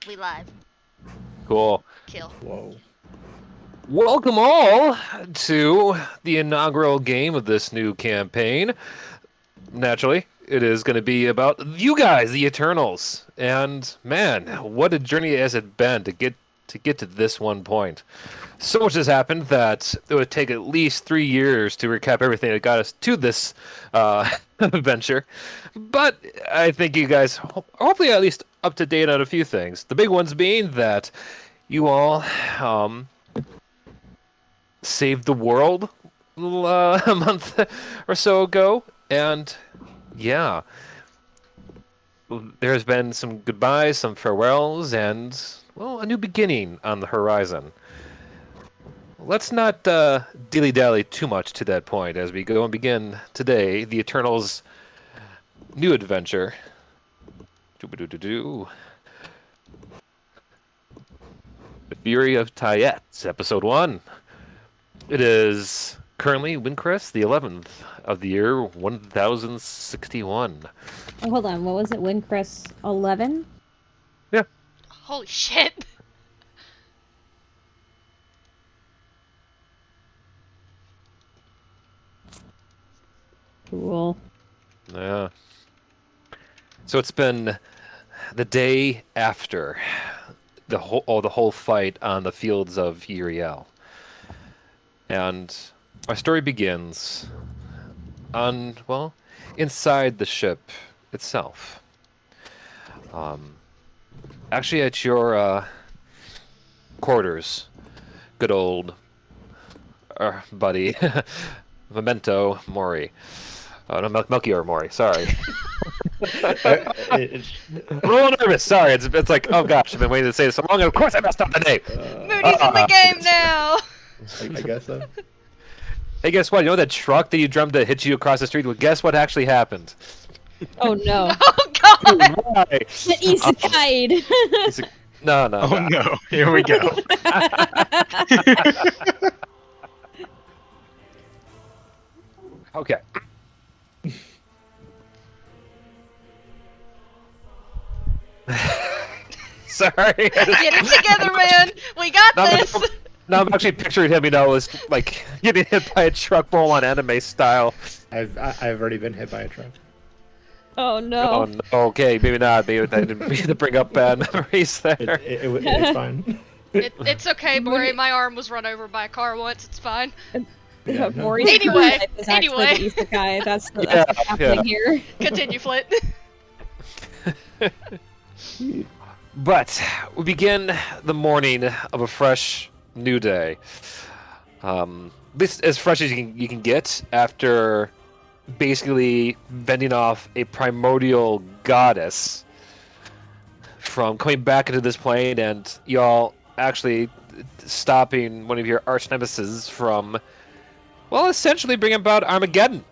We live. Cool. Kill. Whoa. Welcome all to the inaugural game of this new campaign. Naturally, it is going to be about you guys, the Eternals. And man, what a journey has it been to get to this one point. So much has happened that it would take at least 3 years to recap everything that got us to this adventure. But I think you guys are hopefully at least up to date on a few things. The big ones being that you all saved the world a month or so ago, and yeah, there's been some goodbyes, some farewells, and well, a new beginning on the horizon. Let's not dilly-dally too much to that point as we go and begin today the Eternals' new adventure. The Fury of Tiyet, Episode 1. It is currently Windcrest, the 11th of the year 1061. Oh, hold on, what was it? Windcrest 11? Yeah. Holy shit. Cool. Yeah. So it's been the day after the whole fight on the fields of Uryale. And our story begins on, well, inside the ship itself. Actually at your quarters, good old buddy, Memento Mori. No, Melchior Mori, sorry. I'm a little nervous, sorry. It's like, oh gosh, I've been waiting to say this so long, and of course I messed up the name! Moody's in the game now! I guess so. Hey, guess what? You know that truck that you drummed that hit you across the street? Well, guess what actually happened? Oh no. Oh god! Why? The isekai! No. Oh no, here we go. Okay. Sorry. Get it together, man! We got this! Now I'm actually picturing him, as like getting hit by a truck roll on anime style. I've already been hit by a truck. Oh no. Oh, no. Okay, maybe not. Maybe I didn't mean to bring up bad memories there. It's fine. It's okay, Bori. My arm was run over by a car once. It's fine. Yeah, no. Mori's Anyway, life is actually anyway. the isekai. That's what's Yeah, happening here. Continue, Flit. But we begin the morning of a fresh new day. This as fresh as you can get after basically vending off a primordial goddess from coming back into this plane, and y'all actually stopping one of your arch nemesis from, well, essentially bringing about Armageddon.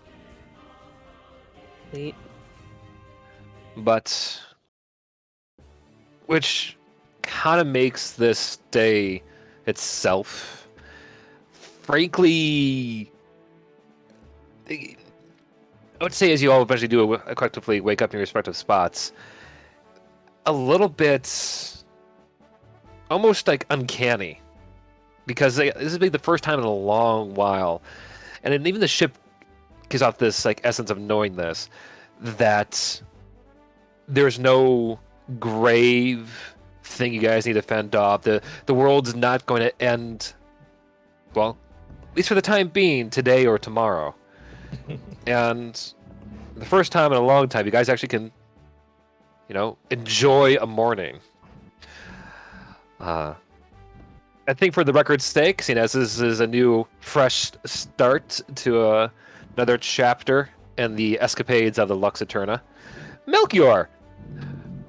Sweet. But which kind of makes this day itself, frankly, I would say, as you all eventually do collectively wake up in your respective spots, a little bit almost like uncanny, because this is the first time in a long while, and then even the ship gives off this like essence of knowing this, that there's no grave thing you guys need to fend off. The world's not going to end, well, at least for the time being, today or tomorrow. And the first time in a long time, you guys actually can, enjoy a morning. I think for the record's sake, seeing as this is a new, fresh start to another chapter in the escapades of the Lux Aeterna, Melchior,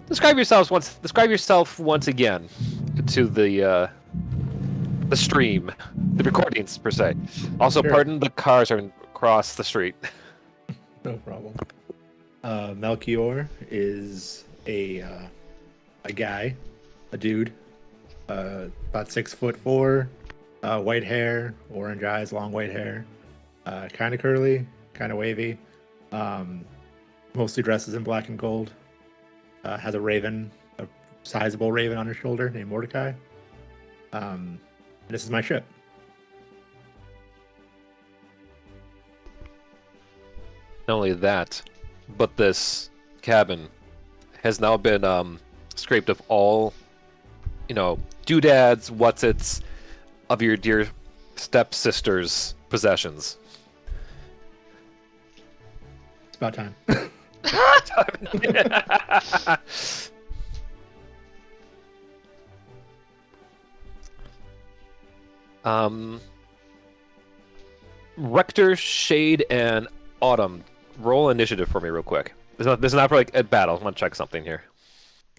describe yourself once again to the stream, the recordings per se. Also, Sure. pardon the cars are across the street. No problem. Melchior is a guy, a dude, about 6'4", white hair, orange eyes, long white hair, kind of curly, kind of wavy. Mostly dresses in black and gold. Has a raven sizable raven on his shoulder named Mordecai. This is my ship. Not only that, but this cabin has now been scraped of all, doodads, whatsits of your dear stepsister's possessions. It's about time. Rector, Shade, and Autumn, roll initiative for me real quick. This is not for like a battle. I want to check something here.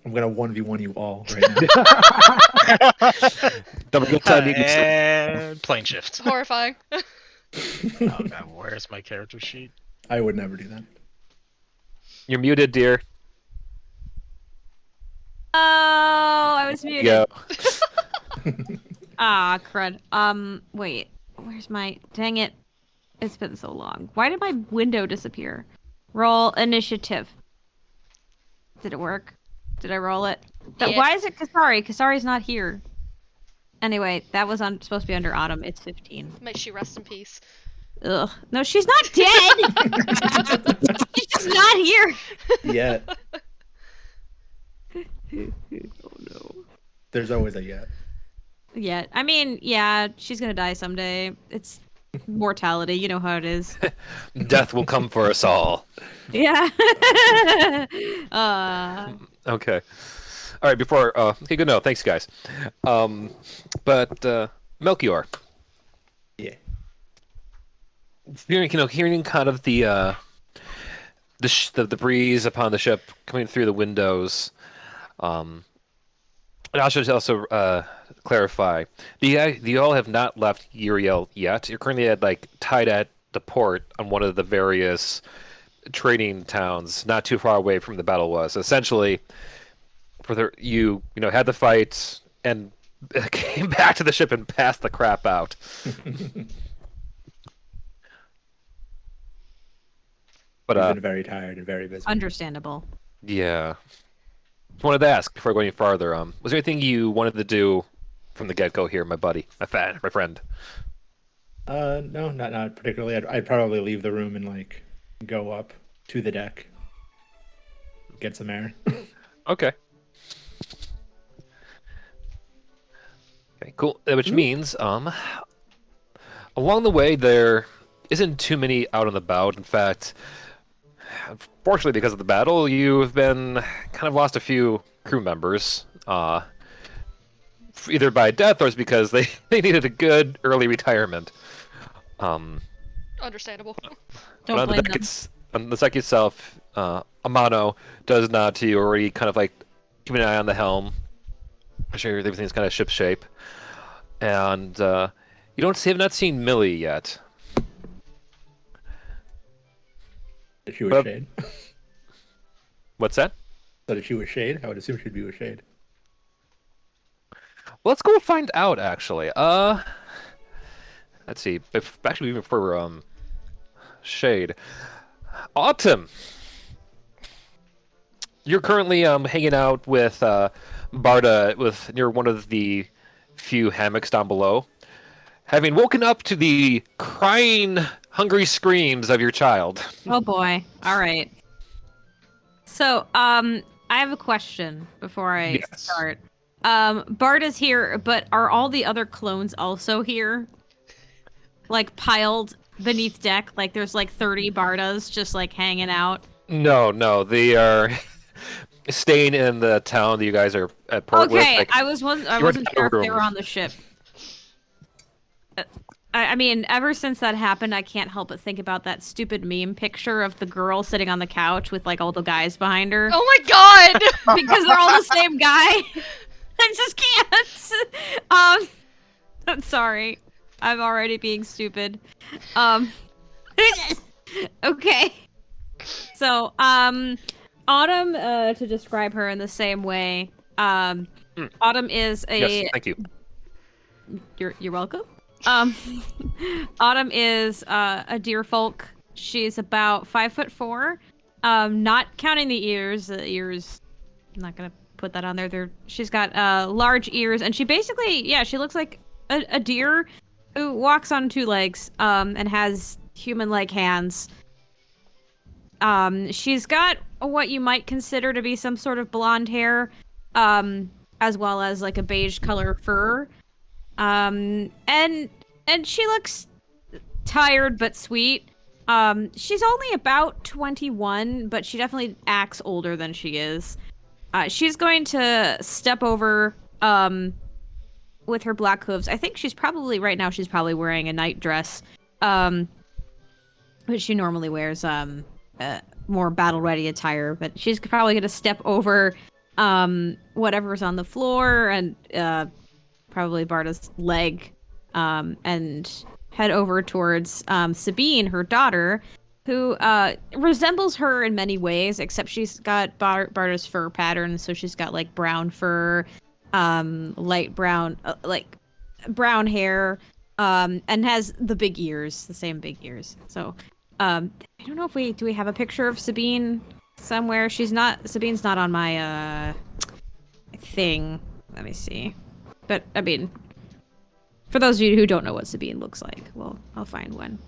I'm gonna 1v1 you all right now. Double good time. And plane shift. Horrifying. Oh god, where's my character sheet? I would never do that. You're muted, dear. Oh, I was muted. Go. Ah, crud. Wait. Where's my... Dang it. It's been so long. Why did my window disappear? Roll initiative. Did it work? Did I roll it? Yeah. Why is it Kasari? Kasari's not here. Anyway, that was supposed to be under Autumn. It's 15. May she rest in peace. Ugh. No, she's not dead! She's just not here! Yet. Oh, no. There's always a yet. Yeah, I mean, yeah, she's gonna die someday. It's mortality, you know how it is. Death will come for us all. Yeah. Okay. All right. Before. Okay. Good. No. Thanks, guys. But Melchior. Yeah. Hearing kind of the breeze upon the ship coming through the windows. And I should also clarify: you all have not left Uryale yet. You're currently tied at the port on one of the various trading towns, not too far away from the battle was. Essentially, you had the fight and came back to the ship and passed the crap out. But I've been very tired and very busy. Understandable. yeah. Just wanted to ask before going any farther. Was there anything you wanted to do from the get-go here, my buddy, my friend? No, not particularly. I'd probably leave the room and go up to the deck, get some air. Okay. Okay, cool. Which means, along the way there isn't too many out and about. In fact, unfortunately, because of the battle, you have been kind of lost a few crew members, either by death or it's because they needed a good early retirement. Understandable. Don't blame them. On the deck itself, Amano does nod to you, already kind of keeping an eye on the helm. I'm sure everything's kind of ship shape. And you have not seen Millie yet. If she was Shade. What's that? So if she was Shade, I would assume she'd be with Shade. Well, let's go find out, actually. Let's see. Actually, even for Shade. Autumn! You're currently hanging out with Barda near one of the few hammocks down below, having woken up to the crying, hungry screams of your child. Oh boy. All right. So, I have a question before I start. Barda's here, but are all the other clones also here? Piled beneath deck? There's 30 Bardas just hanging out? No, they are staying in the town that you guys are at port with. Okay, I wasn't sure if they were on the ship. I mean, ever since that happened, I can't help but think about that stupid meme picture of the girl sitting on the couch with all the guys behind her. Oh my god! Because they're all the same guy. I just can't. I'm sorry. I'm already being stupid. Okay. So, Autumn, to describe her in the same way, Autumn is a... Yes, thank you. You're welcome. Autumn is a deerfolk. She's about 5'4". Not counting the ears. The ears, I'm not gonna put that on there. She's got large ears, and she basically, she looks like a deer who walks on two legs, and has human-like hands. She's got what you might consider to be some sort of blonde hair, as well as like a beige color fur. And she looks tired but sweet. She's only about 21, but she definitely acts older than she is. She's going to step over, with her black hooves. I think she's probably wearing a night dress, which she normally wears, more battle-ready attire, but she's probably going to step over, whatever's on the floor and, probably Barda's leg, and head over towards Sabine, her daughter, who resembles her in many ways, except she's got Barda's fur pattern, so she's got like brown fur, light brown, like brown hair, and has the big ears, the same big ears. So I don't know if do we have a picture of Sabine somewhere? Sabine's not on my thing. Let me see. But I mean, for those of you who don't know what Sabine looks like, well, I'll find one.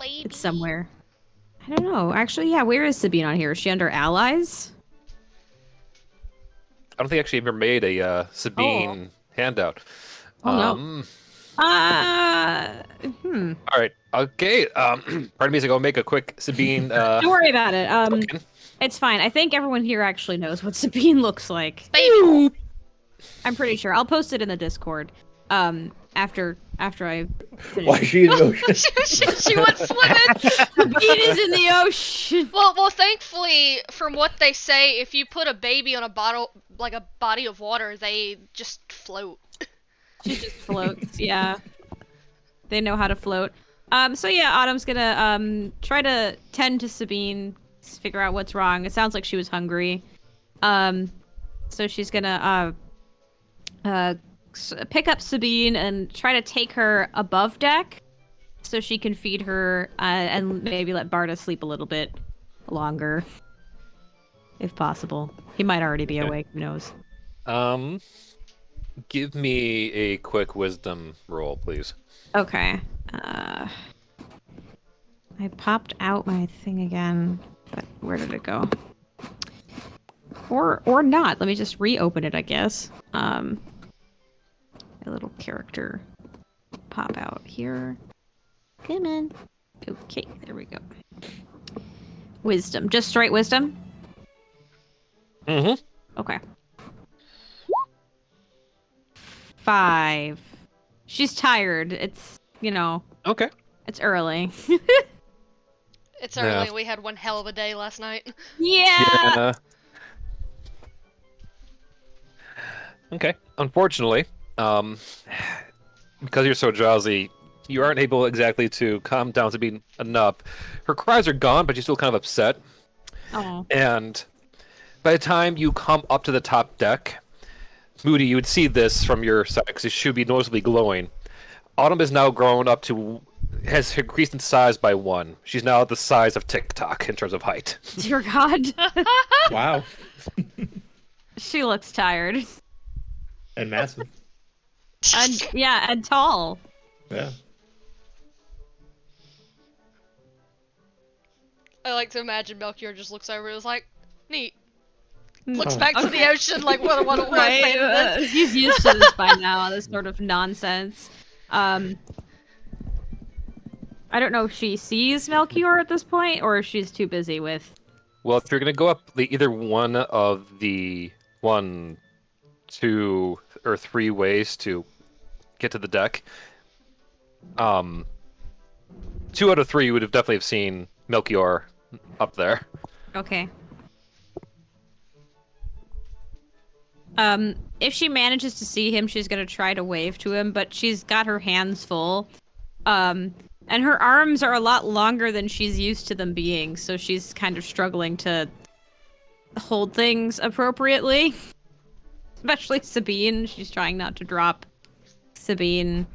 It's somewhere. I don't know. Actually, yeah, where is Sabine on here? Is she under allies? I don't think I actually ever made a Sabine handout. Oh, no. All right. Okay. Pardon me as I go make a quick Sabine. Don't worry about it. Token. It's fine. I think everyone here actually knows what Sabine looks like. Baby. I'm pretty sure. I'll post it in the Discord. After I finish. Why is she in the ocean? she went swimming. Sabine is in the ocean. Well, thankfully, from what they say, if you put a baby on a body of water, they just float. She just floats. Yeah, they know how to float. So yeah, Autumn's gonna try to tend to Sabine, figure out what's wrong. It sounds like she was hungry. So she's gonna pick up Sabine and try to take her above deck so she can feed her, and maybe let Barda sleep a little bit longer, if possible. He might already be awake, who knows. Give me a quick wisdom roll, please. Okay. I popped out my thing again, but where did it go? Or not. Let me just reopen it, I guess. A little character pop out here. Come on. Okay, there we go. Wisdom. Just straight wisdom? Mm-hmm. Okay. 5. She's tired. It's, Okay. it's early. It's early. Yeah. We had one hell of a day last night. Yeah. Okay. Unfortunately, because you're so drowsy, you aren't able exactly to calm down Sabine enough. Her cries are gone, but you're still kind of upset. Oh. And by the time you come up to the top deck, Moody, you would see this from your side because it should be noticeably glowing. Autumn is now grown up to, has increased in size by 1. She's now the size of TikTok in terms of height. Dear God. Wow. She looks tired. And massive. And tall. Yeah. I like to imagine Melchior just looks over and is like, neat. Mm. Looks Oh. back to the ocean like, what Right? He's used to this by now, this sort of nonsense. I don't know if she sees Melchior at this point, or if she's too busy with... Well, if you're going to go up either one of the 1, 2, or 3 ways to get to the deck, 2 out of 3 you would have definitely have seen Melchior up there. Okay. If she manages to see him, she's gonna try to wave to him, but she's got her hands full. And her arms are a lot longer than she's used to them being, so she's kind of struggling to hold things appropriately. Especially Sabine. She's trying not to drop Sabine.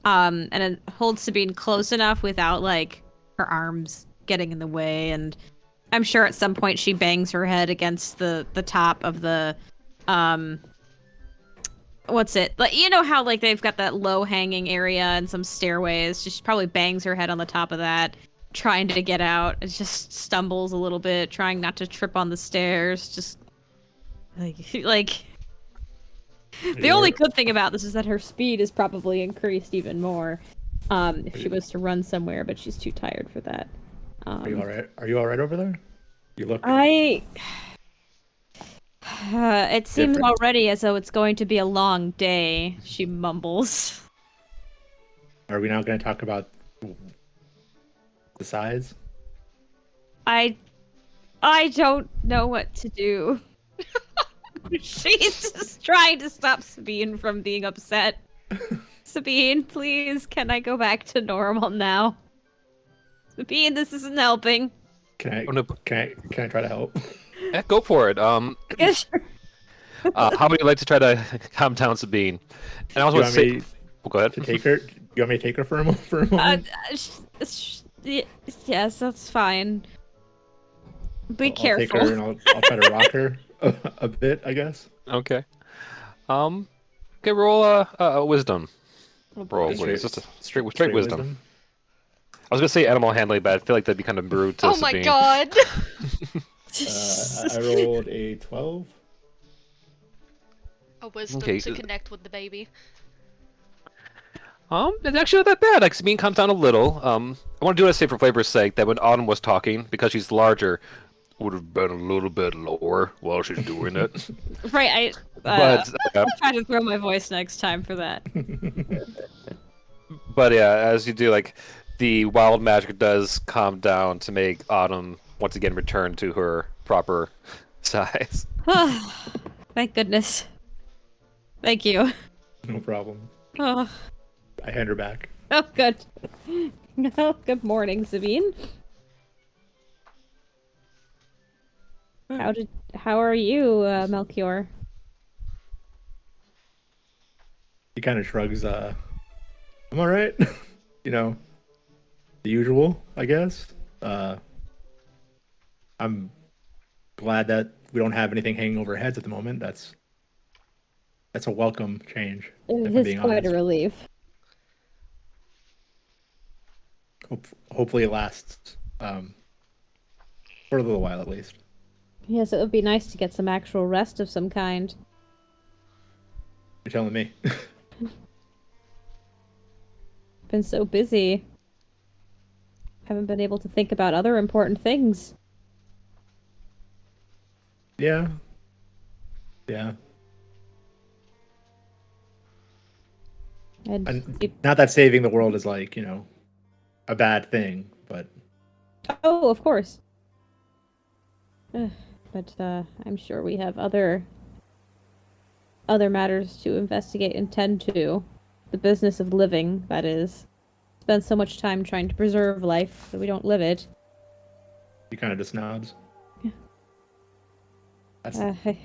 And then hold Sabine close enough without, like, her arms getting in the way, and I'm sure at some point she bangs her head against the top of the What's it? Like, you know how like they've got that low hanging area and some stairways. She probably bangs her head on the top of that, trying to get out. It just stumbles a little bit, trying not to trip on the stairs. Just like the only good thing about this is that her speed is probably increased even more if she was to run somewhere, but she's too tired for that. Are you all right? Are you all right over there? You look. It seems Different. already as though it's going to be a long day, she mumbles. Are we now going to talk about the size? I don't know what to do. She's just trying to stop Sabine from being upset. Sabine, please, can I go back to normal now? Sabine, this isn't helping. Can I? Oh, no. Can I try to help? Yeah, go for it. Yeah, sure. How would you like to try to calm down Sabine? And I was You going to want say, me go ahead. to take her? You want me to take her for a moment? Yes, that's fine. Be I'll careful. take her and I'll try to rock her a bit, I guess. Okay. Okay, roll a wisdom. Oh, Roll, boy. please. Just a straight wisdom. I was gonna say animal handling, but I feel like that'd be kind of rude to Oh Sabine. my god. I rolled a 12. A wisdom Okay. to connect with the baby. It's actually not that bad. Like Sabine comes down a little. I want to do it, say for flavor's sake, that when Autumn was talking, because she's larger, would have been a little bit lower while she's doing it. Right, But I'll try to throw my voice next time for that. but yeah, as you do, like the wild magic does calm down to make Autumn once again return to her proper size. Thank goodness. Thank you. No problem. Oh, I hand her back. oh good. No, good morning, Sabine. How are you, Melchior? He kind of shrugs. I'm all right. You know, the usual, I guess. I'm glad that we don't have anything hanging over our heads at the moment. That's a welcome change. It if I'm is being quite a honest. relief. Hopefully it lasts for a little while at least. Yes, it would be nice to get some actual rest of some kind. You're telling me. Been so busy. Haven't been able to think about other important things. Yeah. And not that saving the world is like, a bad thing, but Oh, of course. But I'm sure we have other matters to investigate and tend to. The business of living, that is. Spend so much time trying to preserve life that we don't live it. he kind of just nods. Yeah. That's, I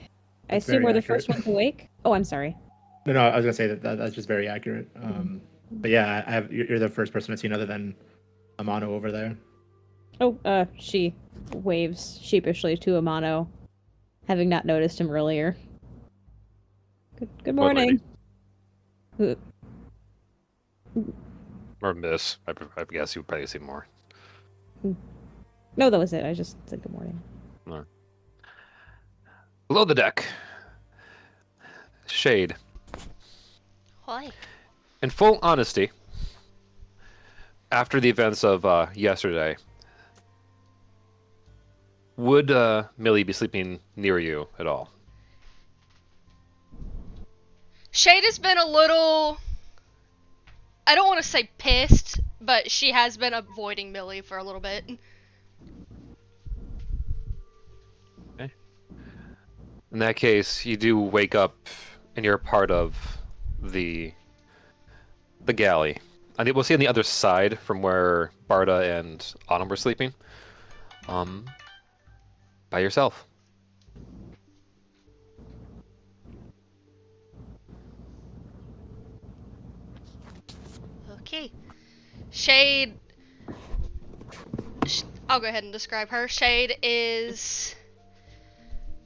that's assume very we're the accurate. first one to wake? Oh, I'm sorry. No, I was gonna say that's just very accurate. But yeah, you're the first person I've seen other than Amano over there. Oh, she waves sheepishly to Amano, having not noticed him earlier. Good morning. Or miss. I guess you would probably see more. No, that was it. I just said good morning. No. Below the deck. Shade. Why? In full honesty, after the events of yesterday, would Millie be sleeping near you at all? Shade has been a little... I don't want to say pissed, but she has been avoiding Millie for a little bit. Okay. In that case, you do wake up and you're part of the galley. I think we'll see on the other side from where Barda and Autumn were sleeping. By yourself. Okay. Shade... I'll go ahead and describe her. Shade is...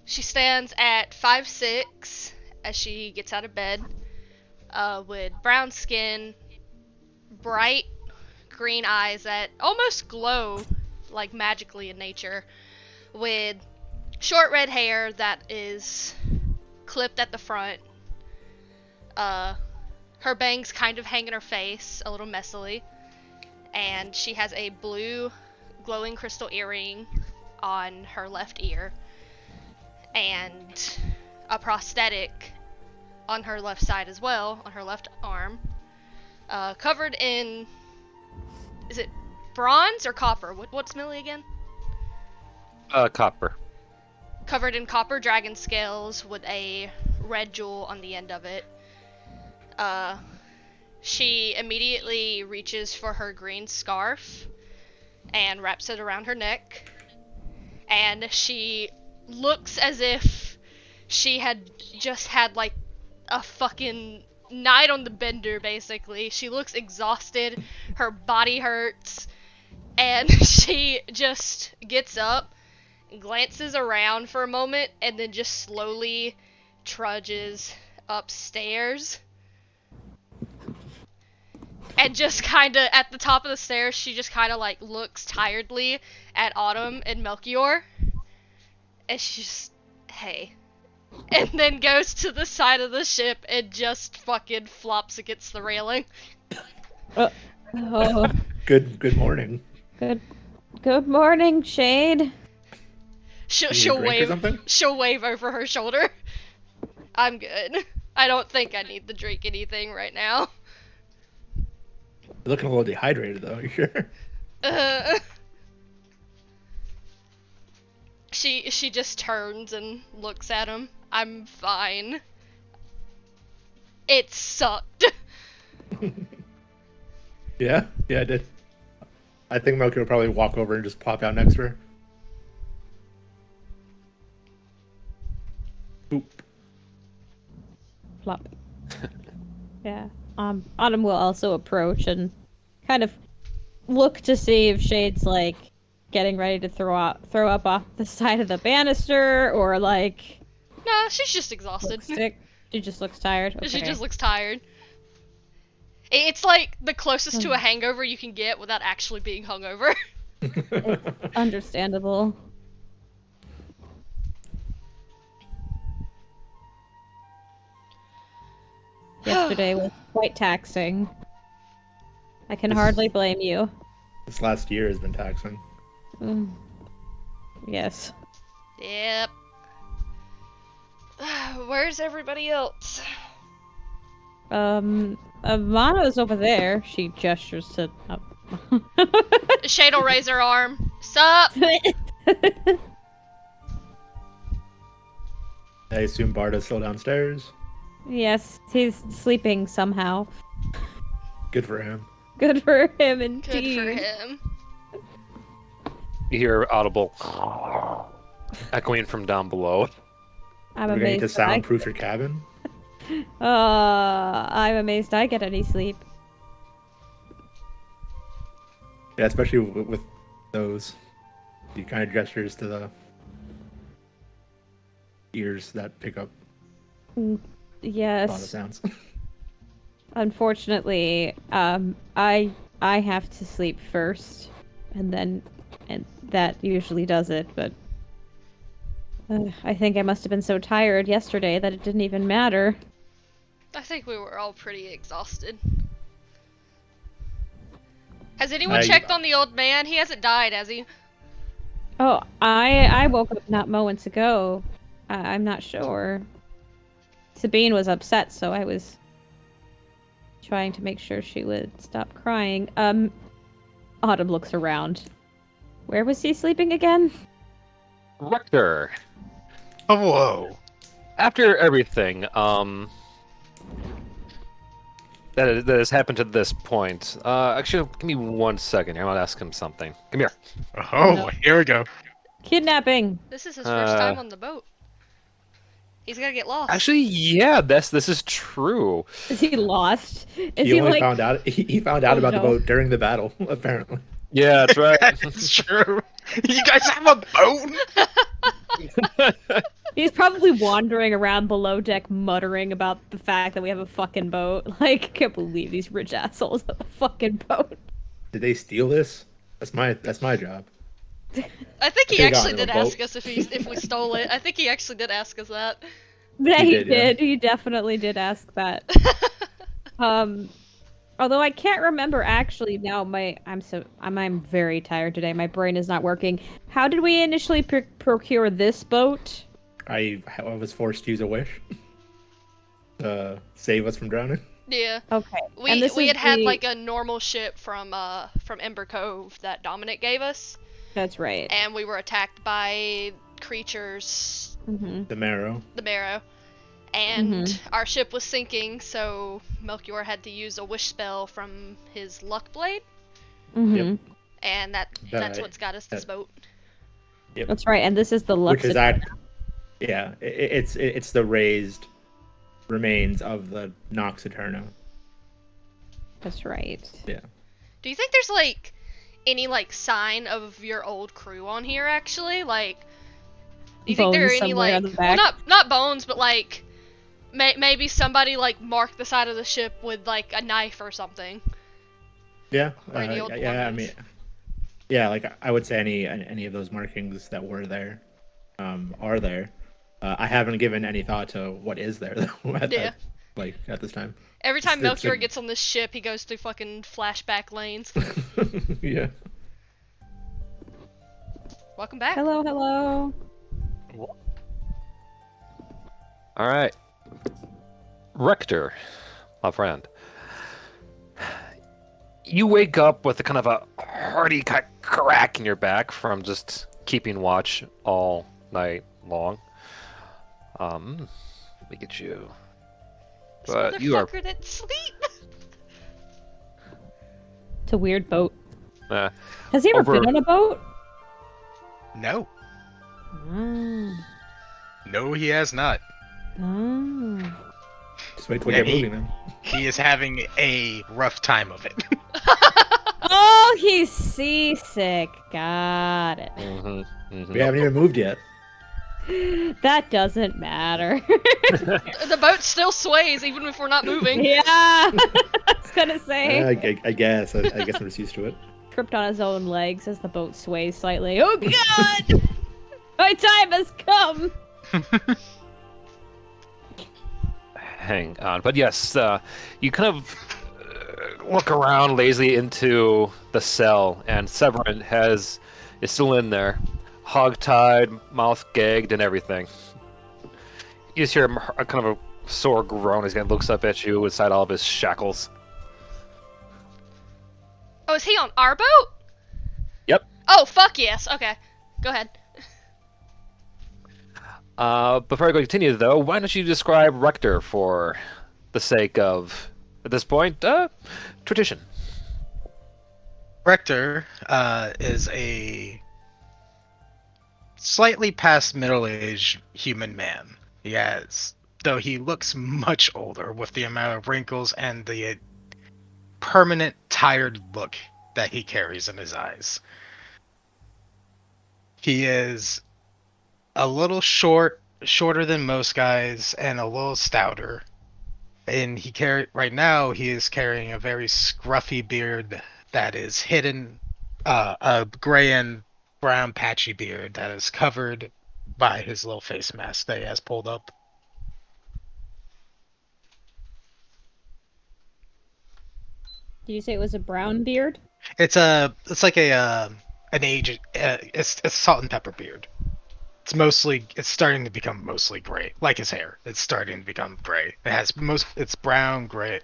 She stands at 5'6" as she gets out of bed, with brown skin, bright green eyes that almost glow like magically in nature, with short red hair that is clipped at the front. Her bangs kind of hang in her face a little messily, and she has a blue glowing crystal earring on her left ear and a prosthetic on her left side as well, on her left arm, covered in, is it bronze or copper? What's Millie again? Copper. Covered in copper dragon scales with a red jewel on the end of it. She immediately reaches for her green scarf and wraps it around her neck, and she looks as if she had just had like a fucking night on the bender, basically. She looks exhausted, her body hurts, and she just gets up, glances around for a moment, and then just slowly trudges upstairs. And just kinda, at the top of the stairs, she just kinda like looks tiredly at Autumn and Melchior. And she's just, hey. And then goes to the side of the ship and just fucking flops against the railing. Oh, Good morning. good morning, Shade. She'll drink or wave. something? She'll wave over her shoulder. I'm good. I don't think I need to drink anything right now. You're looking a little dehydrated though. You sure? She just turns and looks at him. I'm fine. It sucked. Yeah, I did. I think Melky will probably walk over and just pop out next to her. Oop. Plop. Yeah. Autumn will also approach and kind of look to see if Shade's like getting ready to throw up off the side of the banister, or like No, she's just exhausted. looks sick. She just looks tired. Okay. She just looks tired. It's like the closest to a hangover you can get without actually being hungover. Understandable. Yesterday was quite taxing. I can hardly blame you. This last year has been taxing. Yes. Yep. Where's everybody else? Mano's over there. She gestures to up. Shade'll raise her arm. Sup? I assume Barda's still downstairs. Yes, he's sleeping somehow. Good for him. Good for him, Good indeed. for him. You hear audible echoing from down below. I'm We're gonna need amazed. to that I- soundproof your cabin. I'm amazed I get any sleep. Yeah, especially with those. He kind of gestures to the ears that pick up a lot of Yes. sounds. Unfortunately, I have to sleep first, and that usually does it. But I think I must have been so tired yesterday that it didn't even matter. I think we were all pretty exhausted. Has anyone I- checked on the old man? He hasn't died, has he? Oh, I woke up not moments ago. I'm not sure. Sabine was upset, so I was trying to make sure she would stop crying. Autumn looks around. Where was he sleeping again? Rector, Oh, whoa. after everything, that has happened to this point, actually, give me 1 second here. I want to ask him something. Come here. Oh, No. here we go. Kidnapping. This is his first time on the boat. He's gonna get lost. Actually, yeah, this is true. Is he lost? Is He he only like? found out. He found out Oh, about the no. boat during the battle. Apparently. Yeah, that's right. That's true. You guys have a boat? He's probably wandering around below deck muttering about the fact that we have a fucking boat. Like, I can't believe these rich assholes have a fucking boat. Did they steal this? That's my job. I think I he could've actually gotten him did a boat. ask us if we stole it. I think he actually did ask us that. Yeah, He he did, yeah. did. He definitely did ask that. Although I can't remember actually now. I'm very tired today. My brain is not working. How did we initially procure this boat? I was forced to use a wish to save us from drowning. Yeah. Okay. We and this we is had the- like a normal ship from Ember Cove that Dominic gave us, That's right. and we were attacked by creatures, Mm-hmm. The marrow. the Marrow, and Mhm. our ship was sinking, so Melchior had to use a wish spell from his luck blade, Mm-hmm. and that's That- what's got us this boat. That's right. And this is the Which is Lux. it's the raised remains of the Nox Aeterna. That's right. Yeah. Do you think there's like any like sign of your old crew on here actually? Like, do you think there are Bones any somewhere on like the back? not bones, but like maybe somebody like marked the side of the ship with like a knife or something? Yeah. Or any old yeah. I belongings? mean, yeah. Like I would say any of those markings that were there, are there. I haven't given any thought to what is there though. Yeah. At this time. Every time It's Melchior a- gets on this ship, he goes through fucking flashback lanes. Yeah. Welcome back. Hello, hello. All right. Rector, my friend. You wake up with a kind of a hearty crack in your back from just keeping watch all night long. Let me get you. This But you are motherfucker didn't sleep. It's a weird boat. uh, Has he ever Over- been on a boat? No. Mm. No, he has not. Mm. Just wait till we Yeah, get moving, man. He is having a rough time of it. Oh, he's seasick. Got it. We haven't even moved yet. That doesn't matter. The boat still sways even if we're not moving. Yeah. I was gonna say. I guess. I guess I'm just used to it. Tripped on his own legs as the boat sways slightly. Oh god! My time has come! hang on. But yes, you kind of look around lazily into the cell, and Severin is still in there, hog-tied, mouth gagged, and everything. You just hear a kind of a sore groan as he looks up at you inside all of his shackles. Oh, is he on our boat? Yep. Oh, fuck yes. Okay. Go ahead. Before I go continue, though, why don't you describe Rector for the sake of, at this point, tradition? Rector is a slightly past middle-aged human man. Though he looks much older with the amount of wrinkles and the permanent tired look that he carries in his eyes. He is a little shorter than most guys, and a little stouter. And right now he is carrying a very scruffy beard that is hidden, a gray and brown patchy beard that is covered by his little face mask that he has pulled up. Did you say it was a brown beard? It's like an age. It's salt and pepper beard. It's starting to become mostly gray, like his hair. It's starting to become gray. It's brown, gray.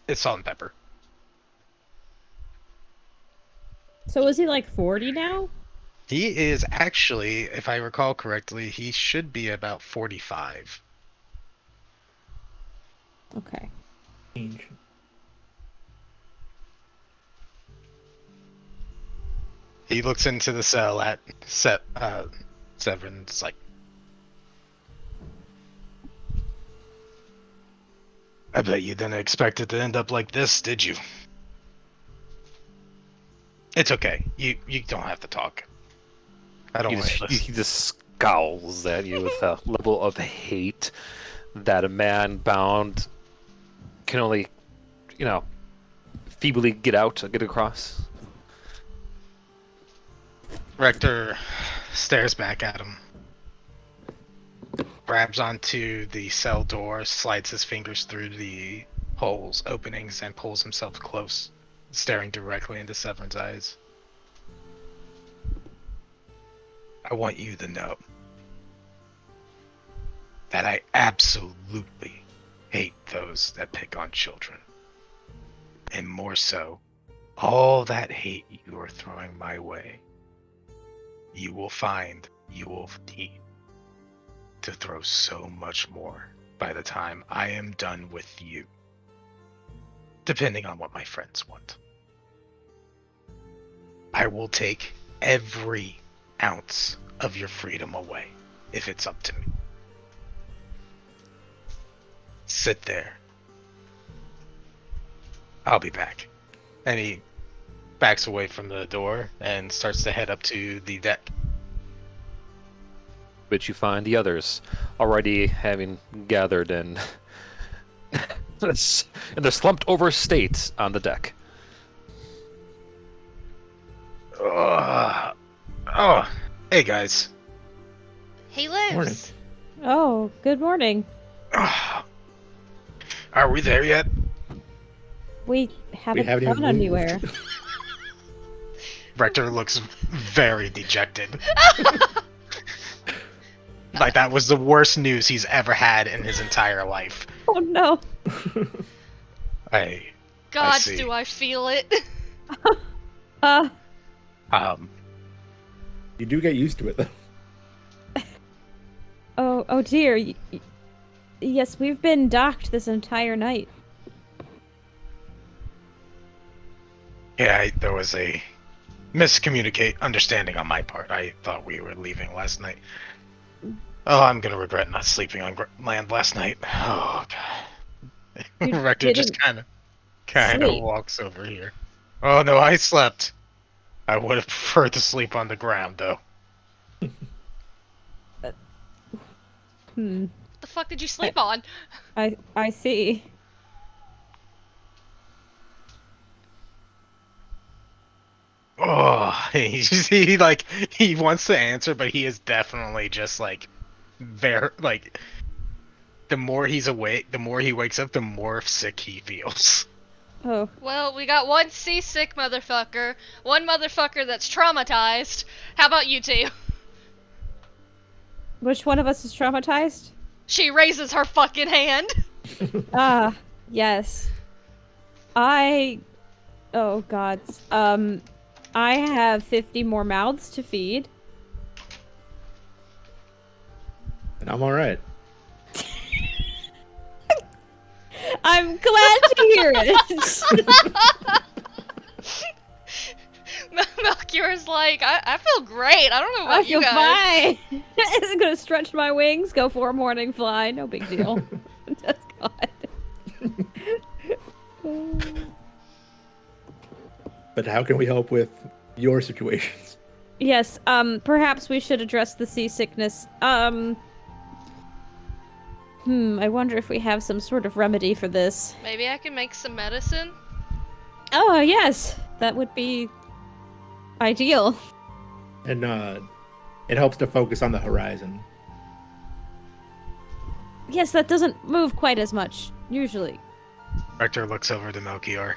It's salt and pepper. So is he like 40 now? He is actually, if I recall correctly, he should be about 45. Okay. He looks into the cell at Severin's like, I bet you didn't expect it to end up like this, did you? It's okay. You don't have to talk. I don't He want just, to he just scowls at you with a level of hate that a man bound can only, feebly get across. Rector stares back at him, grabs onto the cell door, slides his fingers through the holes, openings, and pulls himself close, staring directly into Severin's eyes. I want you to know that I absolutely hate those that pick on children. And more so, all that hate you are throwing my way, you will need to throw so much more by the time I am done with you. Depending on what my friends want. I will take every ounce of your freedom away, if it's up to me. Sit there. I'll be back. And he backs away from the door and starts to head up to the deck. Which you find the others already having gathered in their slumped over state on the deck. Hey guys. He lives. Morning. Oh, good morning. Are we there yet? We haven't haven't gone even anywhere. moved. Rector looks very dejected. Like that was the worst news he's ever had in his entire life. Oh no. God, see. do I feel it? You do get used to it, though. Oh dear. Yes, we've been docked this entire night. Yeah, there was a understanding on my part. I thought we were leaving last night. Oh, I'm gonna regret not sleeping on land last night. Oh god. You Rector just didn't kind of sleep. walks over here. Oh no, I slept. I would have preferred to sleep on the ground though. Hmm. What the fuck did you sleep on? I see. Oh, he wants to answer, but he is definitely just like very like. The more he's awake, the more he wakes up, the more sick he feels. Oh. Well, we got one seasick motherfucker, one motherfucker that's traumatized. How about you two? Which one of us is traumatized? She raises her fucking hand. Yes. Oh god. I have 50 more mouths to feed. And I'm alright. I'm glad to hear it. Melchior's like, I feel great. I don't know about I you feel guys. fine. It's gonna stretch my wings, go for a morning fly. No big deal. Just God. But how can we help with your situations? Yes, perhaps we should address the seasickness. I wonder if we have some sort of remedy for this. Maybe I can make some medicine. Oh, yes. That would be ideal. And it helps to focus on the horizon. Yes, that doesn't move quite as much, usually. Rector looks over to Melchior,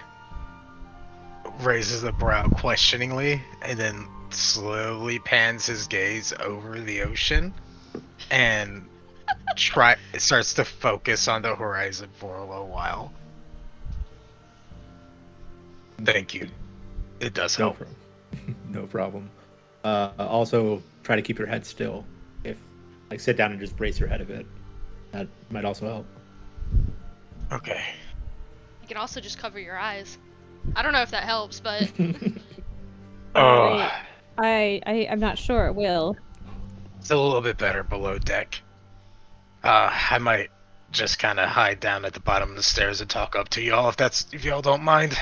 raises a brow questioningly, and then slowly pans his gaze over the ocean, and starts to focus on the horizon for a little while. Thank you. It does help. No problem. Also, try to keep your head still. Sit down and just brace your head a bit. That might also help. Okay. You can also just cover your eyes. I don't know if that helps, but Oh, I'm not sure it will. it's a little bit better below deck. I might just kind of hide down at the bottom of the stairs and talk up to y'all if y'all don't mind.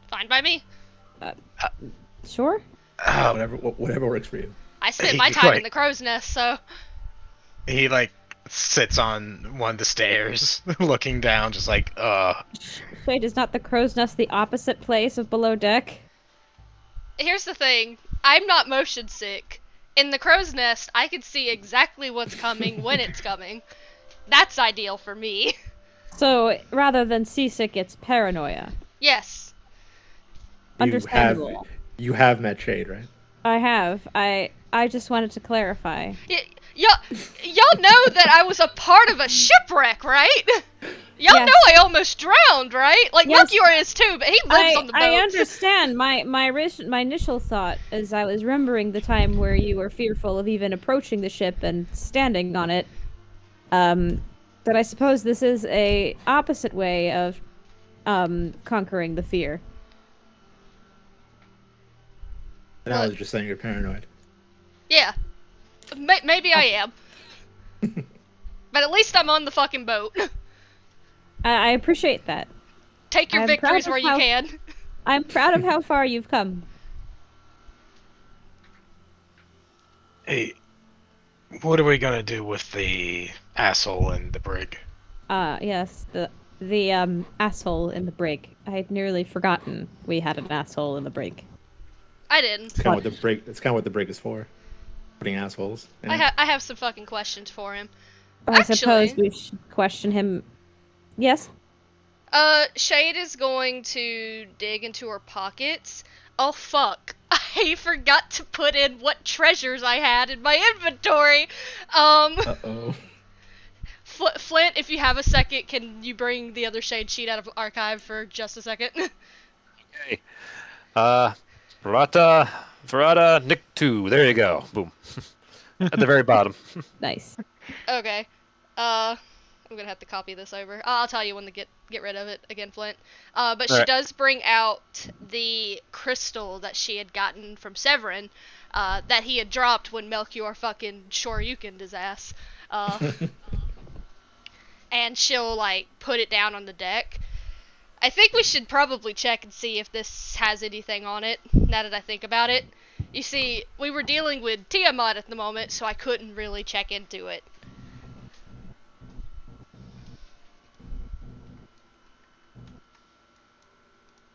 fine by me. Sure? Whatever works for you. I spent He, my time in like- the crow's nest, so He like sits on one of the stairs, looking down, just like, Wait, is not the crow's nest the opposite place of below deck? here's the thing. I'm not motion sick. In the crow's nest, I can see exactly what's coming when it's coming. That's ideal for me. So rather than seasick, it's paranoia. Yes. Understandable. You have met Shade, right? I have. I just wanted to clarify. Y'all know that I was a part of a shipwreck, right? Y'all Yes. know I almost drowned, right? Like, Yes. Melchior is too, but he lives on the boat. I understand. My initial thought is I was remembering the time where you were fearful of even approaching the ship and standing on it. But I suppose this is a opposite way of conquering the fear. And I was just saying you're paranoid. Yeah. Maybe I am. But at least I'm on the fucking boat. I appreciate that. Take your I'm victories proud of where you how- can. I'm proud of how far you've come. hey, what are we gonna do with the asshole in the brig? Yes, the asshole in the brig. I had nearly forgotten we had an asshole in the brig. I didn't. It's kind of what the break. It's kind of what the break is for. Putting assholes. in it. I have some fucking questions for him. I suppose Actually- we should question him. Yes? Shade is going to dig into her pockets. Oh fuck. I forgot to put in what treasures I had in my inventory. Uh-oh. Flint, if you have a second, can you bring the other Shade sheet out of archive for just a second? Okay. Verata, Nick 2. There you go. Boom. At the very bottom. Nice. Okay. I'm gonna have to copy this over. I'll tell you when to get rid of it again, Flint. But she Alright. does bring out the crystal that she had gotten from Severin, that he had dropped when Melchior fucking Shoryukened his ass. And she'll, like, put it down on the deck. I think we should probably check and see if this has anything on it, now that I think about it. You see, we were dealing with Tiamat at the moment, so I couldn't really check into it.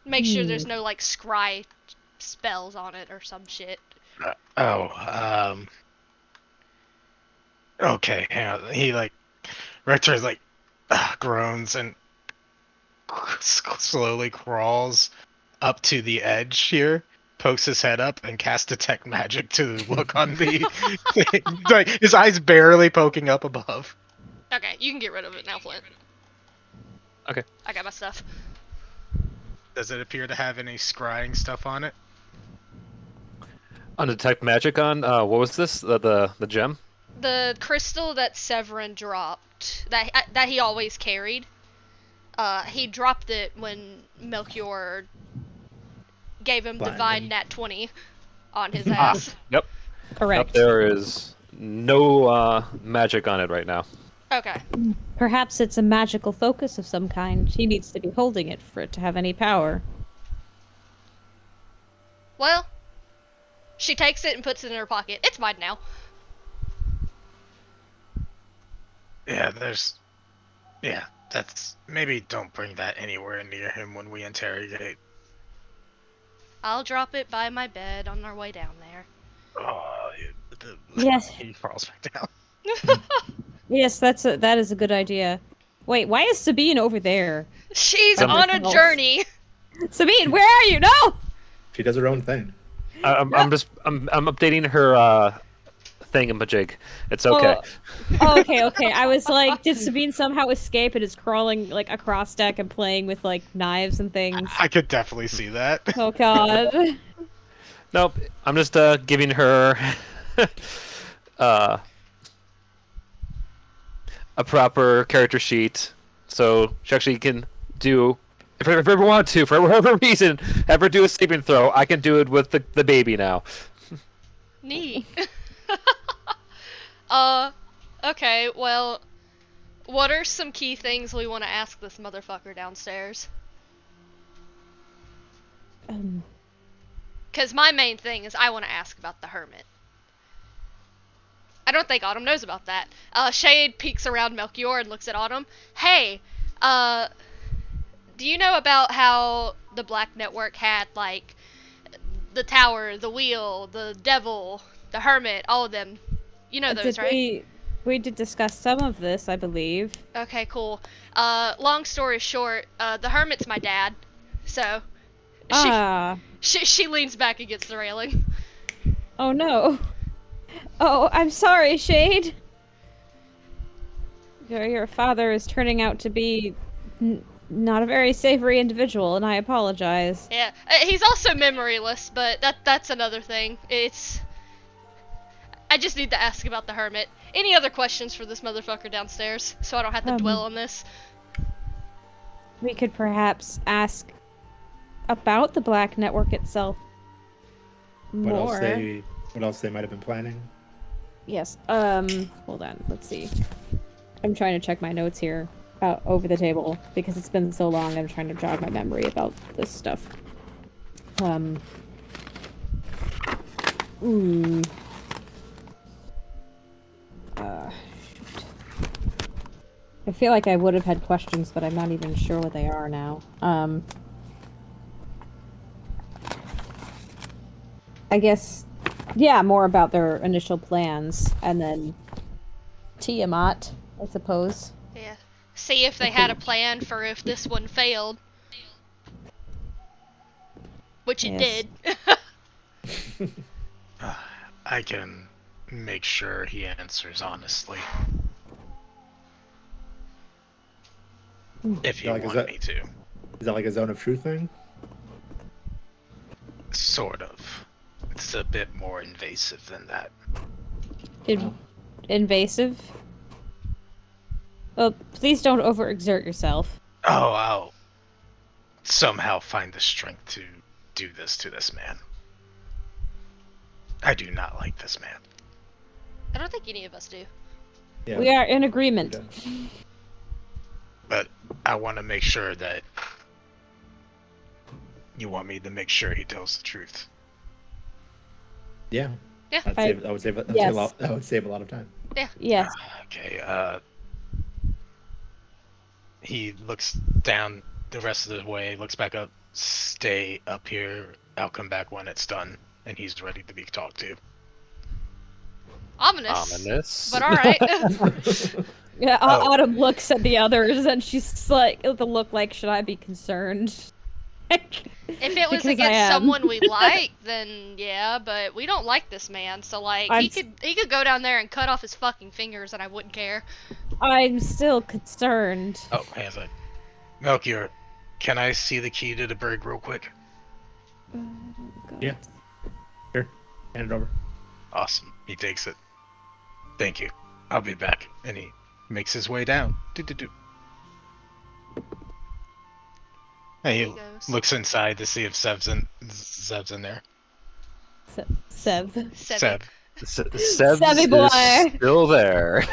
Make sure there's no, like, scry spells on it or some shit. Okay, hang on. He like, Rector like, groans and slowly crawls up to the edge here, pokes his head up, and casts detect magic to look on the thing. Like, his eyes barely poking up above. Okay, you can get rid of it now, Flint. Okay. I got my stuff. Does it appear to have any scrying stuff on it? Undetect magic on, what was this? The gem? The crystal that Severin dropped, that he always carried, he dropped it when Melchior gave him Blinding. divine nat 20 on his ass. Yep. Correct. Yep, there is no magic on it right now. Okay. Perhaps it's a magical focus of some kind. He needs to be holding it for it to have any power. Well, she takes it and puts it in her pocket. It's mine now. Yeah, that's... Maybe don't bring that anywhere near him when we interrogate. I'll drop it by my bed on our way down there. Oh, Yes. He falls back down. Yes, that is a good idea. Wait, why is Sabine over there? She's Something on a else. journey. Sabine, where are you? No! She does her own thing. I'm updating her thingamajig. It's okay. Okay. I was like, did Sabine somehow escape and is crawling like across deck and playing with like knives and things? I could definitely see that. Oh god. Nope. I'm just giving her a proper character sheet, so she actually can do. If I ever want to, for whatever reason, ever do a saving throw, I can do it with the baby now. Neat. Okay, well, what are some key things we want to ask this motherfucker downstairs? Because my main thing is I want to ask about the hermit. I don't think Autumn knows about that. Shade peeks around Melchior and looks at Autumn. Hey, do you know about how the Black Network had, like, the Tower, the Wheel, the Devil, the Hermit, all of them? You know those, right? We did discuss some of this, I believe. Okay, cool. Long story short, the Hermit's my dad, so she leans back against the railing. Oh no. Oh, I'm sorry, Shade. Your father is turning out to be not a very savory individual, and I apologize. Yeah, he's also memoryless, but that's another thing. I just need to ask about the Hermit. Any other questions for this motherfucker downstairs, so I don't have to dwell on this? We could perhaps ask about the Black Network itself more. What else they might have been planning? Yes. Hold on. Let's see. I'm trying to check my notes here over the table because it's been so long. I'm trying to jog my memory about this stuff. Shoot. I feel like I would have had questions, but I'm not even sure what they are now. I guess, yeah, more about their initial plans, and then Tiamat, I suppose. Yeah. See if they had a plan for if this one failed. Which it did. I can make sure he answers honestly. If you want me to. Is that like a zone of truth thing? Sort of. It's a bit more invasive than that. Invasive? Well, please don't overexert yourself. Oh, I'll somehow find the strength to do this to this man. I do not like this man. I don't think any of us do. Yeah. We are in agreement. But I want to make sure that you want me to make sure he tells the truth. Yeah. Yeah. That would save a lot of time. Yeah. Yes. Okay, he looks down the rest of the way, looks back up, stay up here, I'll come back when it's done, and he's ready to be talked to. Ominous. But alright. Yeah, Autumn looks at the others and she's like, the look like, should I be concerned? If it was against someone we like, then yeah, but we don't like this man, so like, he could go down there and cut off his fucking fingers and I wouldn't care. I'm still concerned. Oh, hang on a sec. Melchior, can I see the key to the brig real quick? Yeah. Here, hand it over. Awesome. He takes it. Thank you. I'll be back. And he makes his way down. Hey, he looks inside to see if Sev's in there. Sev. Sev. Sevy boy. Is still there.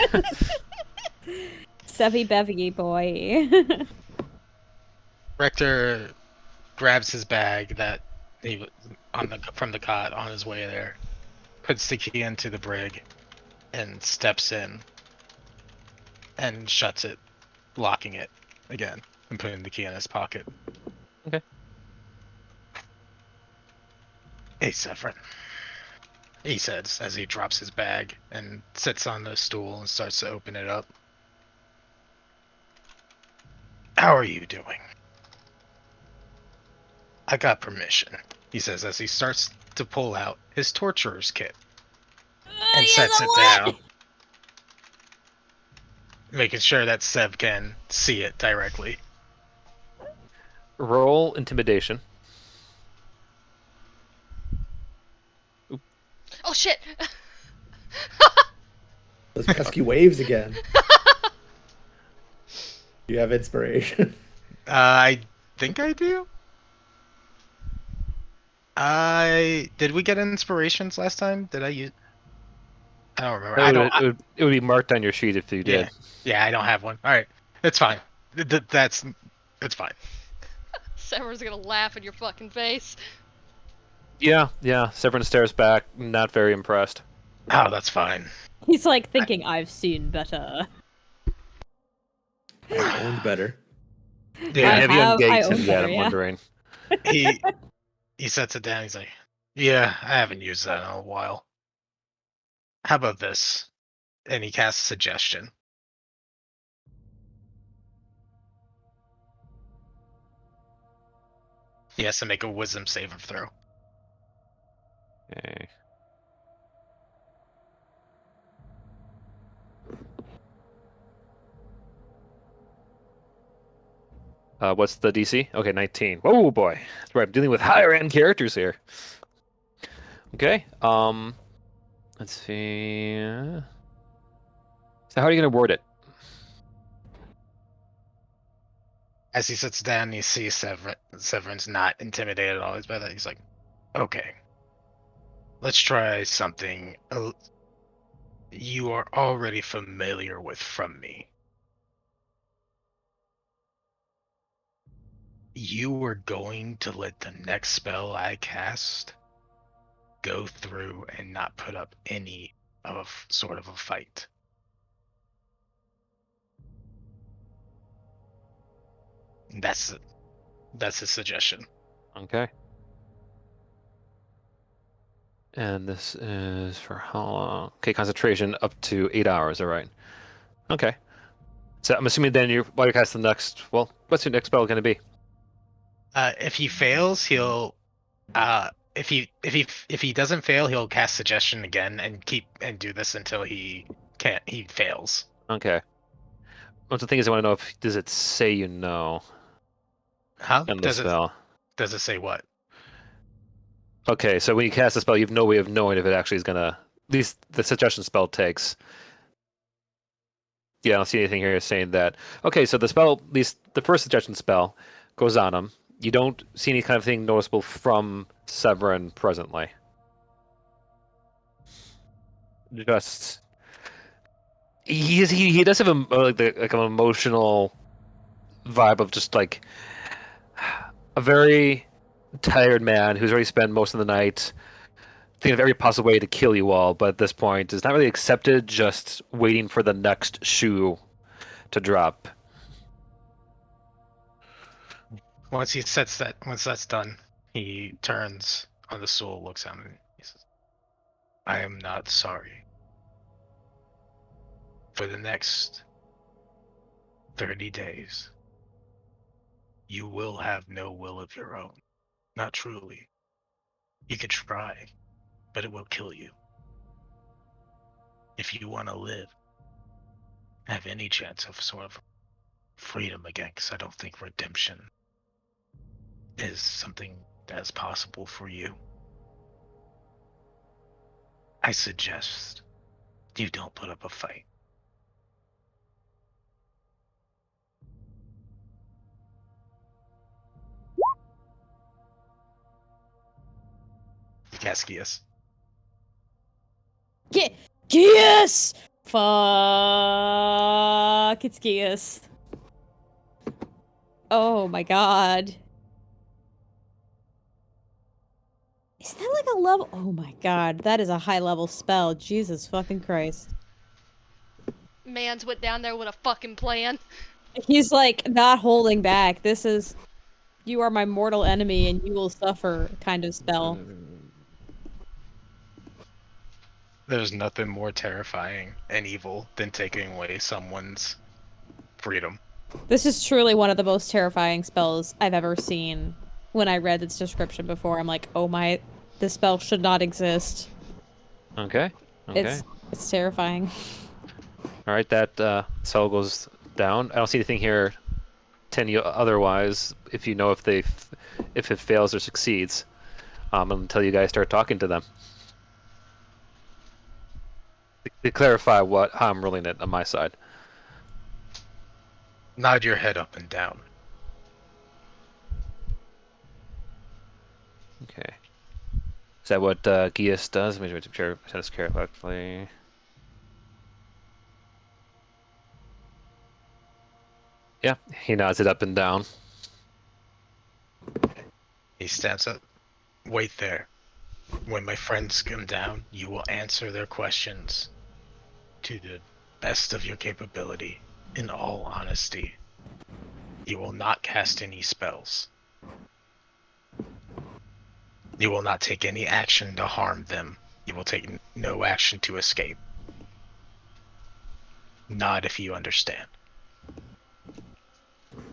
Sevy bevy boy. Rector grabs his bag that he from the cot on his way there, puts the key into the brig, and steps in and shuts it, locking it again and putting the key in his pocket. Okay. Hey, Severin, he says as he drops his bag and sits on the stool and starts to open it up. How are you doing? I got permission, he says as he starts to pull out his torturer's kit and sets it down, making sure that Sev can see it directly. Roll intimidation. Oh shit! Those pesky waves again. You have inspiration. I think I do. Did we get inspirations last time? Did I use? I don't remember. It would be marked on your sheet if you did. Yeah, I don't have one. All right, it's fine. It's fine. Sever's gonna laugh in your fucking face. Yeah. Severin stares back, not very impressed. Oh, that's fine. He's like thinking, I've seen better. I've owned better. Yeah, I have you have. I engaged him own yet? better, I'm yeah. wondering. He sets it down. He's like, "Yeah, I haven't used that in a while. How about this?" And he casts suggestion. He has to make a wisdom save throw. Okay. What's the DC? Okay, 19. Oh boy, that's right. I'm dealing with higher end characters here. Okay. Let's see. So how are you gonna word it? As he sits down, you see Severin's not intimidated at all. He's by that. He's like, "Okay, let's try something you are already familiar with from me. You are going to let the next spell I cast go through and not put up any of sort of a fight." That's his suggestion. Okay. And this is for how long? Okay, concentration up to 8 hours. All right. Okay. So I'm assuming then while you cast the next. Well, what's your next spell going to be? If he fails, he'll if he doesn't fail, he'll cast suggestion again and do this until he fails. Okay. Well, the thing is, I want to know if does it say you know Huh? in the spell? Does it say what? Okay, so when you cast a spell, you have no way of knowing if it actually is gonna. At least the suggestion spell takes. Yeah, I don't see anything here saying that. Okay, so the spell, at least the first suggestion spell, goes on him. You don't see any kind of thing noticeable from Severin presently. Just he does have like an emotional vibe of just like a very tired man who's already spent most of the night thinking of every possible way to kill you all, but at this point is not really accepted, just waiting for the next shoe to drop. Once that's done, he turns on the stool, looks at him, and he says, "I am not sorry. For the next 30 days, you will have no will of your own. Not truly. You can try, but it will kill you. If you want to live, have any chance of sort of freedom again, because I don't think redemption is something that is possible for you, I suggest you don't put up a fight." Cascius. Geas! Fuck, it's Geas. Oh my god. Is that like a level? Oh my god, that is a high level spell. Jesus fucking Christ. Mans went down there with a fucking plan. He's like not holding back. This is, you are my mortal enemy and you will suffer kind of spell. There's nothing more terrifying and evil than taking away someone's freedom. This is truly one of the most terrifying spells I've ever seen. When I read its description before, I'm like, oh my, this spell should not exist. Okay. Okay. It's terrifying. All right. That cell goes down. I don't see anything here telling you otherwise. If you know if it fails or succeeds, until you guys start talking to them. To clarify how I'm ruling it on my side. Nod your head up and down. Okay. Is that what Gias does? Let me make sure I this correctly. Yeah, he nods it up and down. He stands up. "Wait there. When my friends come down, you will answer their questions to the best of your capability, in all honesty, you will not cast any spells. You will not take any action to harm them. You will take no action to escape. Nod if you understand.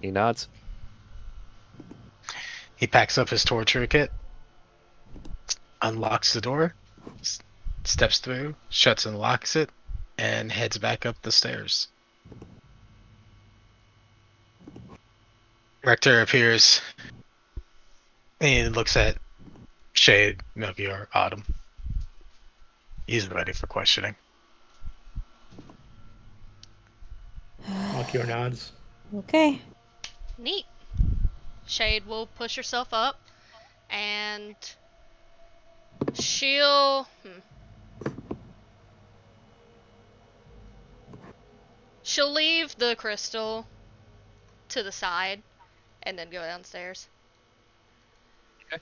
He nods. He packs up his torture kit, unlocks the door, steps through, shuts and locks it, and heads back up the stairs. Rector appears. He looks at Shade, Melchior, Autumn. He's ready for questioning. Melchior nods. Okay. Neat. Shade will push herself up, and she'll... She'll leave the crystal to the side, and then go downstairs. Okay.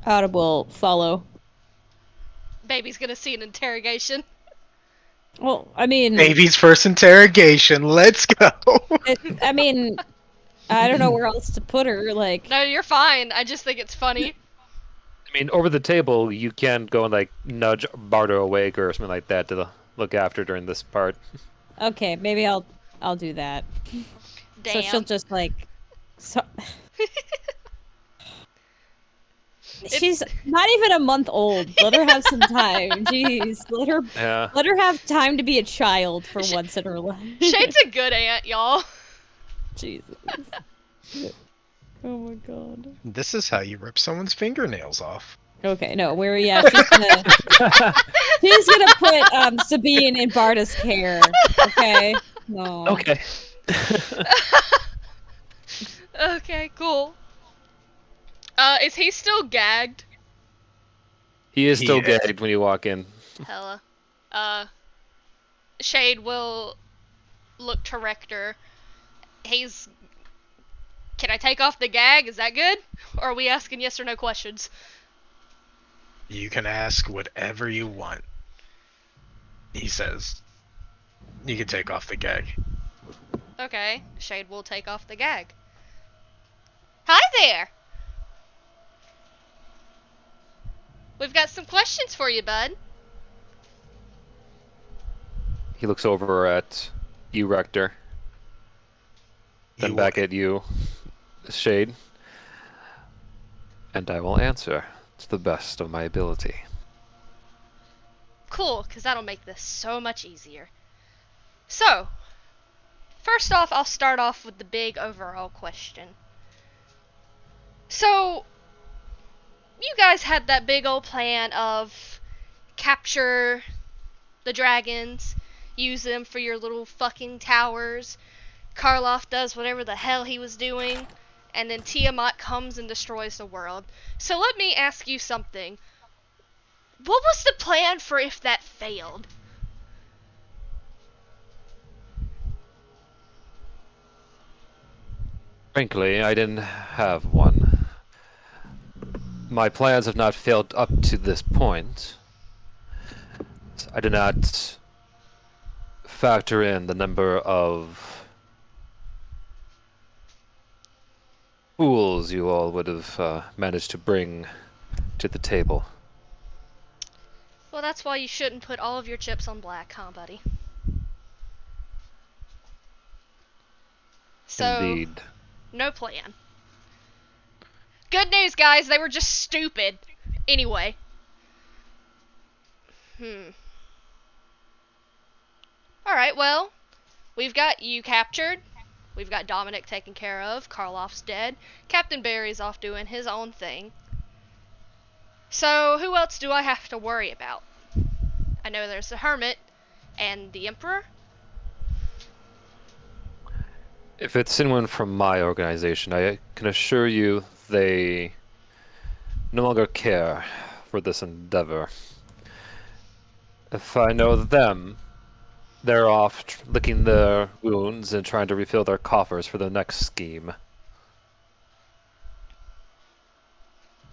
Autumn will follow. Baby's gonna see an interrogation. Well, I mean, Baby's first interrogation. Let's go. I mean, I don't know where else to put her. Like, No, you're fine. I just think it's funny. I mean, over the table, you can go and like nudge Bardo awake or something like that to look after during this part. okay, maybe I'll do that. Damn. So she'll just like, so. She's not even a month old. Let her have some time. Jeez, let her have time to be a child for once in her life. Shade's a good aunt, y'all. Jesus. Oh my god. This is how you rip someone's fingernails off. Okay, no, she's gonna put Sabine in Barda's care. Okay. No. Okay. Okay, cool. Is he still gagged? He is still Yeah. gagged when you walk in. Hella. Shade will look to Rector. Can I take off the gag? Is that good? Or are we asking yes or no questions? You can ask whatever you want. He says. You can take off the gag. Okay, Shade will take off the gag. Hi there! We've got some questions for you, bud. He looks over at you, Rector. Then back at you, Shade. And I will answer to the best of my ability. Cool, because that'll make this so much easier. So, first off, I'll start off with the big overall question. So, you guys had that big old plan of capture the dragons, use them for your little fucking towers. Karloff does whatever the hell he was doing, and then Tiamat comes and destroys the world. So let me ask you something. What was the plan for if that failed? Frankly, I didn't have one. My plans have not failed up to this point. I did not factor in the number of fools you all would have managed to bring to the table. Well, that's why you shouldn't put all of your chips on black, huh, buddy? So, Indeed. no plan. Good news, guys, they were just stupid. Anyway. Alright, well, we've got you captured. We've got Dominic taken care of. Karloff's dead. Captain Barry's off doing his own thing. So, who else do I have to worry about? I know there's the Hermit and the Emperor. If it's anyone from my organization, I can assure you they no longer care for this endeavor. If I know them, they're off licking their wounds and trying to refill their coffers for the next scheme.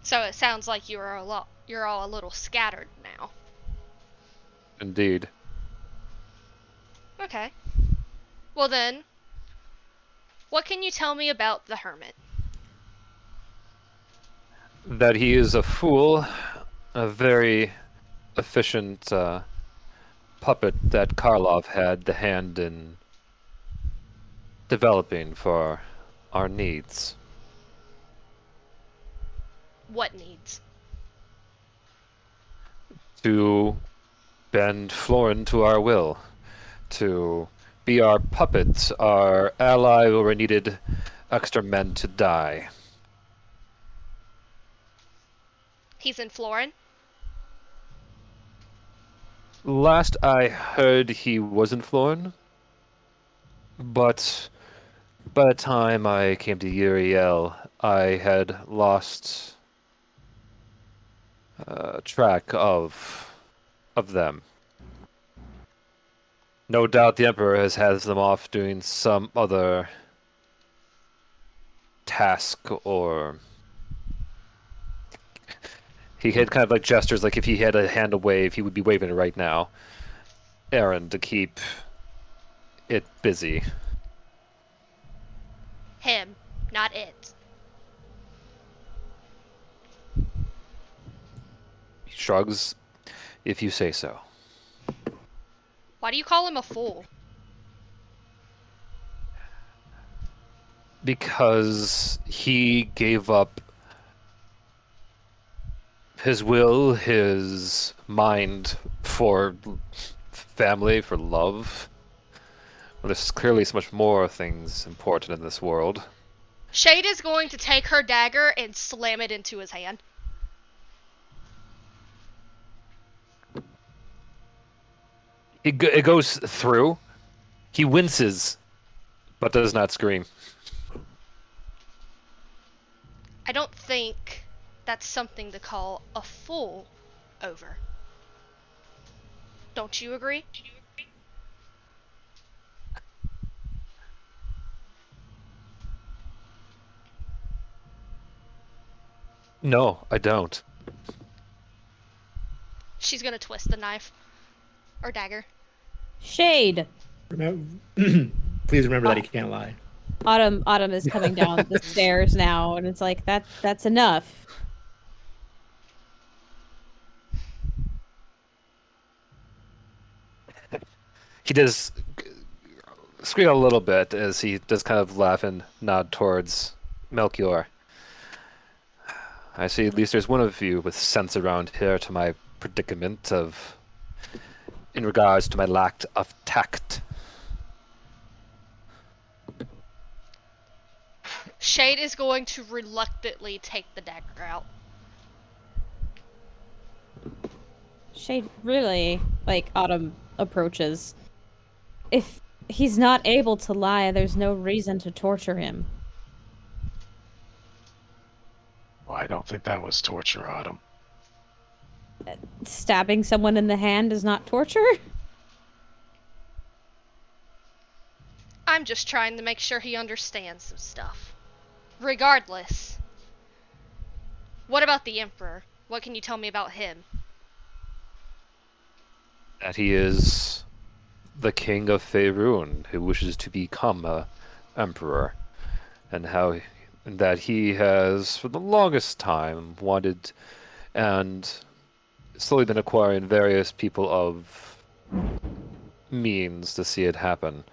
So it sounds like you're all a little scattered now. Indeed. Okay. Well then, what can you tell me about the hermit? That he is a fool, a very efficient puppet that Karlov had the hand in developing for our needs. What needs? To bend Florin to our will, to be our puppet, our ally where we needed extra men to die. He's in Florin? Last I heard, he was in Florin, but by the time I came to Uryale, I had lost track of them. No doubt the Emperor has them off doing some other task, or he had kind of like gestures, like if he had a hand to wave, he would be waving it right now. Errand to keep it busy. Him, not it. He shrugs, if you say so. Why do you call him a fool? Because he gave up his will, his mind for family, for love. Well, there's clearly so much more things important in this world. Shade is going to take her dagger and slam it into his hand. It goes through. He winces, but does not scream. I don't think that's something to call a fool over. Don't you agree? No, I don't. She's gonna twist the knife. Or dagger. Shade. Please remember that he can't lie. Autumn is coming down the stairs now, and it's like that's enough. He does scream a little bit as he does kind of laugh and nod towards Melchior. I see at least there's one of you with sense around here to my predicament in regards to my lack of tact. Shade is going to reluctantly take the dagger out. Shade really, like, Autumn approaches. If he's not able to lie, there's no reason to torture him. Well, I don't think that was torture, Autumn. Stabbing someone in the hand is not torture? I'm just trying to make sure he understands some stuff. Regardless. What about the Emperor? What can you tell me about him? That he is the king of Faerun who wishes to become a emperor, and that he has for the longest time wanted and slowly been acquiring various people of means to see it happen,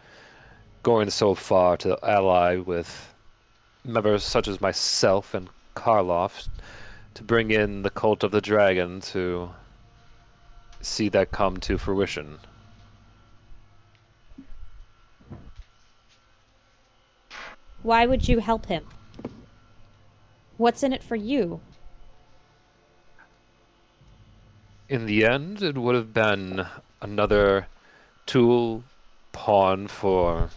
going so far to ally with members such as myself and Karloff to bring in the cult of the dragon to see that come to fruition. Why would you help him? What's in it for you? In the end, it would have been another tool, pawn for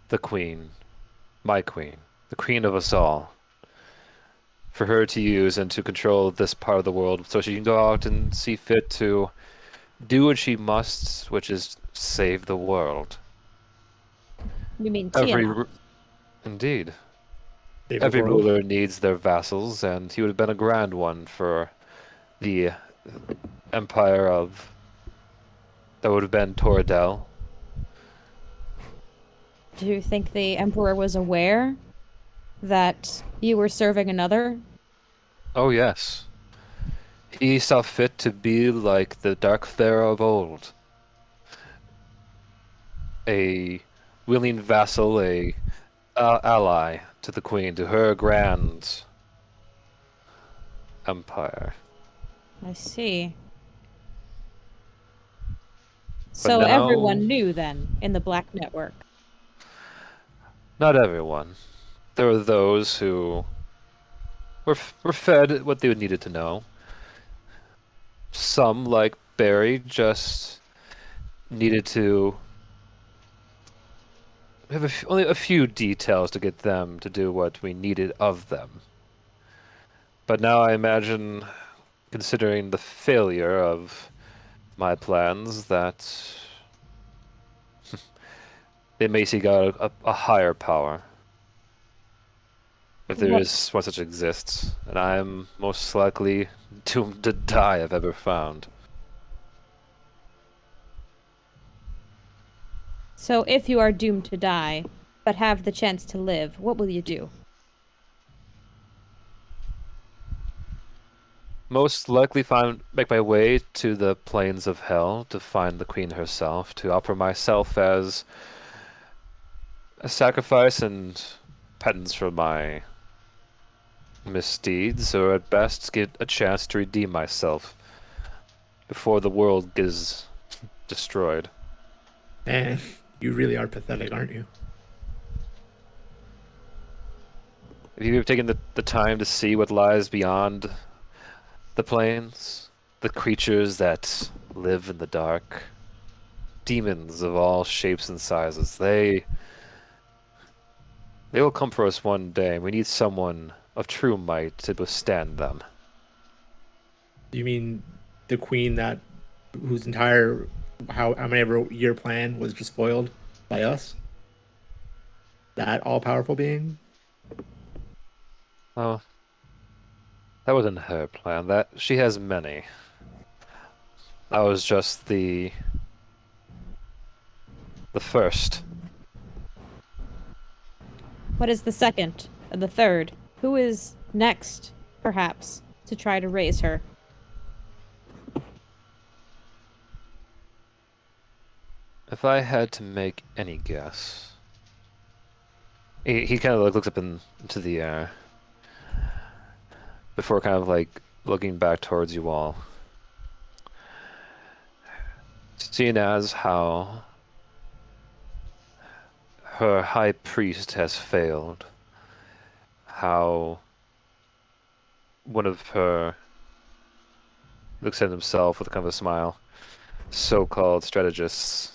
the queen, my queen, the queen of us all, for her to use and to control this part of the world so she can go out and see fit to do what she must, which is save the world. You mean Tiamat? Indeed. Save the Every world. ruler needs their vassals, and he would have been a grand one for the empire of... That would have been Toradel. Do you think the Emperor was aware that you were serving another? Oh yes. He saw fit to be like the Dark Pharaoh of old. A willing vassal, a ally to the Queen, to her grand empire. I see. But So now, everyone knew then in the Black Network. not everyone. There were those who were fed what they needed to know. Some, like Barry, just needed to have only a few details to get them to do what we needed of them. But now I imagine, considering the failure of my plans, that they may seek out a higher power. If there What- is one such exists, and I am most likely doomed to die if ever found. So if you are doomed to die, but have the chance to live, what will you do? Most likely make my way to the plains of hell to find the queen herself, to offer myself as a sacrifice and penance for my misdeeds, or at best get a chance to redeem myself before the world is destroyed. Man, you really are pathetic, aren't you? Have you ever taken the time to see what lies beyond the plains? The creatures that live in the dark? Demons of all shapes and sizes. They will come for us one day. We need someone of true might to withstand them. You mean the queen whose entire how many ever year plan was just foiled by us? That all powerful being? Oh, that wasn't her plan. That she has many. That was just the first. What is the second and the third? Who is next, perhaps, to try to raise her? If I had to make any guess, he kind of looks up into the air before kind of like looking back towards you all. Seeing as how her high priest has failed, how one of her looks at himself with kind of a smile, so-called strategists,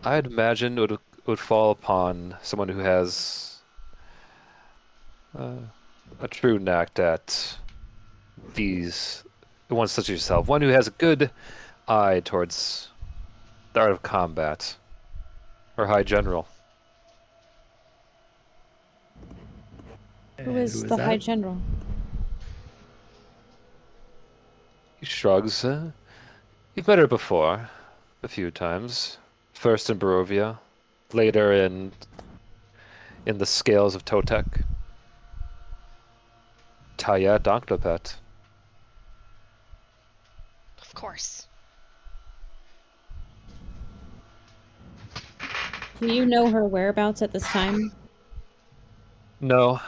I'd imagine it would fall upon someone who has a true knack at these, one such as yourself, one who has a good eye towards the art of combat, or High General. Who And is the High General? He shrugs. You've met her before, a few times. First in Barovia, later in the scales of Totek. Tiyet Octopet. Of course. Do you know her whereabouts at this time? No.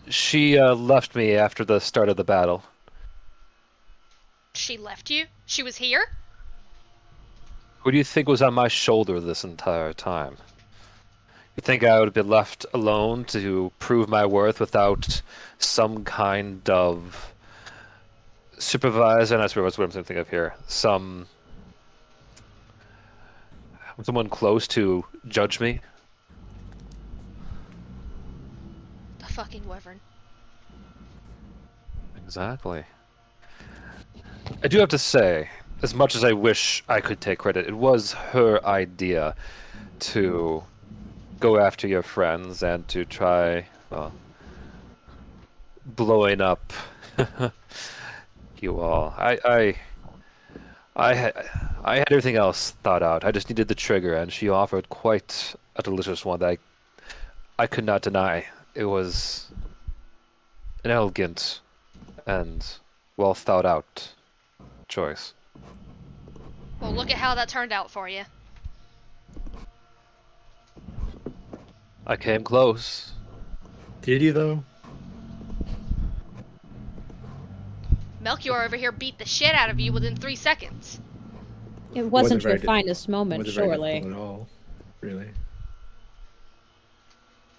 She left me after the start of the battle. She left you? She was here? Who do you think was on my shoulder this entire time? You think I would have been left alone to prove my worth without some kind of supervisor? And that's what I'm thinking of here. Someone close to judge me? The fucking wyvern. Exactly. I do have to say, as much as I wish I could take credit, it was her idea to go after your friends and to try well, blowing up you all. I had I had everything else thought out. I just needed the trigger, and she offered quite a delicious one that I could not deny. It was an elegant and well thought out choice. Well, look at how that turned out for you. I came close. Did you though? Melchior over here beat the shit out of you within 3 seconds. It wasn't your very finest It moment, wasn't very surely. difficult at all, really.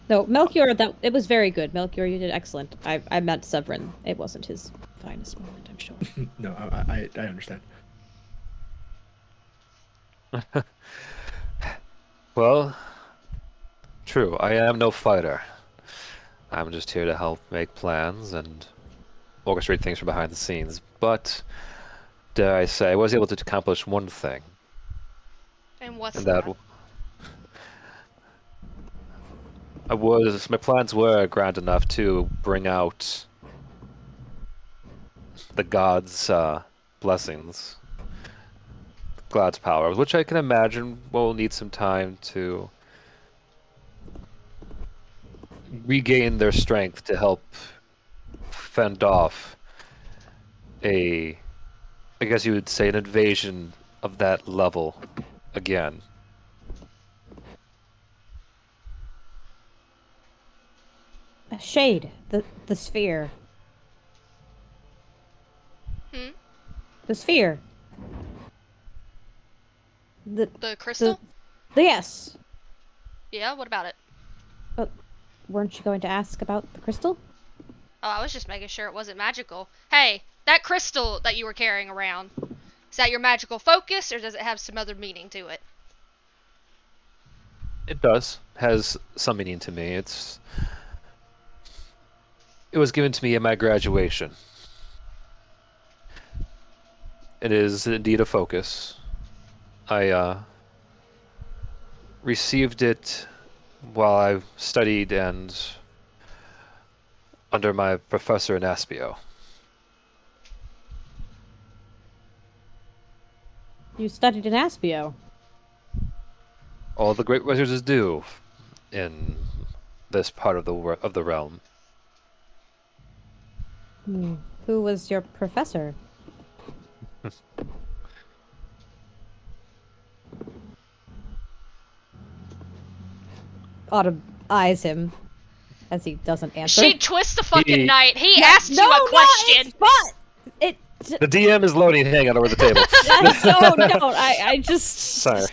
No, Melchior, it was very good. Melchior, you did excellent. I meant Severin. It wasn't his finest moment, I'm sure. No, I understand. Well, true. I am no fighter. I'm just here to help make plans and orchestrate things from behind the scenes. But dare I say, I was able to accomplish one thing, And what's and that? that my plans were grand enough to bring out the gods' blessings, God's power, which I can imagine will need some time to regain their strength to help fend off I guess you would say, an invasion of that level again. A shade, the sphere. Hmm? The sphere. The crystal? Yes. Yeah, what about it? Weren't you going to ask about the crystal? Oh, I was just making sure it wasn't magical. Hey, that crystal that you were carrying around, is that your magical focus, or does it have some other meaning to it? It does. Has some meaning to me. It was given to me at my graduation. It is indeed a focus. I received it while I studied and under my professor in Aspio. You studied in Aspio. All the great wizards do in this part of the realm. Who was your professor? Autumn eyes him as he doesn't answer. She twists the fucking He- knight. He asked you a question. The DM is loading. Hang on over the table. I just Sorry.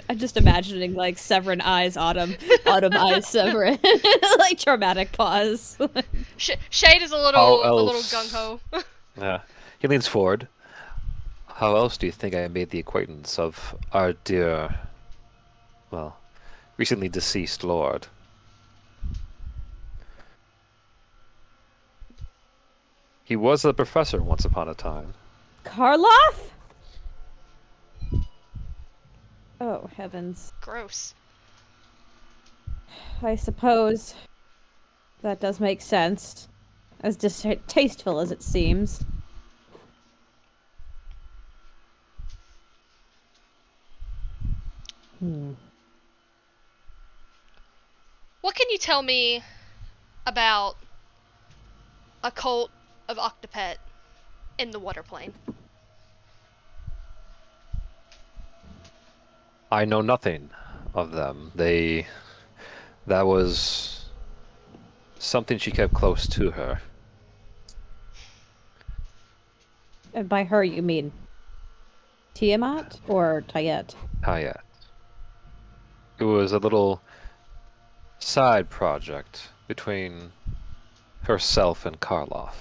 I'm just imagining like Severin eyes Autumn eyes Severin, like traumatic pause. Shade is a How little else? gung ho. Yeah. He leans forward. How else do you think I made the acquaintance of our dear, well, recently deceased lord? He was a professor once upon a time. Karloff? Oh heavens! Gross. I suppose that does make sense, as distasteful as it seems. What can you tell me about a cult of Octopet in the water plane? I know nothing of them. That was something she kept close to her. And by her, you mean Tiamat or Tiyet? Tiyet. It was a little side project between herself and Karloff.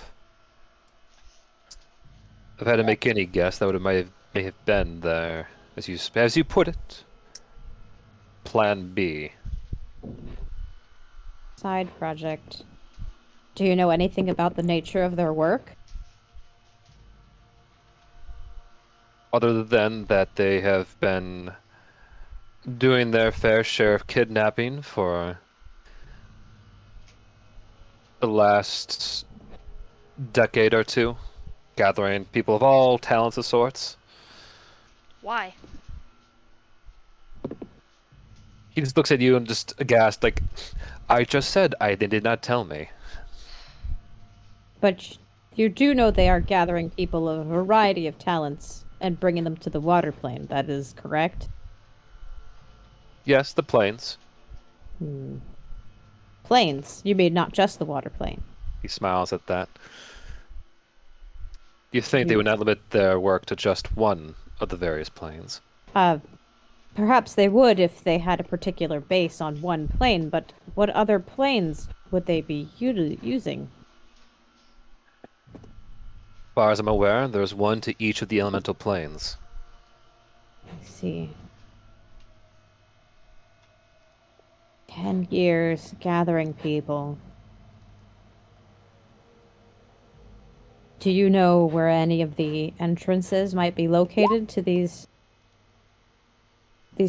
If I had to make any guess, that may have been there, as you put it, Plan B. Side project. Do you know anything about the nature of their work? Other than that, they have been doing their fair share of kidnapping for the last decade or two, gathering people of all talents of sorts. Why? He just looks at you and just aghast, like, I just said they did not tell me. But you do know they are gathering people of a variety of talents and bringing them to the water plane. That is correct? Yes, the planes. Planes. You mean not just the water plane. He smiles at that. You think they would not limit their work to just one of the various planes? Perhaps they would if they had a particular base on one plane, but what other planes would they be using? As far as I'm aware, there's one to each of the elemental planes. I see. 10 years gathering people. Do you know where any of the entrances might be located to these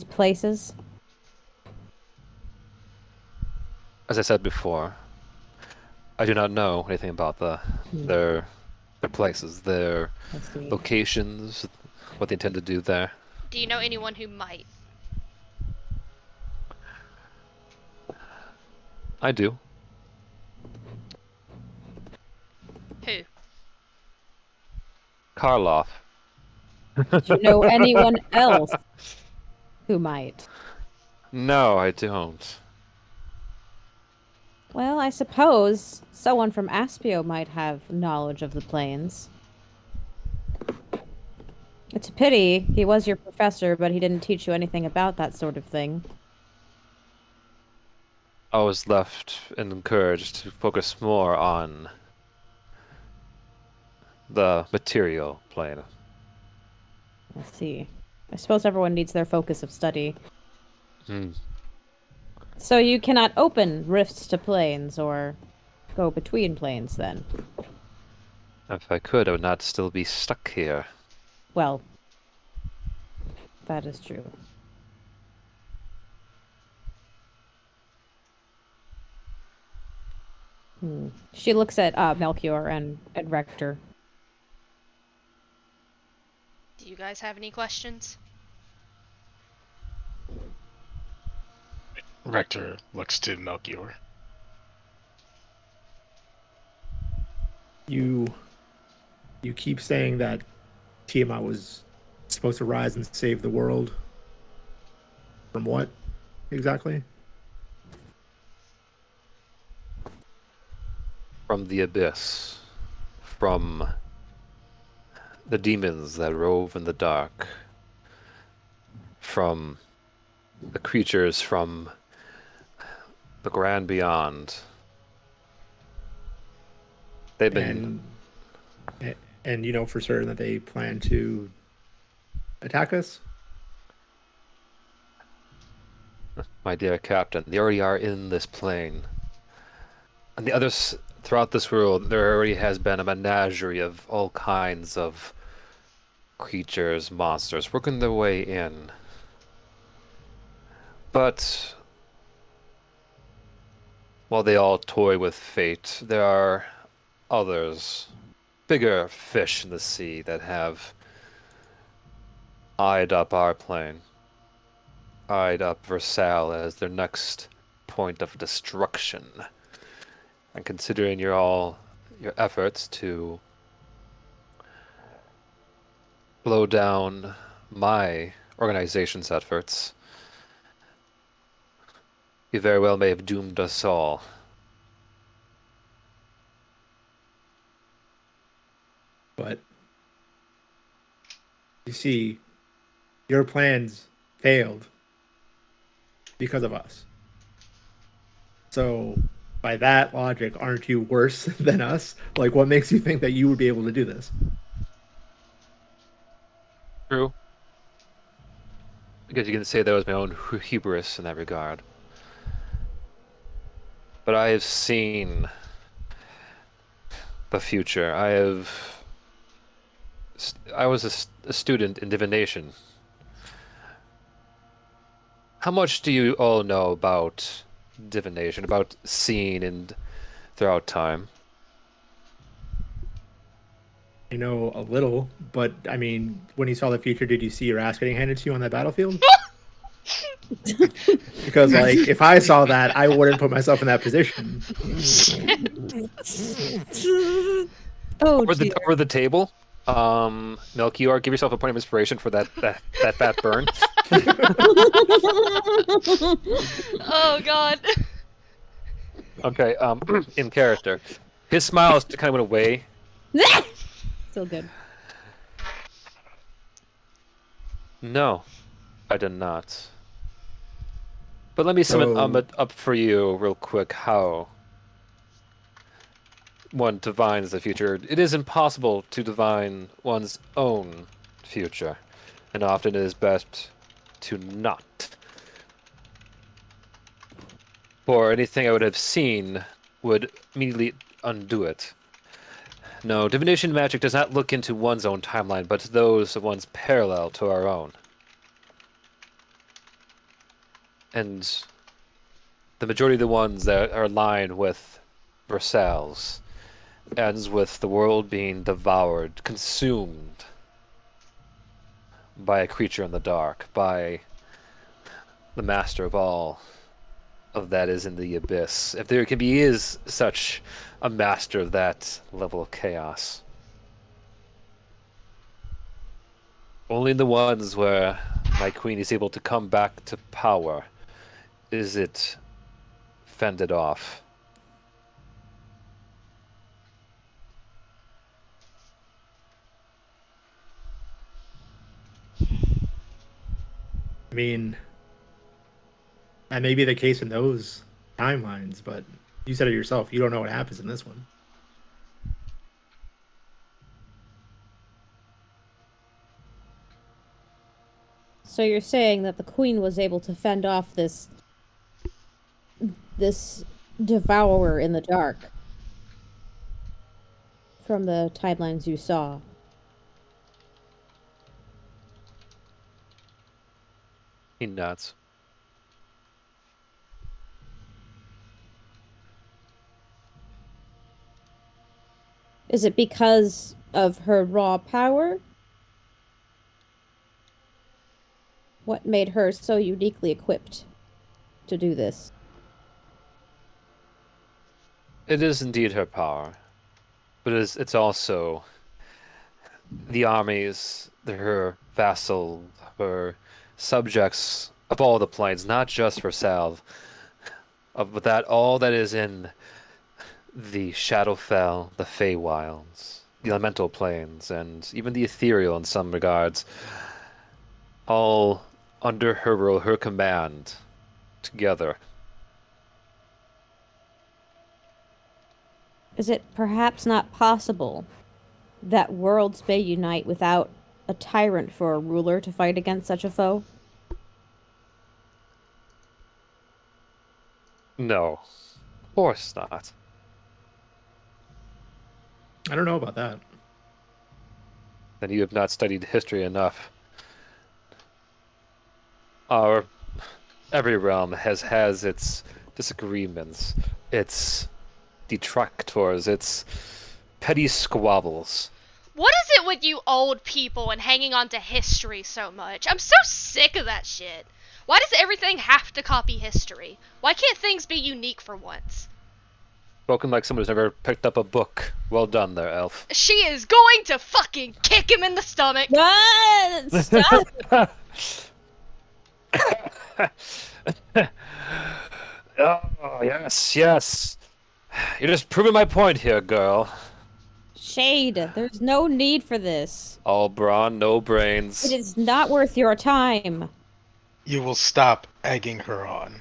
places? As I said before, I do not know anything about their places, their I see. locations, what they intend to do there. Do you know anyone who might? I do. Who? Karloff. Do you know anyone else who might? No, I don't. Well, I suppose someone from Aspio might have knowledge of the planes. It's a pity. He was your professor, but he didn't teach you anything about that sort of thing. I was left and encouraged to focus more on the material plane. I see. I suppose everyone needs their focus of study. So you cannot open rifts to planes or go between planes, then? If I could, I would not still be stuck here. Well, that is true. She looks at Melchior and Rector. Do you guys have any questions? Rector looks to Melchior. You keep saying that Tiamat was supposed to rise and save the world. From what exactly? From the abyss. From the demons that rove in the dark. From the creatures from the grand beyond. They've been... And you know for certain that they plan to attack us? My dear Captain, they already are in this plane. And the others throughout this world, there already has been a menagerie of all kinds of creatures, monsters, working their way in. But while they all toy with fate, there are others, bigger fish in the sea, that have eyed up our plane, eyed up Versailles as their next point of destruction. And considering your efforts to slow down my organization's efforts, you very well may have doomed us all. But you see, your plans failed because of us. So by that logic, aren't you worse than us? Like, what makes you think that you would be able to do this? True. Because you can say that was my own hubris in that regard. But I have seen the future. I was a student in divination. How much do you all know about divination, about seeing and throughout time. I know a little, but I mean, when you saw the future, did you see your ass getting handed to you on that battlefield? Because, like, if I saw that, I wouldn't put myself in that position. Oh, Over dear. the table. Melchior, give yourself a point of inspiration for that fat burn. Oh god. Okay, in character. His smile kind of went away. Still good. No, I did not. But let me sum it So- up for you real quick how one divines the future. It is impossible to divine one's own future, and often it is best to not. For anything I would have seen would immediately undo it. No, divination magic does not look into one's own timeline, but those of one's parallel to our own. And the majority of the ones that are aligned with Versailles ends with the world being devoured, consumed by a creature in the dark, by the master of all of that is in the abyss. If there is such a master of that level of chaos. Only the ones where my queen is able to come back to power is it fended off. I mean, that may be the case in those timelines, but you said it yourself. You don't know what happens in this one. So you're saying that the queen was able to fend off this devourer in the dark from the timelines you saw. He nods. Is it because of her raw power? What made her so uniquely equipped to do this? It is indeed her power, but it's also the armies, her vassal, her subjects of all the planes, not just Versailles, but that all that is in the Shadowfell, the Feywilds, the elemental planes, and even the ethereal in some regards, all under her rule, her command, together. Is it perhaps not possible that worlds may unite without a tyrant for a ruler to fight against such a foe? No, of course not. I don't know about that. Then you have not studied history enough. Every realm has its disagreements, its detractors, its petty squabbles. What is it with you old people and hanging on to history so much? I'm so sick of that shit. Why does everything have to copy history? Why can't things be unique for once? Spoken like someone who's never picked up a book. Well done there, Elf. She is going to fucking kick him in the stomach. What? Stop! Oh, yes, yes. You're just proving my point here, girl. Shade, there's no need for this. All brawn, no brains. It is not worth your time. You will stop egging her on.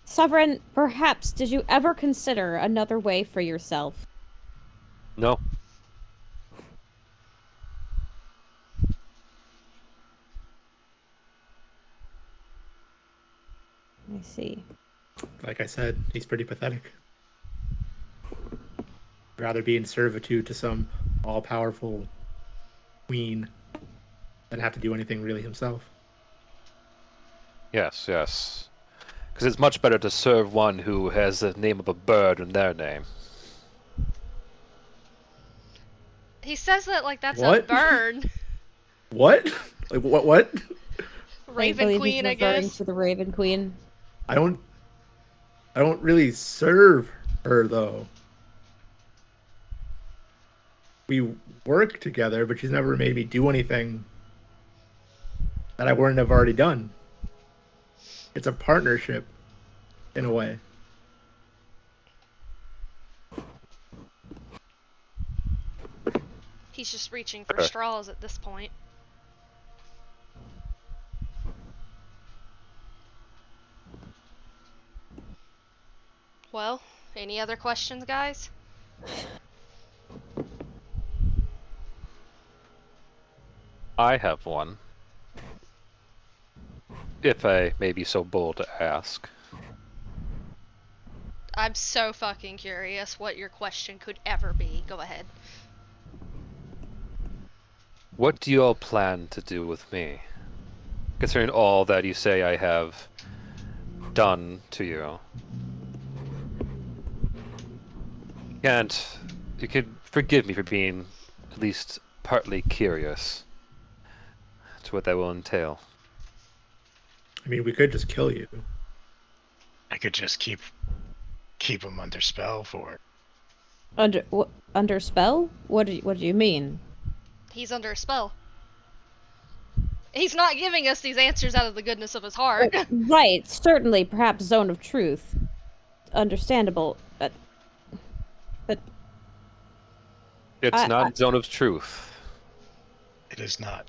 Sovereign, perhaps did you ever consider another way for yourself? No. I see. Like I said, he's pretty pathetic. Rather be in servitude to some all-powerful queen than have to do anything really himself. Yes, yes. Because it's much better to serve one who has the name of a bird in their name. He says that like that's a What? bird. What? Like what? I Raven believe Queen, I he's referring guess. to the Raven Queen. I don't really serve her though. We work together, but she's never made me do anything that I wouldn't have already done. It's a partnership in a way. He's just reaching for Sure. straws at this point. Well, any other questions, guys? I have one. If I may be so bold to ask. I'm so fucking curious what your question could ever be. Go ahead. What do you all plan to do with me? Considering all that you say I have done to you. You can forgive me for being at least partly curious to what that will entail. I mean, we could just kill you. I could just keep him under spell for Under spell? What do you mean? He's under a spell. He's not giving us these answers out of the goodness of his heart. Right, certainly, perhaps zone of truth. Understandable, but It's not Zone of Truth. it is not.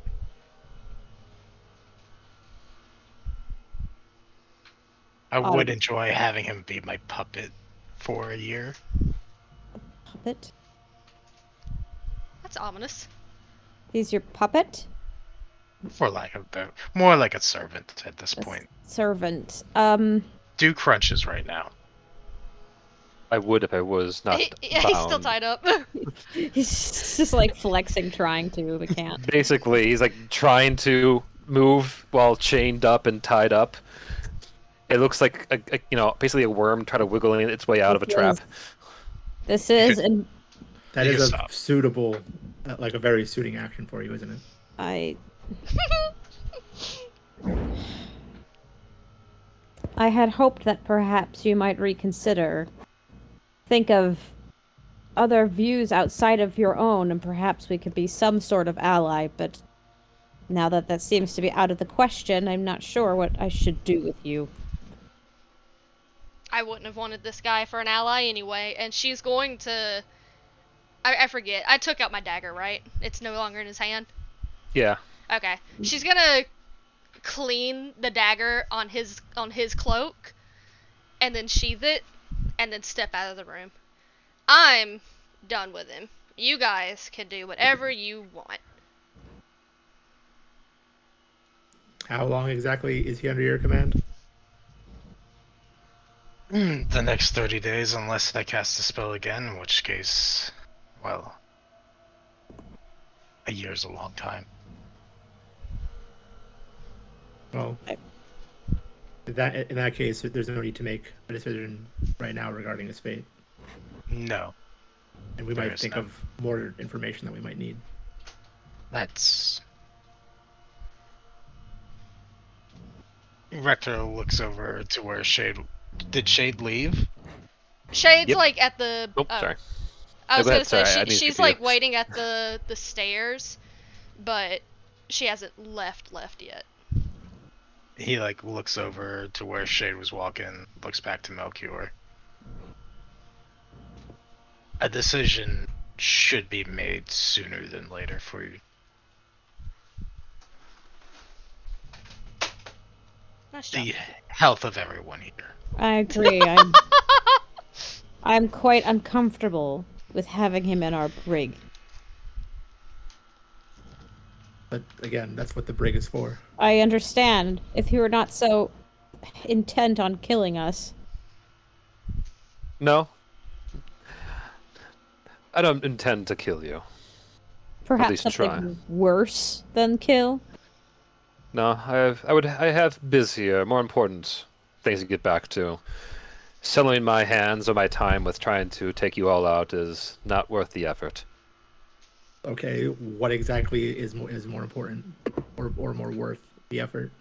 I would enjoy having him be my puppet for a year. puppet? That's ominous. He's your puppet? For lack of better, more like a servant at this point. Servant. Do crunches right now. I would if I was not Yeah, bound. he's still tied up. He's just like flexing, trying to, but can't. Basically, he's like trying to move while chained up and tied up. It looks like basically a worm trying to wiggle its way out of a trap. This is, and That You is can a stop. suitable, like a very suiting action for you, isn't it? I had hoped that perhaps you might reconsider. Think of other views outside of your own, and perhaps we could be some sort of ally, but now that that seems to be out of the question, I'm not sure what I should do with you. I wouldn't have wanted this guy for an ally anyway, and she's going to... I forget. I took out my dagger, right? It's no longer in his hand? Yeah. Okay. She's gonna clean the dagger on his cloak, and then sheath it, and then step out of the room. I'm done with him. You guys can do whatever you want. How long exactly is he under your command? The next 30 days, unless I cast a spell again, in which case, well, a year's a long time. Well, in that case, there's no need to make a decision right now regarding his fate, No, and we There might is think none. of more information that we might need. that's... Rector looks over to where Shade... Did Shade leave? Shade's Yep. like at the... Oh, sorry. I was go gonna ahead, sorry, I say, didn't she's skip you. like waiting at the stairs, but she hasn't left yet. He, like, looks over to where Shade was walking, looks back to Melchior. A decision should be made sooner than later for you. Nice job. The health of everyone here. I agree. I'm quite uncomfortable with having him in our brig. But again, that's what the brig is for. I understand if he were not so intent on killing us. No. I don't intend to kill you. Perhaps least something try. worse than kill. No, I have busier, more important things to get back to. Settling my hands or my time with trying to take you all out is not worth the effort. Okay, what exactly is more important, or more worth the effort?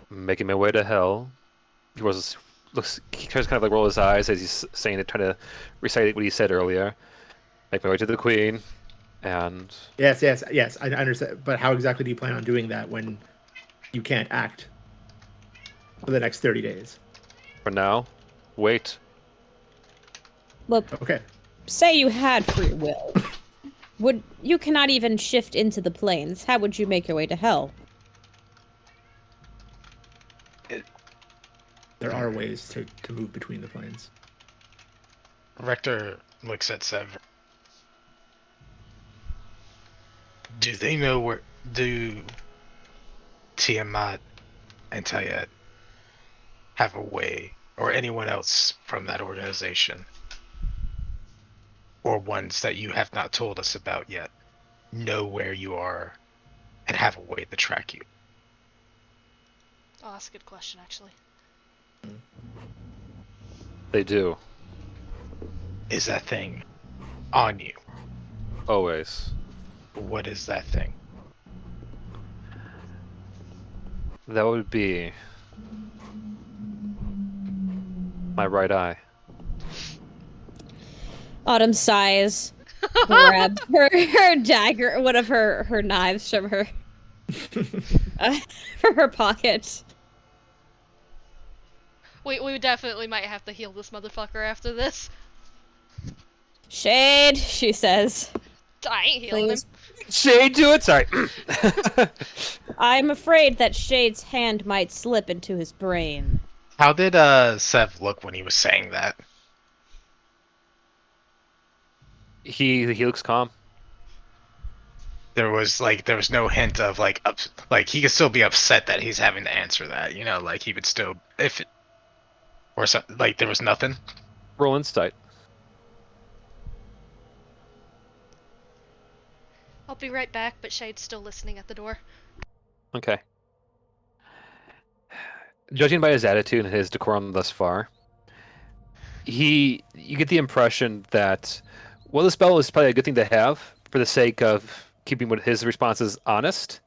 Making my way to hell. He tries to kind of like roll his eyes as he's saying it, trying to recite what he said earlier. Make my way to the queen, and Yes. I understand. But how exactly do you plan on doing that when you can't act for the next 30 days? for now, wait. Look, Okay. say you had free will. You cannot even shift into the planes. How would you make your way to hell? There are ways to move between the planes. Rector looks at Sever. Do they know where? Do Tiamat and Tiyet have a way, or anyone else from that organization, or ones that you have not told us about yet, know where you are and have a way to track you? Oh, that's a good question, actually. They do. Is that thing on you? Always. What is that thing? That would be my right eye. Autumn sighs, grabs her dagger, one of her knives from her from her pocket. We definitely might have to heal this motherfucker after this. Shade, she says. I ain't healing him. Please. Shade to it. Sorry. I'm afraid that Shade's hand might slip into his brain. How did Sev look when he was saying that? He looks calm. There was no hint of like he could still be upset that he's having to answer that, like he would still if it, or so, like there was nothing. Roll insight. I'll be right back, but Shade's still listening at the door. Okay. Judging by his attitude and his decorum thus far, you get the impression that, well, the spell is probably a good thing to have for the sake of keeping what his responses honest.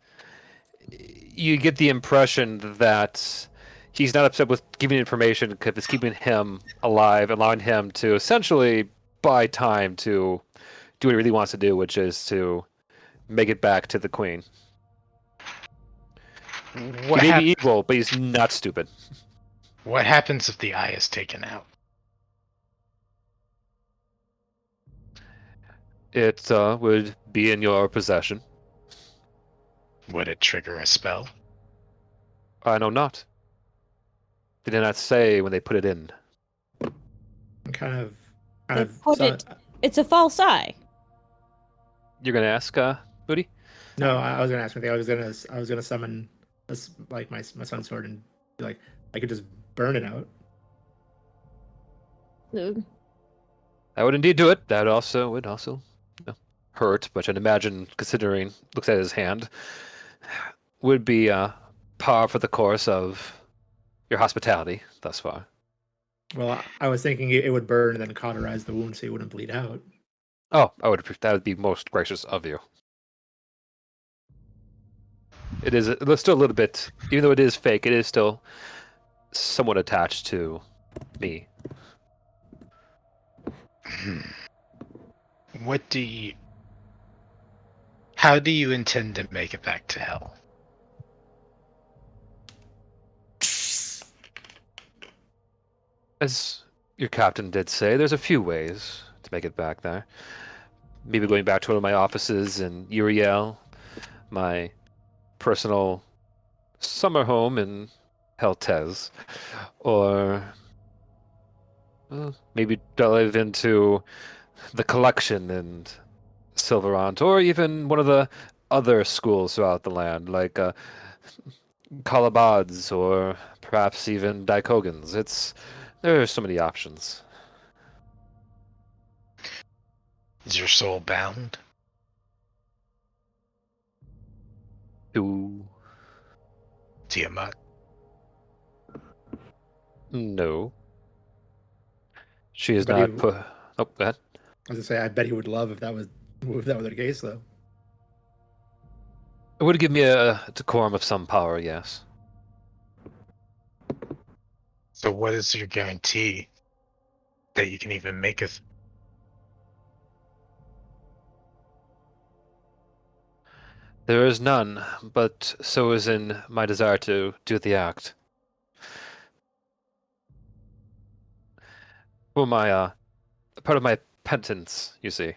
You get the impression that he's not upset with giving information because it's keeping him alive, allowing him to essentially buy time to do what he really wants to do, which is to make it back to the queen. What He may hap- be evil, but he's not stupid. What happens if the eye is taken out? It would be in your possession. Would it trigger a spell? I know not. They did not say when they put it in. I'm kind of They put it. It's a false eye. You're gonna ask, Booty? No, I was gonna ask something. I was gonna summon this, like my son's sword and be like, I could just burn it out. I would indeed do it. That would also hurt, but I'd imagine, considering looks at his hand, would be par for the course of your hospitality thus far. Well, I was thinking it would burn and then cauterize the wound so it wouldn't bleed out. Oh, that would be most gracious of you. It's still a little bit, even though it is fake, it is still somewhat attached to me. How do you intend to make it back to hell? As your captain did say, there's a few ways to make it back there. Maybe going back to one of my offices in Uryale, my personal summer home in Heltez, or maybe dive into the collection in Silverant, or even one of the other schools throughout the land, like Kalabads, or perhaps even Daikogans. There are so many options. Is your soul bound? To Tiamat. No. She is But not he- put. Oh, go ahead. I was gonna say, I bet he would love if that was the case, though. It would give me a decorum of some power, yes. So what is your guarantee that you can even make it? There is none, but so is in my desire to do the act. Well, my part of my penance, you see.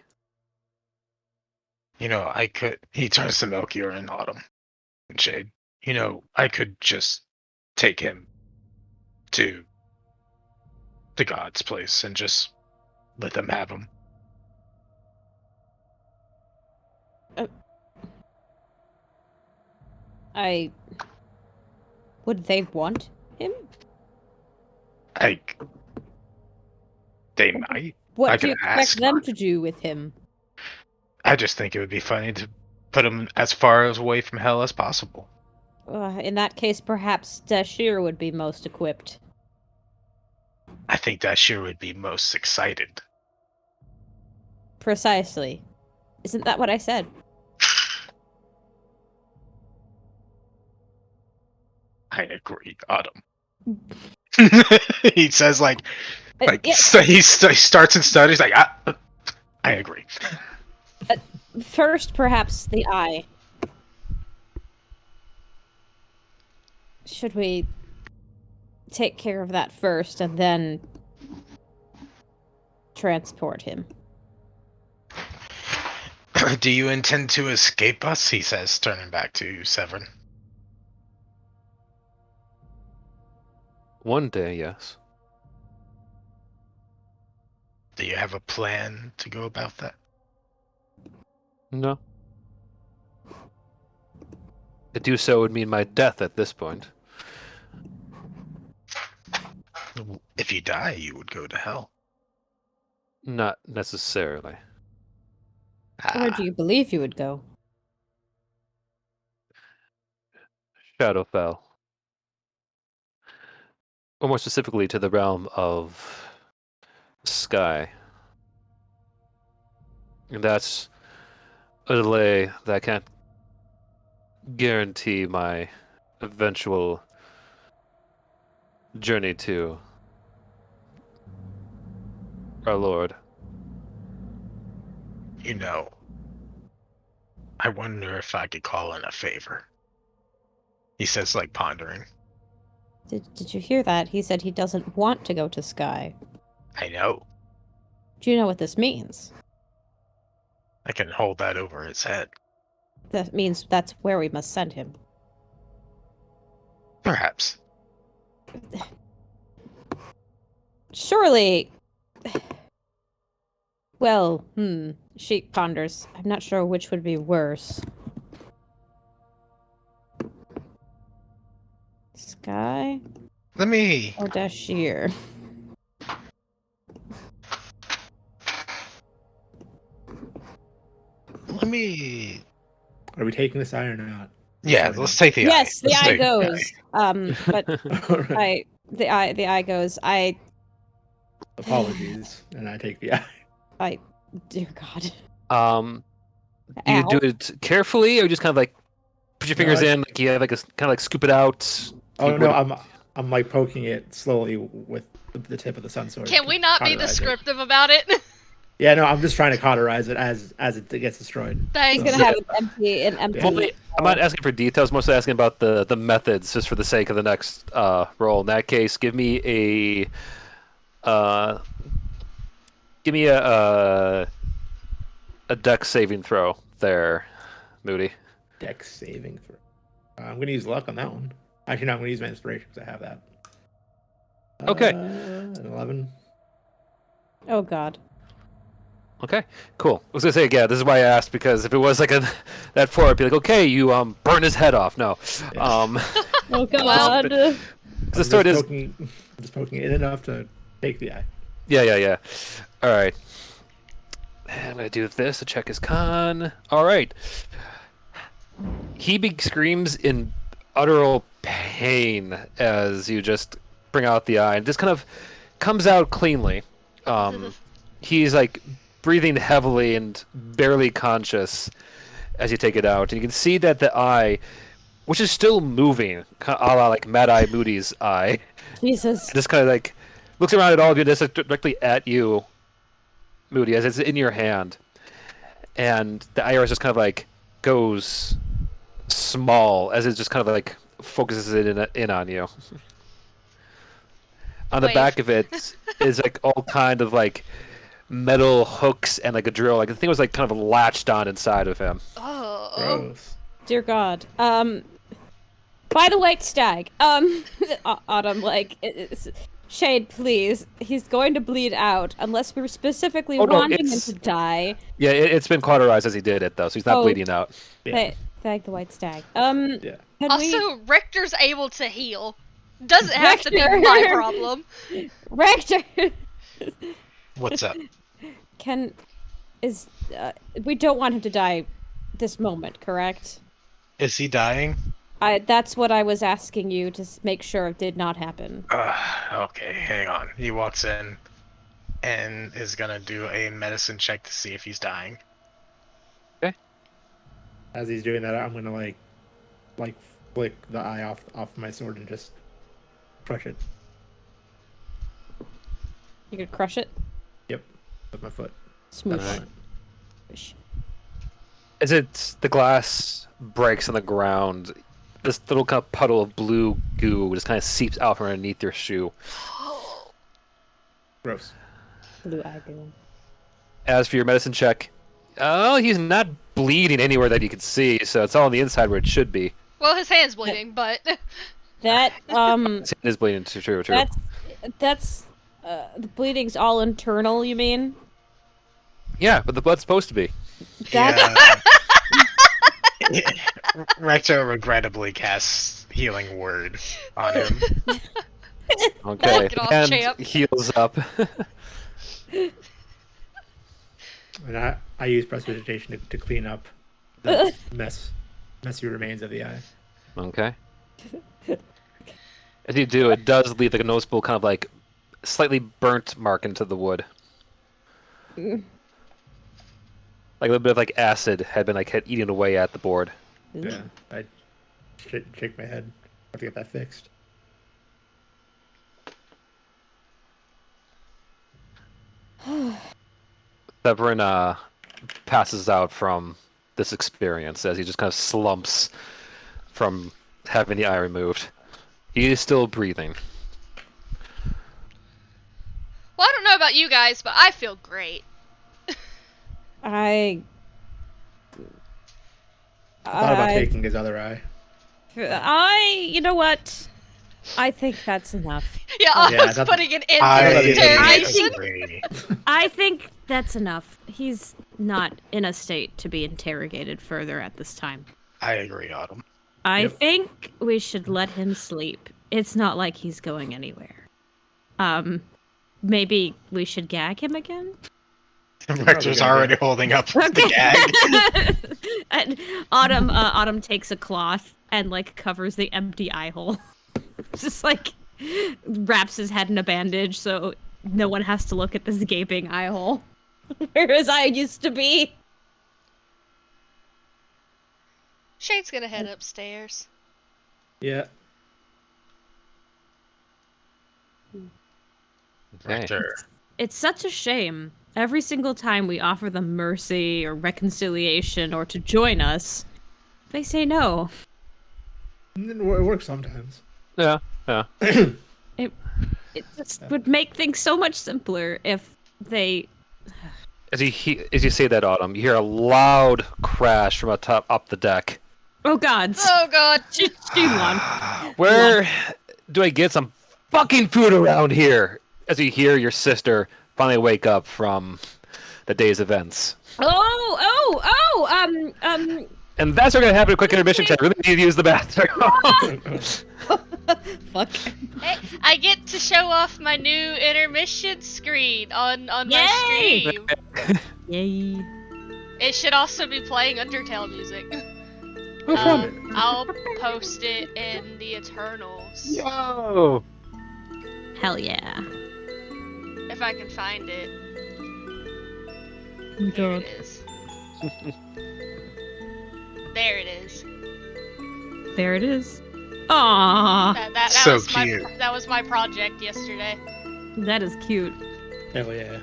You know, I could. He turns to Melchior and Autumn and Shade. You know, I could just take him to the God's place and just let them have him. Would they want him? They might. What I do you could expect ask. them to do with him? I just think it would be funny to put him as far away from hell as possible. In that case, perhaps Dashir would be most equipped. I think that sure would be most excited. Precisely. Isn't that what I said? I agree, Autumn. He says Yeah, so he starts and stutters like I agree. first, perhaps the eye. Should we take care of that first and then transport him? Do you intend to escape us? He says, turning back to Severin. One day, yes. Do you have a plan to go about that? No. To do so would mean my death at this point. If you die, you would go to hell. Not necessarily. Where do you believe you would go? Shadowfell. Or more specifically, to the realm of sky. And that's a delay that I can't guarantee my eventual journey to our Lord. You know, I wonder if I could call in a favor. He says, like, pondering. Did you hear that? He said he doesn't want to go to Sky. I know. Do you know what this means? I can hold that over his head. That means that's where we must send him. Perhaps. Surely... Well, she ponders. I'm not sure which would be worse. Sky Let me... or Dashir? Let me... Are we taking this eye or not? Yeah, Sorry, let's no. take the eye. Yes, the Let's eye take the goes. But Alright. the eye goes. Apologies, and I take the eye. Dear God. Do you Ow. do it carefully, or just kind of like put your fingers I- in, like you have like a kind of like scoop it out? Oh You no, would- I'm like poking it slowly with the tip of the sun sword. Can to we not be cauterize it. descriptive about it? Yeah, no, I'm just trying to cauterize it as it gets destroyed. He's Thanks. gonna have an empty. Yeah. Well, wait, I'm not asking for details. Mostly asking about the methods, just for the sake of the next roll. In that case, give me a dex saving throw there, Moody. Dex saving throw. I'm gonna use luck on that one. Actually, no, I'm gonna use my inspiration because I have that. Okay. An 11. Oh God. Okay, cool. I was gonna say, yeah, this is why I asked, because if it was like that 4, I'd be like, okay, you burn his head off. No, Yeah. Oh God. the story is, I'm just poking it in enough to take the eye. yeah. All right, I'm gonna do this to check his con. All right, he screams in utter pain as you just bring out the eye, and just kind of comes out cleanly. He's like breathing heavily and barely conscious as you take it out, and you can see that the eye, which is still moving, a la like Mad Eye Moody's eye, Jesus. just kind of like looks around at all of you, just like, directly at you, Moody, as it's in your hand, and the iris just kind of like goes small as it just kind of like focuses it in on you. On the Wait. back of it is like all kind of like metal hooks and like a drill. Like the thing was like kind of latched on inside of him. Oh. Gross. Dear God. By the white stag. Autumn, like, Shade, please. He's going to bleed out unless we're specifically Oh, no, wanting him it's- to die. Yeah, it's been cauterized as he did it though, so he's not Oh. bleeding out. Yeah. Thank the white stag. Yeah. Can Also, Rector's able to heal. Doesn't have to be Rector! my problem. Rector! What's up? We don't want him to die this moment, correct? Is he dying? That's what I was asking you to make sure it did not happen. Okay, hang on. He walks in and is gonna do a medicine check to see if he's dying. As he's doing that, I'm gonna like flick the eye off my sword and just crush it. You could crush it? Yep, with my foot. Smooth. That's on it. As the glass breaks on the ground, this little kind of puddle of blue goo just kind of seeps out from underneath your shoe. Gross. Blue eye goo. As for your medicine check, he's not bleeding anywhere that you can see, so it's all on the inside where it should be. Well, his hand's bleeding, but That, His hand is bleeding, true. that's, the bleeding's all internal, you mean? Yeah, but the blood's supposed to be. That, Yeah. Recto regrettably casts Healing Word on him. Okay, Knock it off, and champ. heals up. And I use prestidigitation to clean up the messy remains of the eye. Okay. As you do, it does leave like a noticeable kind of like slightly burnt mark into the wood. Like a little bit of like acid had been like eating away at the board. Yeah, I shake my head. Have to get that fixed. Severin passes out from this experience as he just kind of slumps from having the eye removed. He is still breathing. well, I don't know about you guys, but I feel great. I Thought about taking his other eye. you know what? I think that's enough. Yeah, Yeah, I was that's- putting it in I there. I agree. I think that's enough. He's not in a state to be interrogated further at this time. I agree, Autumn. I Yep. think we should let him sleep. It's not like he's going anywhere. Maybe we should gag him again? Rector's already holding up the gag. And Autumn takes a cloth and like covers the empty eye hole. Just like wraps his head in a bandage so no one has to look at this gaping eye hole where his eye used to be. Shade's gonna head upstairs. Yeah. Okay. Rector. It's such a shame. Every single time we offer them mercy or reconciliation or to join us, they say no. It works sometimes. Yeah. It just would make things so much simpler if they. As you say that, Autumn, you hear a loud crash from up the deck. Oh gods! Oh god. Shinwan. Where do I get some fucking food around here? As you hear your sister finally wake up from the day's events. And that's what's gonna happen. A quick intermission because I really need to use the bathroom. Fuck. Hey, I get to show off my new intermission screen on my Yay! stream. Yay! It should also be playing Undertale music. Go from it. I'll post it in the Eternals Yo! Hell yeah. if I can find it. Oh my There god. it is. There it is. There it is. Aww. That So was cute. that was my project yesterday. That is cute. Hell yeah.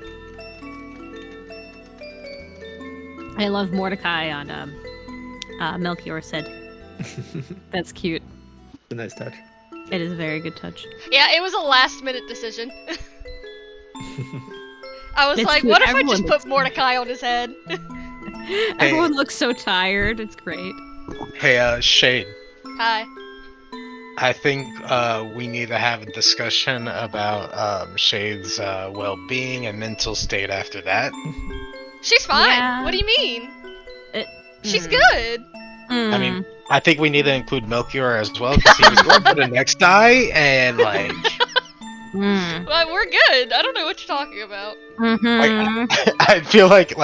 I love Mordecai on Melchior's head. That's cute. A nice touch. It is a very good touch. Yeah, it was a last minute decision. I was It's like, cute. what if I Everyone just looks put Mordecai on his head? Everyone looks so tired. It's great. Hey, Shade. Hi. I think we need to have a discussion about Shade's well-being and mental state after that. She's fine. Yeah. What do you mean? She's Mm. good. I mean, I think we need to include Melchior as well because he was going for the next die, and like, Well, we're good. I don't know what you're talking about. I feel like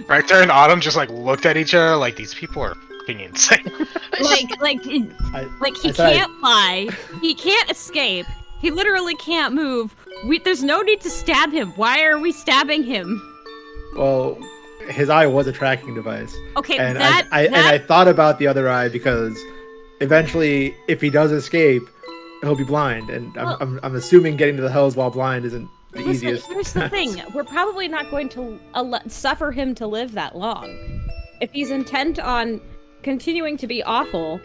Rector and Autumn just like looked at each other like these people are fucking insane. like he I said can't fly. He can't escape. He literally can't move. There's no need to stab him. Why are we stabbing him? Well, his eye was a tracking device. Okay, And that I thought about the other eye because eventually, if he does escape, he'll be blind. And I'm assuming getting to the Hells while blind isn't the Listen, easiest. here's the thing. We're probably not going to suffer him to live that long. If he's intent on continuing to be awful,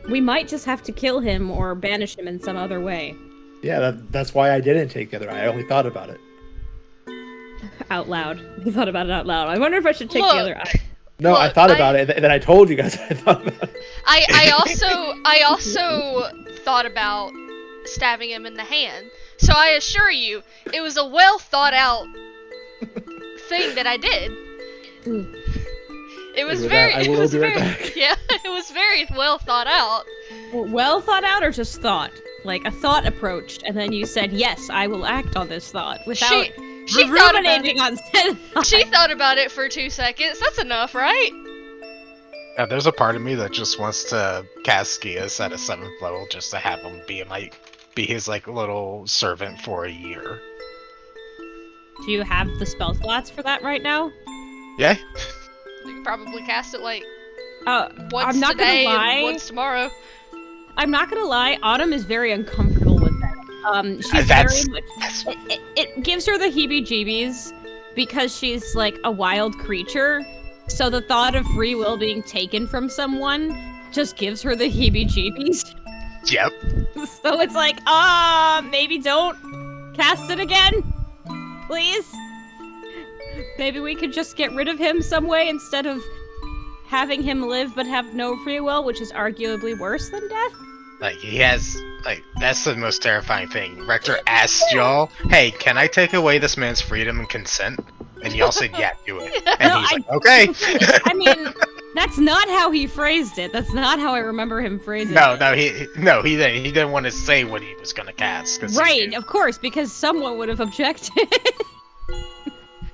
we might just have to kill him or banish him in some other way. Yeah, that's why I didn't take the other eye. I only thought about it. Out loud. You thought about it out loud. I wonder if I should take Look. the other eye. No, I Look, thought about it, and then I told you guys I thought about it. I also thought about stabbing him in the hand. So I assure you, it was a well thought out thing that I did. It was With very, that, I it will was be right very, back. yeah, it was very well thought out. Well thought out or just thought? Like a thought approached, and then you said, yes, I will act on this thought without She thought about ruminating it. on said thought. She thought about it for 2 seconds. That's enough, right? Yeah, there's a part of me that just wants to cast Skias at a 7th level just to have him be his like little servant for a year. Do you have the spell slots for that right now? Yeah. You can probably cast it like I'm once not today gonna lie. and once tomorrow. I'm not gonna lie, Autumn is very uncomfortable with that. She's That's- very much. It gives her the heebie-jeebies because she's like a wild creature. So the thought of free will being taken from someone just gives her the heebie-jeebies. Yep. So it's like, maybe don't cast it again, please. Maybe we could just get rid of him some way instead of having him live but have no free will, which is arguably worse than death. Like he has that's the most terrifying thing. Rector asked y'all, "Hey, can I take away this man's freedom and consent?" And y'all said, "Yeah, do it." And No, he's like, "Okay." I mean, that's not how he phrased it. That's not how I remember him phrasing No, it. he didn't want to say what he was gonna cast. 'Cause he Right, knew. of course, because someone would have objected.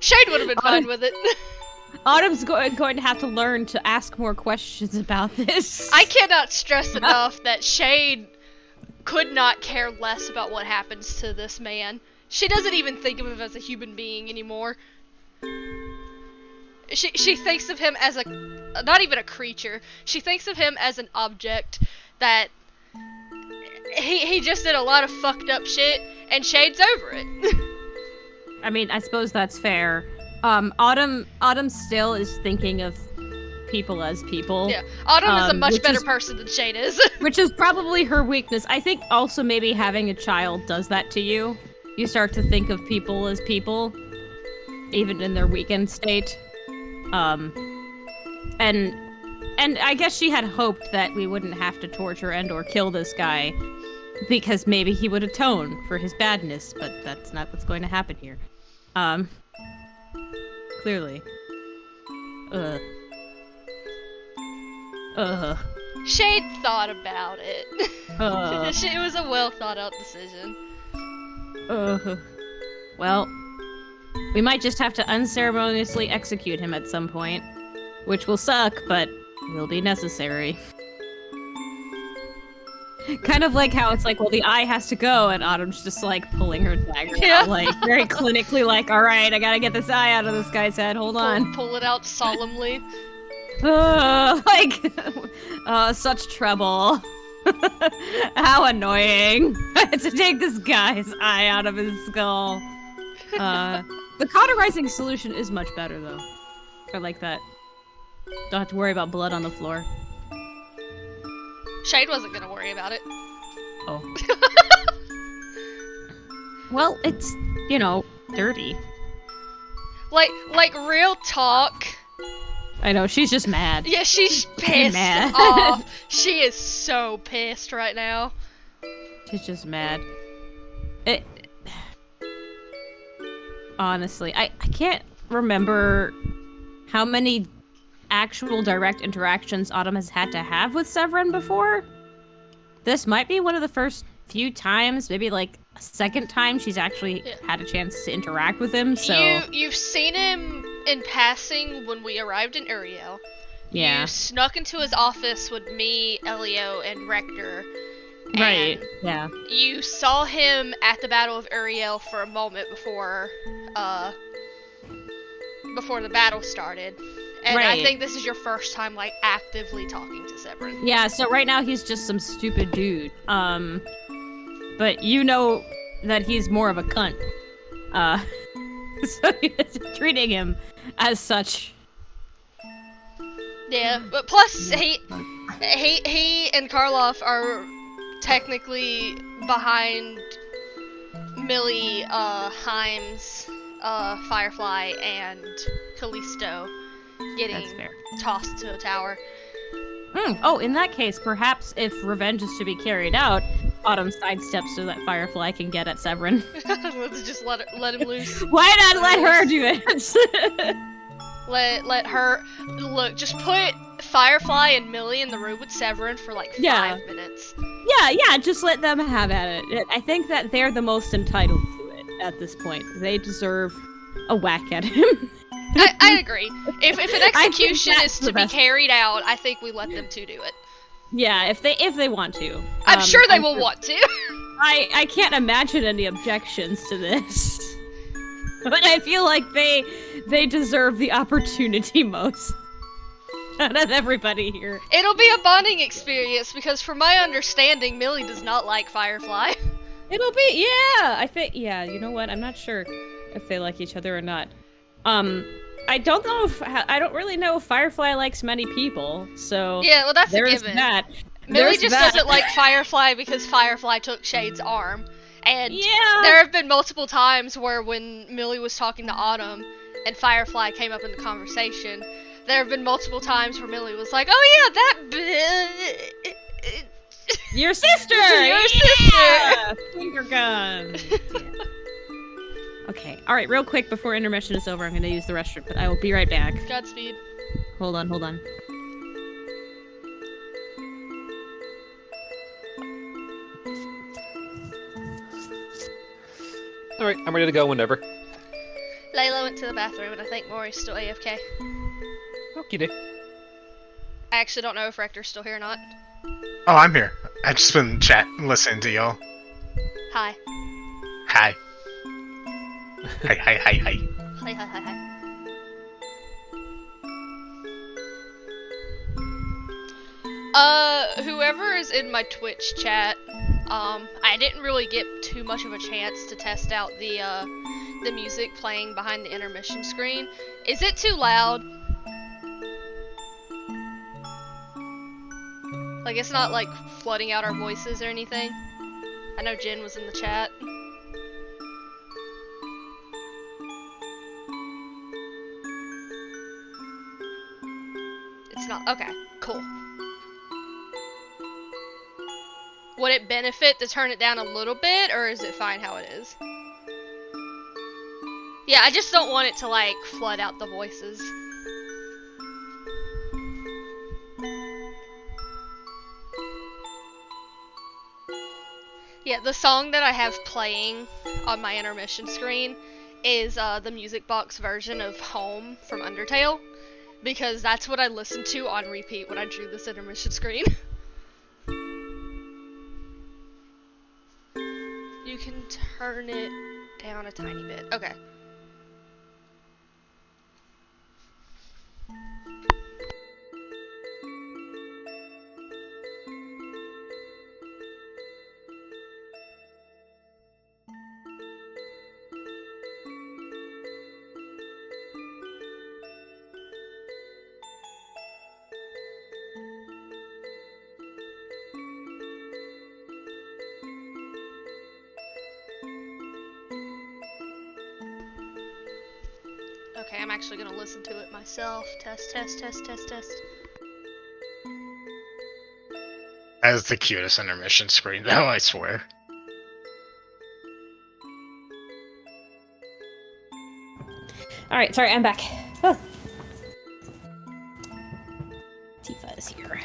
Shade would have been fine with it. Autumn's going to have to learn to ask more questions about this. I cannot stress enough that Shade could not care less about what happens to this man. She doesn't even think of him as a human being anymore. She thinks of him as not even a creature. She thinks of him as an object that he just did a lot of fucked up shit, and Shade's over it. I mean, I suppose that's fair. Autumn still is thinking of people as people. Yeah, Autumn is a much which better is- person than Shade is. Which is probably her weakness. I think also maybe having a child does that to you. You start to think of people as people, even in their weakened state. And I guess she had hoped that we wouldn't have to torture and or kill this guy, because maybe he would atone for his badness, but that's not what's going to happen here. Clearly. Shade thought about it. Uh. It was a well thought out decision. Well, we might just have to unceremoniously execute him at some point, which will suck, but will be necessary. Kind of like how it's like, well, the eye has to go, and Autumn's just like pulling her dagger out, like very clinically, like, all right, I gotta get this eye out of this guy's head. Hold on. Pull it out solemnly. Such trouble. How annoying. I had to take this guy's eye out of his skull. The cauterizing solution is much better, though. I like that. Don't have to worry about blood on the floor. Shade wasn't gonna worry about it. Oh. Well, it's, you know, dirty. Like real talk. I know, she's just mad. Yeah, she's pissed mad. off. She is so pissed right now. She's just mad. Honestly, I can't remember how many actual direct interactions Autumn has had to have with Severin before. This might be one of the first few times, maybe like a second time she's actually had a chance to interact with him, so... You've seen him in passing when we arrived in Uryale. Yeah. You snuck into his office with me, Elio, and Rector. Right, and yeah. You saw him at the Battle of Uryale for a moment before the battle started. And right. I think this is your first time, like, actively talking to Severin. Yeah, so right now he's just some stupid dude. But you know that he's more of a cunt. So you're treating him as such. Yeah, but plus he and Karloff are technically behind Millie, Himes, Firefly, and Callisto getting tossed to a tower. Oh, in that case, perhaps if revenge is to be carried out, Autumn sidesteps so that Firefly can get at Severin. Let's just let him loose. Why not let her do it? let her look. Just put Firefly and Millie in the room with Severin for like 5 minutes. Yeah, just let them have at it. I think that they're the most entitled to it at this point. They deserve a whack at him. I agree. If an execution is to be carried out, I think we let them two do it. Yeah, if they want to. I'm sure they will want to. I can't imagine any objections to this. But I feel like they deserve the opportunity most. Out of everybody here. It'll be a bonding experience because from my understanding, Millie does not like Firefly. It'll be, I think, you know what? I'm not sure if they like each other or not. I don't really know if Firefly likes many people, so... Yeah, well that's a there's given. That. Millie just doesn't like Firefly because Firefly took Shade's arm. And there have been multiple times where when Millie was talking to Autumn and Firefly came up in the conversation, there have been multiple times where Millie was like, oh yeah, that... Your sister! Your sister! Finger gun! Okay, alright, real quick before intermission is over, I'm gonna use the restroom, but I will be right back. Godspeed. Hold on. Alright, I'm ready to go whenever. Layla went to the bathroom, and I think Maury's still AFK. Okie doke. I actually don't know if Rector's still here or not. Oh, I'm here. I've just been chatting, listening to y'all. Hi. Hi. Hi. Hi. Whoever is in my Twitch chat, I didn't really get too much of a chance to test out the music playing behind the intermission screen. Is it too loud? Like, it's not, like, flooding out our voices or anything? I know Jen was in the chat. It's not. Okay, cool. Would it benefit to turn it down a little bit, or is it fine how it is? Yeah, I just don't want it to, like, flood out the voices. Yeah, the song that I have playing on my intermission screen is the music box version of Home from Undertale. because that's what I listened to on repeat when I drew this intermission screen. You can turn it down a tiny bit. Okay. Okay, I'm actually gonna listen to it myself. Test, test, test, test, test. That is the cutest intermission screen, though, I swear. All right, sorry, I'm back. Oh. Tifa is here.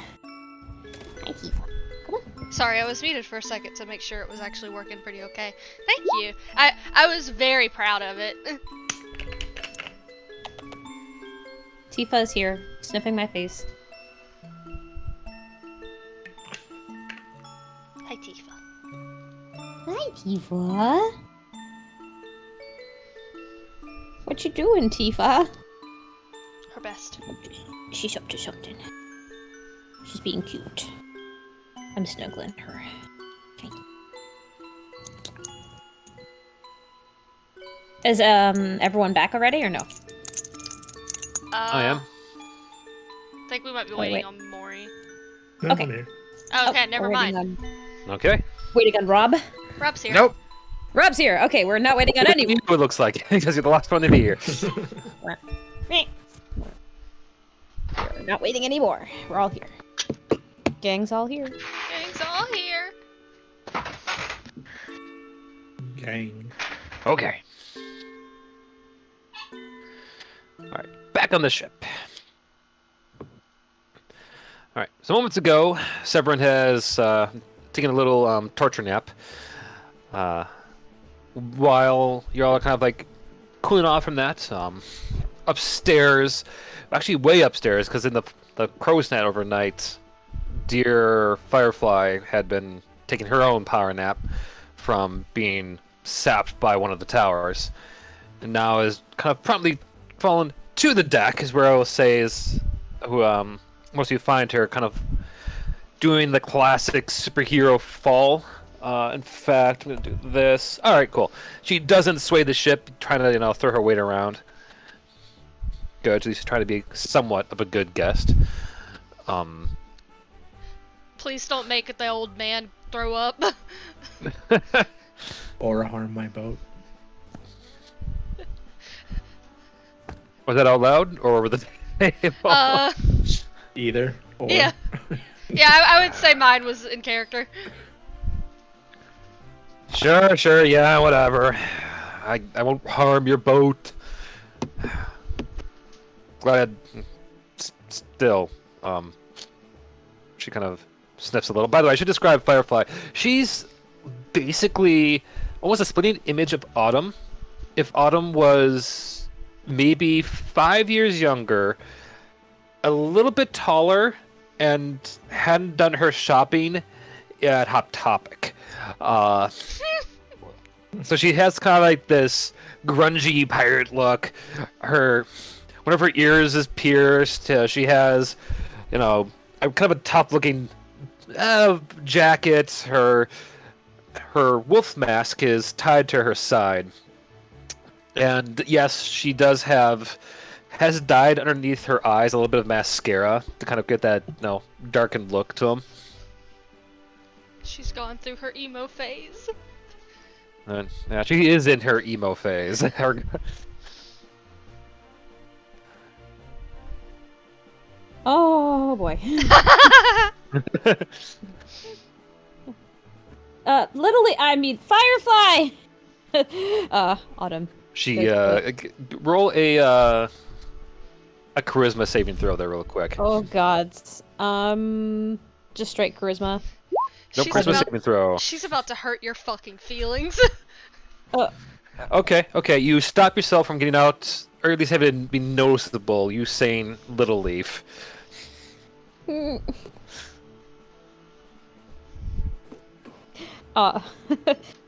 Hi, Tifa. Come on. Sorry, I was muted for a second to make sure it was actually working pretty okay. Thank you. I was very proud of it. Tifa is here, sniffing my face. Hi, Tifa. Hi, Tifa. What you doing, Tifa? Her best. She's up to something. She's being cute. I'm snuggling her. Okay. Is everyone back already or no? I am. I think we might be Wait, waiting wait. on Maury. No, Okay. I'm here. Oh, okay, never we're mind. waiting Okay. waiting on Rob. Rob's here. Nope. Rob's here. Okay, we're not waiting on You anyone. know what it looks like because you're the last one to be here. We're not waiting anymore. We're all here. Gang's all here. Gang's all here. Gang. Okay. Alright, back on the ship. Alright, so moments ago, Severin has taken a little torture nap. While you're all kind of like cooling off from that, upstairs, actually way upstairs, because in the crow's net overnight, dear Firefly had been taking her own power nap from being sapped by one of the towers, and now is kind of promptly fallen to the deck, is where I will say is who most of you find her kind of doing the classic superhero fall. In fact, I'm gonna do this. All right, cool. She doesn't sway the ship, trying to throw her weight around. Good. She's trying to be somewhat of a good guest. Please don't make the old man throw up. Or harm my boat. Was that out loud or over the table? Either. Or. Yeah. Yeah, I would say mine was in character. Sure, yeah, whatever. I won't harm your boat. Glad. Still, she kind of sniffs a little. By the way, I should describe Firefly. She's basically almost a splitting image of Autumn. If Autumn was maybe 5 years younger, a little bit taller, and hadn't done her shopping at Hot Topic. So she has kind of like this grungy pirate look. One of her ears is pierced. She has, a kind of a tough-looking jacket. Her wolf mask is tied to her side, and yes, she has dyed underneath her eyes a little bit of mascara to kind of get that darkened look to them. She's gone through her emo phase. Yeah, she is in her emo phase. Oh boy. Literally, I mean Firefly. Autumn. She roll a charisma saving throw there real quick. Oh god. Just straight charisma. Nope, charisma saving throw. She's about to hurt your fucking feelings. Okay. You stop yourself from getting out or at least have it be noticeable, you saying Little Leaf. Uh,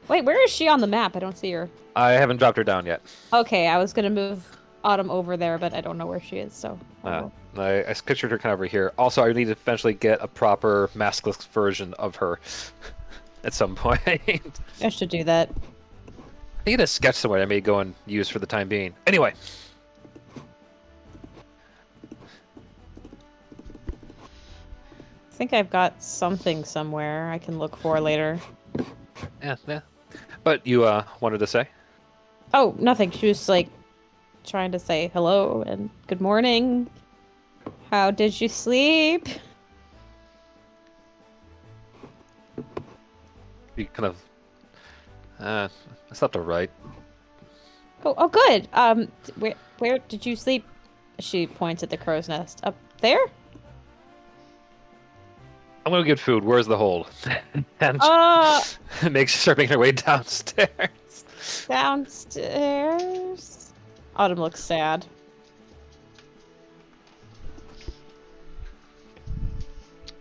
wait, where is she on the map? I don't see her. I haven't dropped her down yet. Okay, I was gonna move Autumn over there, but I don't know where she is, so. I pictured her kind of over here. Also, I need to eventually get a proper maskless version of her at some point. I should do that. I need a sketch somewhere I may go and use for the time being. Anyway. I think I've got something somewhere I can look for later. Yeah. But you wanted to say? Oh, nothing. She was like trying to say hello and good morning. How did you sleep? You kind of... that's not the right. Oh, good. Where did you sleep? She points at the crow's nest. Up there? I'm gonna get food. Where's the hole? And start making her way downstairs. Downstairs. Autumn looks sad.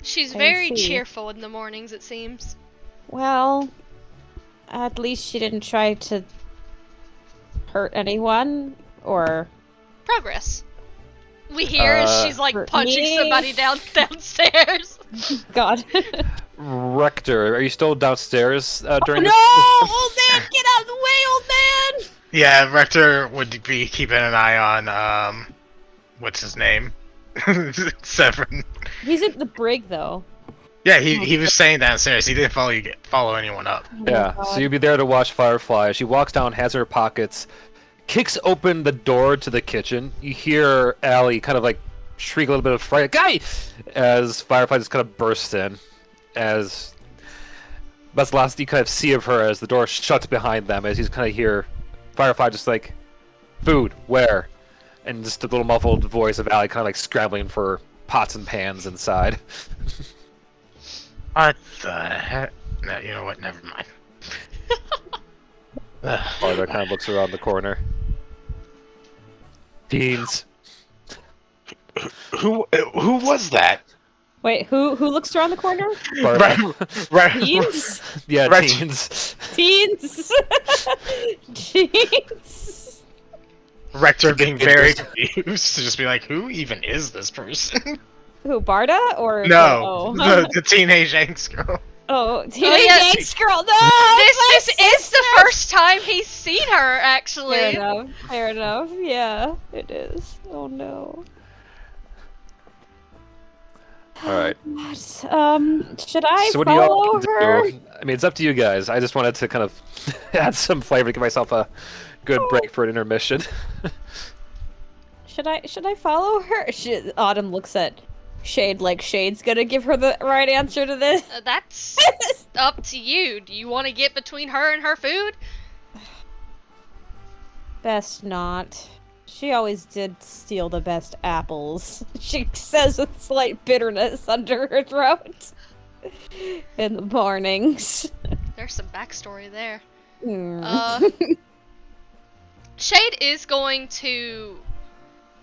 She's I very see. cheerful in the mornings, it seems. Well, at least she didn't try to hurt anyone, or... Progress. We hear as she's like For punching me? somebody downstairs. God. Rector, are you still downstairs during No! this? Old man, get out of the way, old man! Yeah, Rector would be keeping an eye on, what's his name? Severin. He's at the brig, though. Yeah, he was saying downstairs. He didn't follow anyone up. Yeah, Oh, so God. you'd be there to watch Firefly. She walks down, has her pockets, kicks open the door to the kitchen. You hear Allie kind of like shriek a little bit of fright, "Guy!" as Firefly just kind of bursts in. As that's the last you kind of see of her as the door shuts behind them. As you kind of hear Firefly just like, "Food, where?" And just a little muffled voice of Allie kind of like scrambling for pots and pans inside. What the heck? No, you know what? Never mind. Arthur kind of looks around the corner. Teens. Who was that? Wait, who looks around the corner? Right. Teens? Yeah, Right. teens. Teens? Teens? Rector being very confused to just be like, who even is this person? Who, Barda? Or No, Oh, the teenage angst girl. oh teenage yes. angst girl. No! This is the first time he's seen her, actually. Fair enough. Fair enough. Yeah, it is. Oh no. All right. Should I So what do y'all follow want to her? do? I mean, it's up to you guys. I just wanted to kind of add some flavor to give myself a good break for an intermission. Should I follow her? Autumn looks at Shade like Shade's gonna give her the right answer to this. That's up to you. Do you want to get between her and her food? Best not. She always did steal the best apples. She says with slight bitterness under her throat. In the mornings. There's some backstory there. Hmm. Shade is going to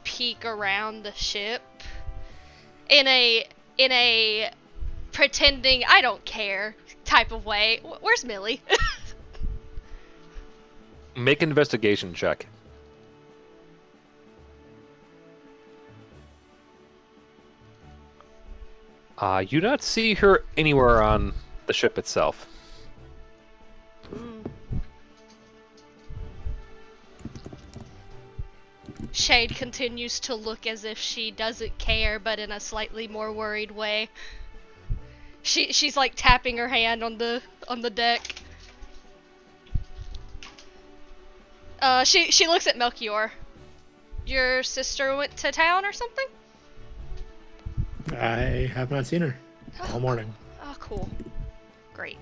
peek around the ship in a pretending I don't care type of way. Where's Millie? Make an investigation check. You do not see her anywhere on the ship itself. Shade continues to look as if she doesn't care, but in a slightly more worried way. She's like tapping her hand on the deck. She looks at Melchior. Your sister went to town or something? I have not seen her all morning. Oh, cool. Great.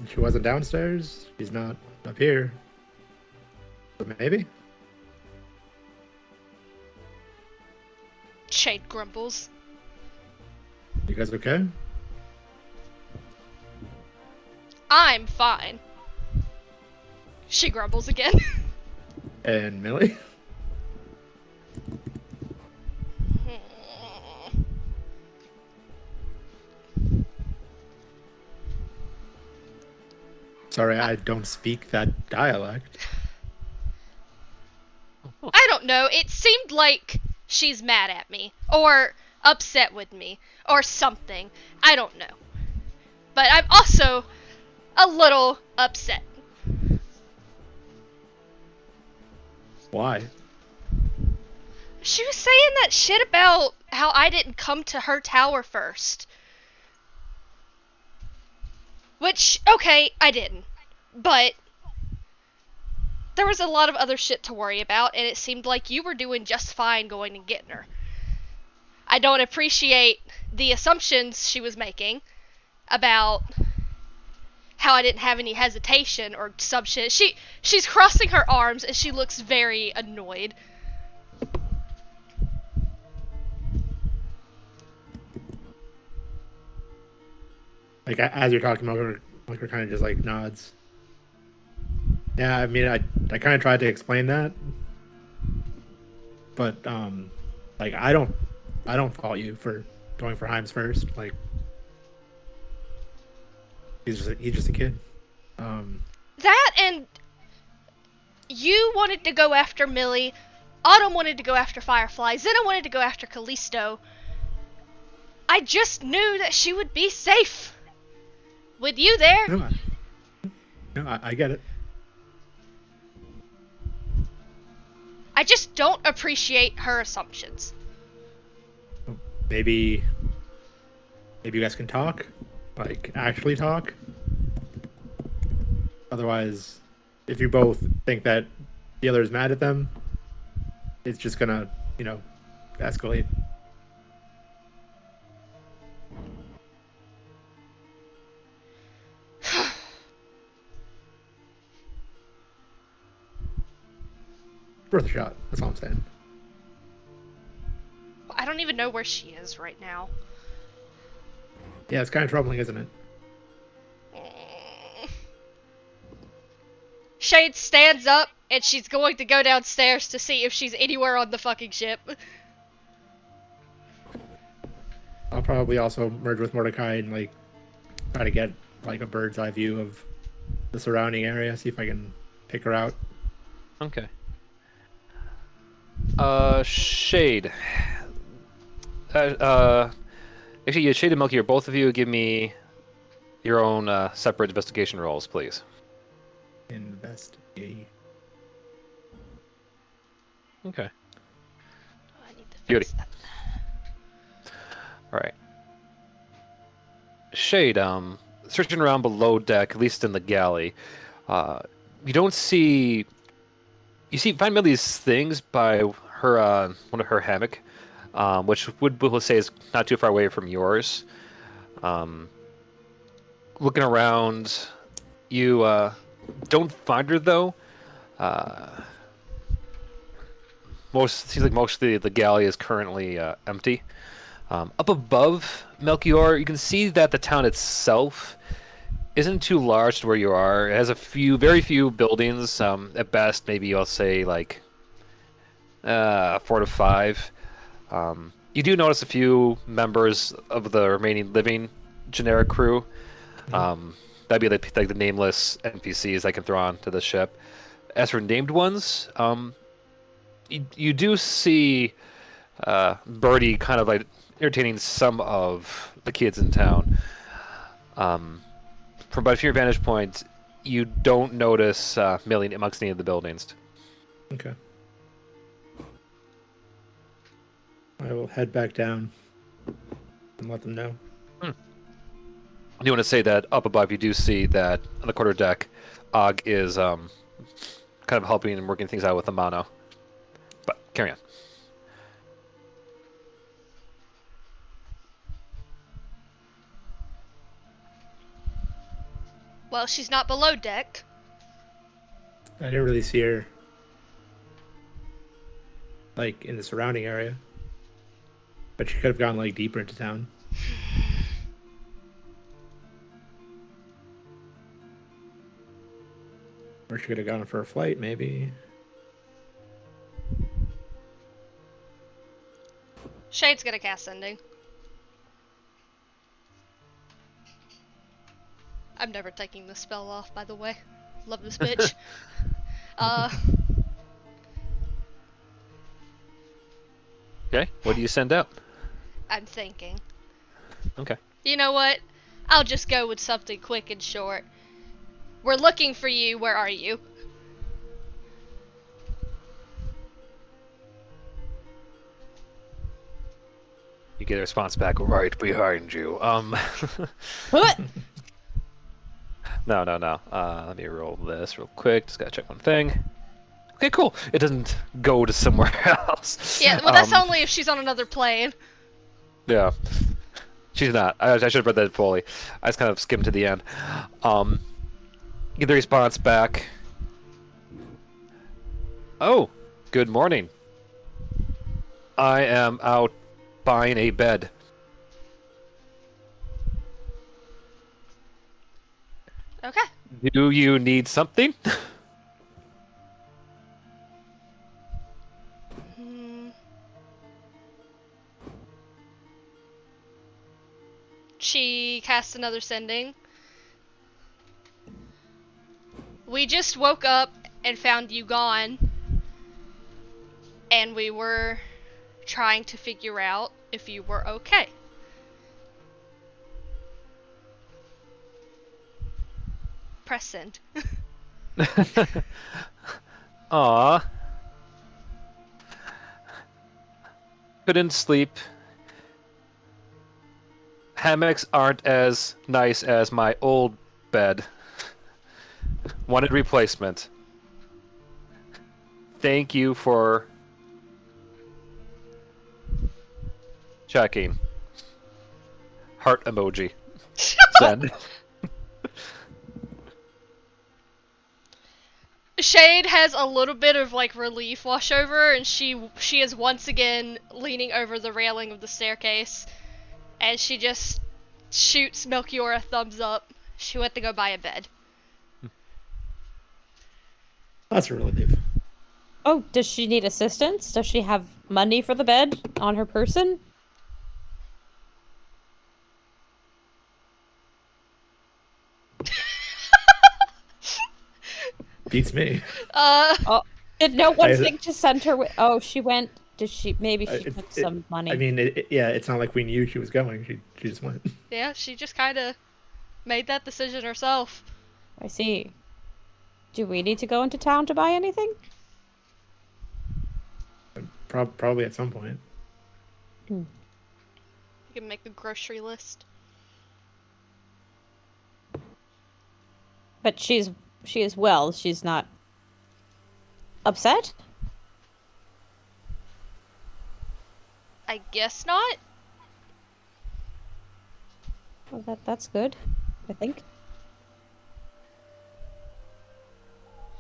She wasn't downstairs. She's not up here. But maybe. Shade grumbles. You guys okay? I'm fine. She grumbles again. And Millie? Sorry, I don't speak that dialect. I don't know. It seemed like she's mad at me, or upset with me, or something. I don't know. But I'm also a little upset. Why? She was saying that shit about how I didn't come to her tower first. Which, okay, I didn't. But there was a lot of other shit to worry about, and it seemed like you were doing just fine going and getting her. I don't appreciate the assumptions she was making about how I didn't have any hesitation or some shit. She's crossing her arms and she looks very annoyed. Like, as you're talking about her, like, her kind of just, like, nods. Yeah, I mean, I kind of tried to explain that. But, like, I don't fault you for going for Himes first. Like, he's just a kid. That and you wanted to go after Millie, Autumn wanted to go after Firefly, Zena wanted to go after Callisto. I just knew that she would be safe with you there. No, I get it. I just don't appreciate her assumptions. Maybe you guys can talk, like actually talk. Otherwise, if you both think that the other is mad at them, it's just gonna, escalate. Worth a shot. That's all I'm saying. I don't even know where she is right now. Yeah, it's kind of troubling, isn't it? Shade stands up and she's going to go downstairs to see if she's anywhere on the fucking ship. I'll probably also merge with Mordecai and like try to get like a bird's eye view of the surrounding area, see if I can pick her out. Okay. Shade. Actually, Shade and Milky, or both of you, give me your own separate investigation rolls, please. Investigate. Okay. I need to Beauty. fix that. All right. Shade, searching around below deck, at least in the galley, you don't see. Find Millie's things by her one of her hammock, which we'll say is not too far away from yours. Looking around, you don't find her though. Seems like most of the galley is currently empty. Up above Melchior, you can see that the town itself isn't too large to where you are. It has very few buildings. At best, maybe I'll say like 4 to 5. You do notice a few members of the remaining living generic crew. That'd be like the nameless NPCs I can throw onto the ship. As for named ones, you do see Birdie kind of like entertaining some of the kids in town. From your vantage point, you don't notice Millie amongst any of the buildings. Okay. I will head back down and let them know. I do want to say that up above, you do see that on the quarter deck, Og is kind of helping and working things out with Amano. But carry on. Well, she's not below deck. I didn't really see her like in the surrounding area, but she could have gone like deeper into town. Or she could have gone for a flight, maybe. Shade's gonna cast Sending. I'm never taking this spell off, by the way. Love this bitch. Okay, what do you send out? I'm thinking. Okay. You know what? I'll just go with something quick and short. We're looking for you. Where are you? You get a response back, right behind you. What? No. Let me roll this real quick. Just gotta check one thing. Okay, cool. It doesn't go to somewhere else. Yeah, well, that's only if she's on another plane. Yeah. She's not. I should have read that fully. I just kind of skimmed to the end. Get the response back. Oh, good morning. I am out buying a bed. Okay. Do you need something? She casts another Sending. We just woke up and found you gone. And we were trying to figure out if you were okay. Press send. Aw. Couldn't sleep. Hammocks aren't as nice as my old bed. Wanted replacement. Thank you for checking. Heart emoji. Send. Shade has a little bit of like relief wash over her, and she is once again leaning over the railing of the staircase, and she just shoots Melchior a thumbs up. She went to go buy a bed. That's a relief. Oh, does she need assistance? Does she have money for the bed on her person? Beats me. Oh, did no one I- think to send her? Oh, she went. Did she? Maybe she took It- some money. I mean, yeah, it's not like we knew she was going. She just went. Yeah, she just kind of made that decision herself. I see. Do we need to go into town to buy anything? Probably at some point. You can make a grocery list. But she is well. She's not upset. I guess not. Well, that's good. I think.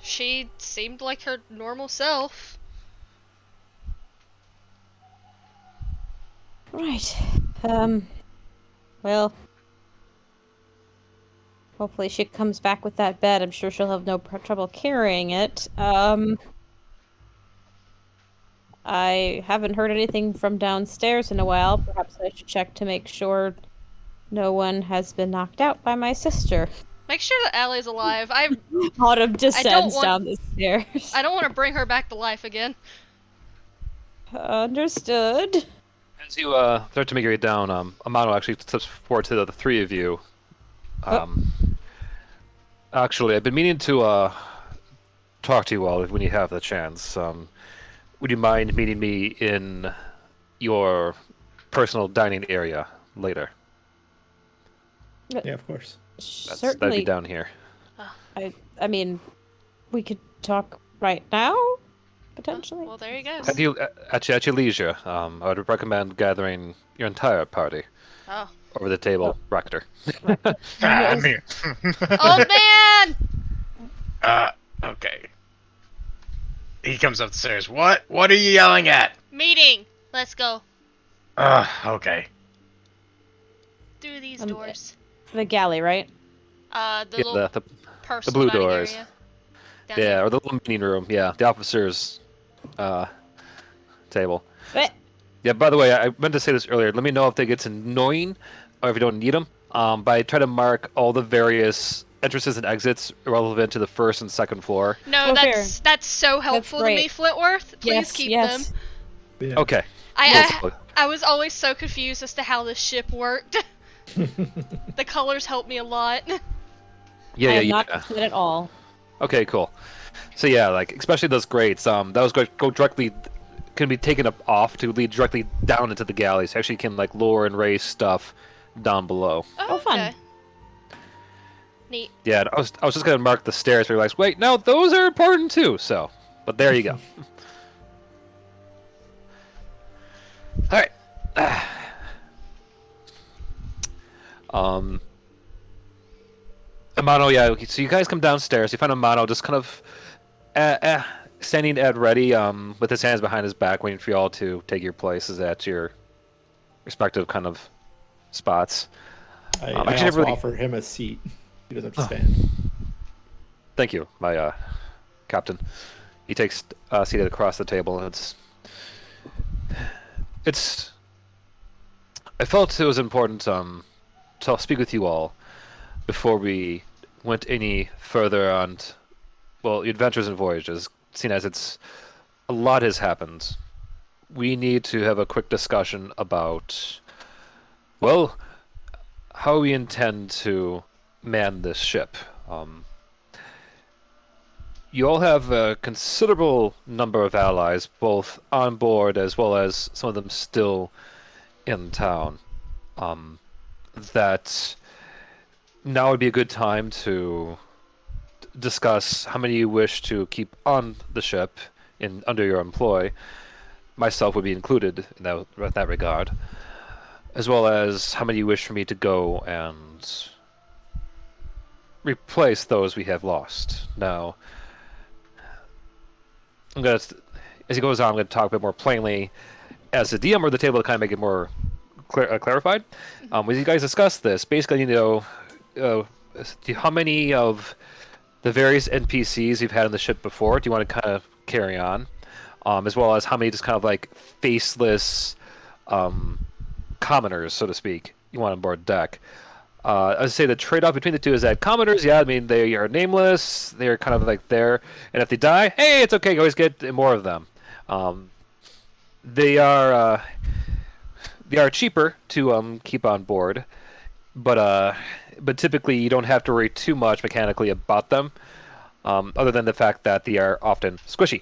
She seemed like her normal self. Right. Well. Hopefully she comes back with that bed. I'm sure she'll have no trouble carrying it. I haven't heard anything from downstairs in a while. Perhaps I should check to make sure no one has been knocked out by my sister. Make sure that Allie's alive. Autumn descends want- down the stairs. I don't want to bring her back to life again. Understood. As you start to make your way down, Amano actually steps forward to the three of you. Actually, I've been meaning to talk to you all when you have the chance. Would you mind meeting me in your personal dining area later? Yeah, of course. That'd be Certainly. down here. I mean, we could talk right now, potentially. Well, there you go. At your leisure, I would recommend gathering your entire party Oh. over the table, Rector. I'm here. Old man! Okay. He comes up the stairs. What? What are you yelling at? Meeting! Let's go. Okay. Through these Um, doors. The galley, right? The Yeah, little the personal blue dining doors. area. Down yeah, here. or the little meeting room. Yeah, the officers' table. But Yeah, by the way, I meant to say this earlier. Let me know if they get annoying or if you don't need them. But I try to mark all the various entrances and exits relevant to the first and second floor. No, Oh, that's so helpful to great. me, Flitworth. Please Yes, keep yes. them. Yeah. Okay. I was always so confused as to how this ship worked. The colors helped me a lot. Yeah, I yeah, am not yeah. upset at all. Okay, cool. So yeah, like especially those grates. Those go directly, can be taken up off to lead directly down into the galleys. Actually, can like lower and raise stuff down below. Oh, fun. Okay. Neat. Yeah, I was just gonna mark the stairs. But I realized, wait, no, those are important too. So, but there you go. All right. Amano, yeah. So you guys come downstairs. You find Amano just kind of standing at ready, with his hands behind his back, waiting for you all to take your places at your respective kind of spots. I actually also never really- offer him a seat. He doesn't have to stand. Thank you, my captain. He takes a seat across the table. It's. I felt it was important to speak with you all before we went any further on, well, adventures and voyages. Seeing as a lot has happened, we need to have a quick discussion about, well, how we intend to man this ship. You all have a considerable number of allies, both on board as well as some of them still in town. That now would be a good time to discuss how many you wish to keep on the ship under your employ. Myself would be included in that regard, as well as how many you wish for me to go and replace those we have lost. Now, as he goes on, I'm going to talk a bit more plainly as the DM or the table to kind of make it more clarified. When you guys discuss this, basically, how many of the various NPCs you've had on the ship before do you want to kind of carry on, as well as how many just kind of like faceless commoners, so to speak, you want on board deck. I would say the trade-off between the two is that commoners, yeah, I mean, they are nameless, they're kind of like there, and if they die, hey, it's okay, you always get more of them. They are cheaper to keep on board, but typically you don't have to worry too much mechanically about them, other than the fact that they are often squishy.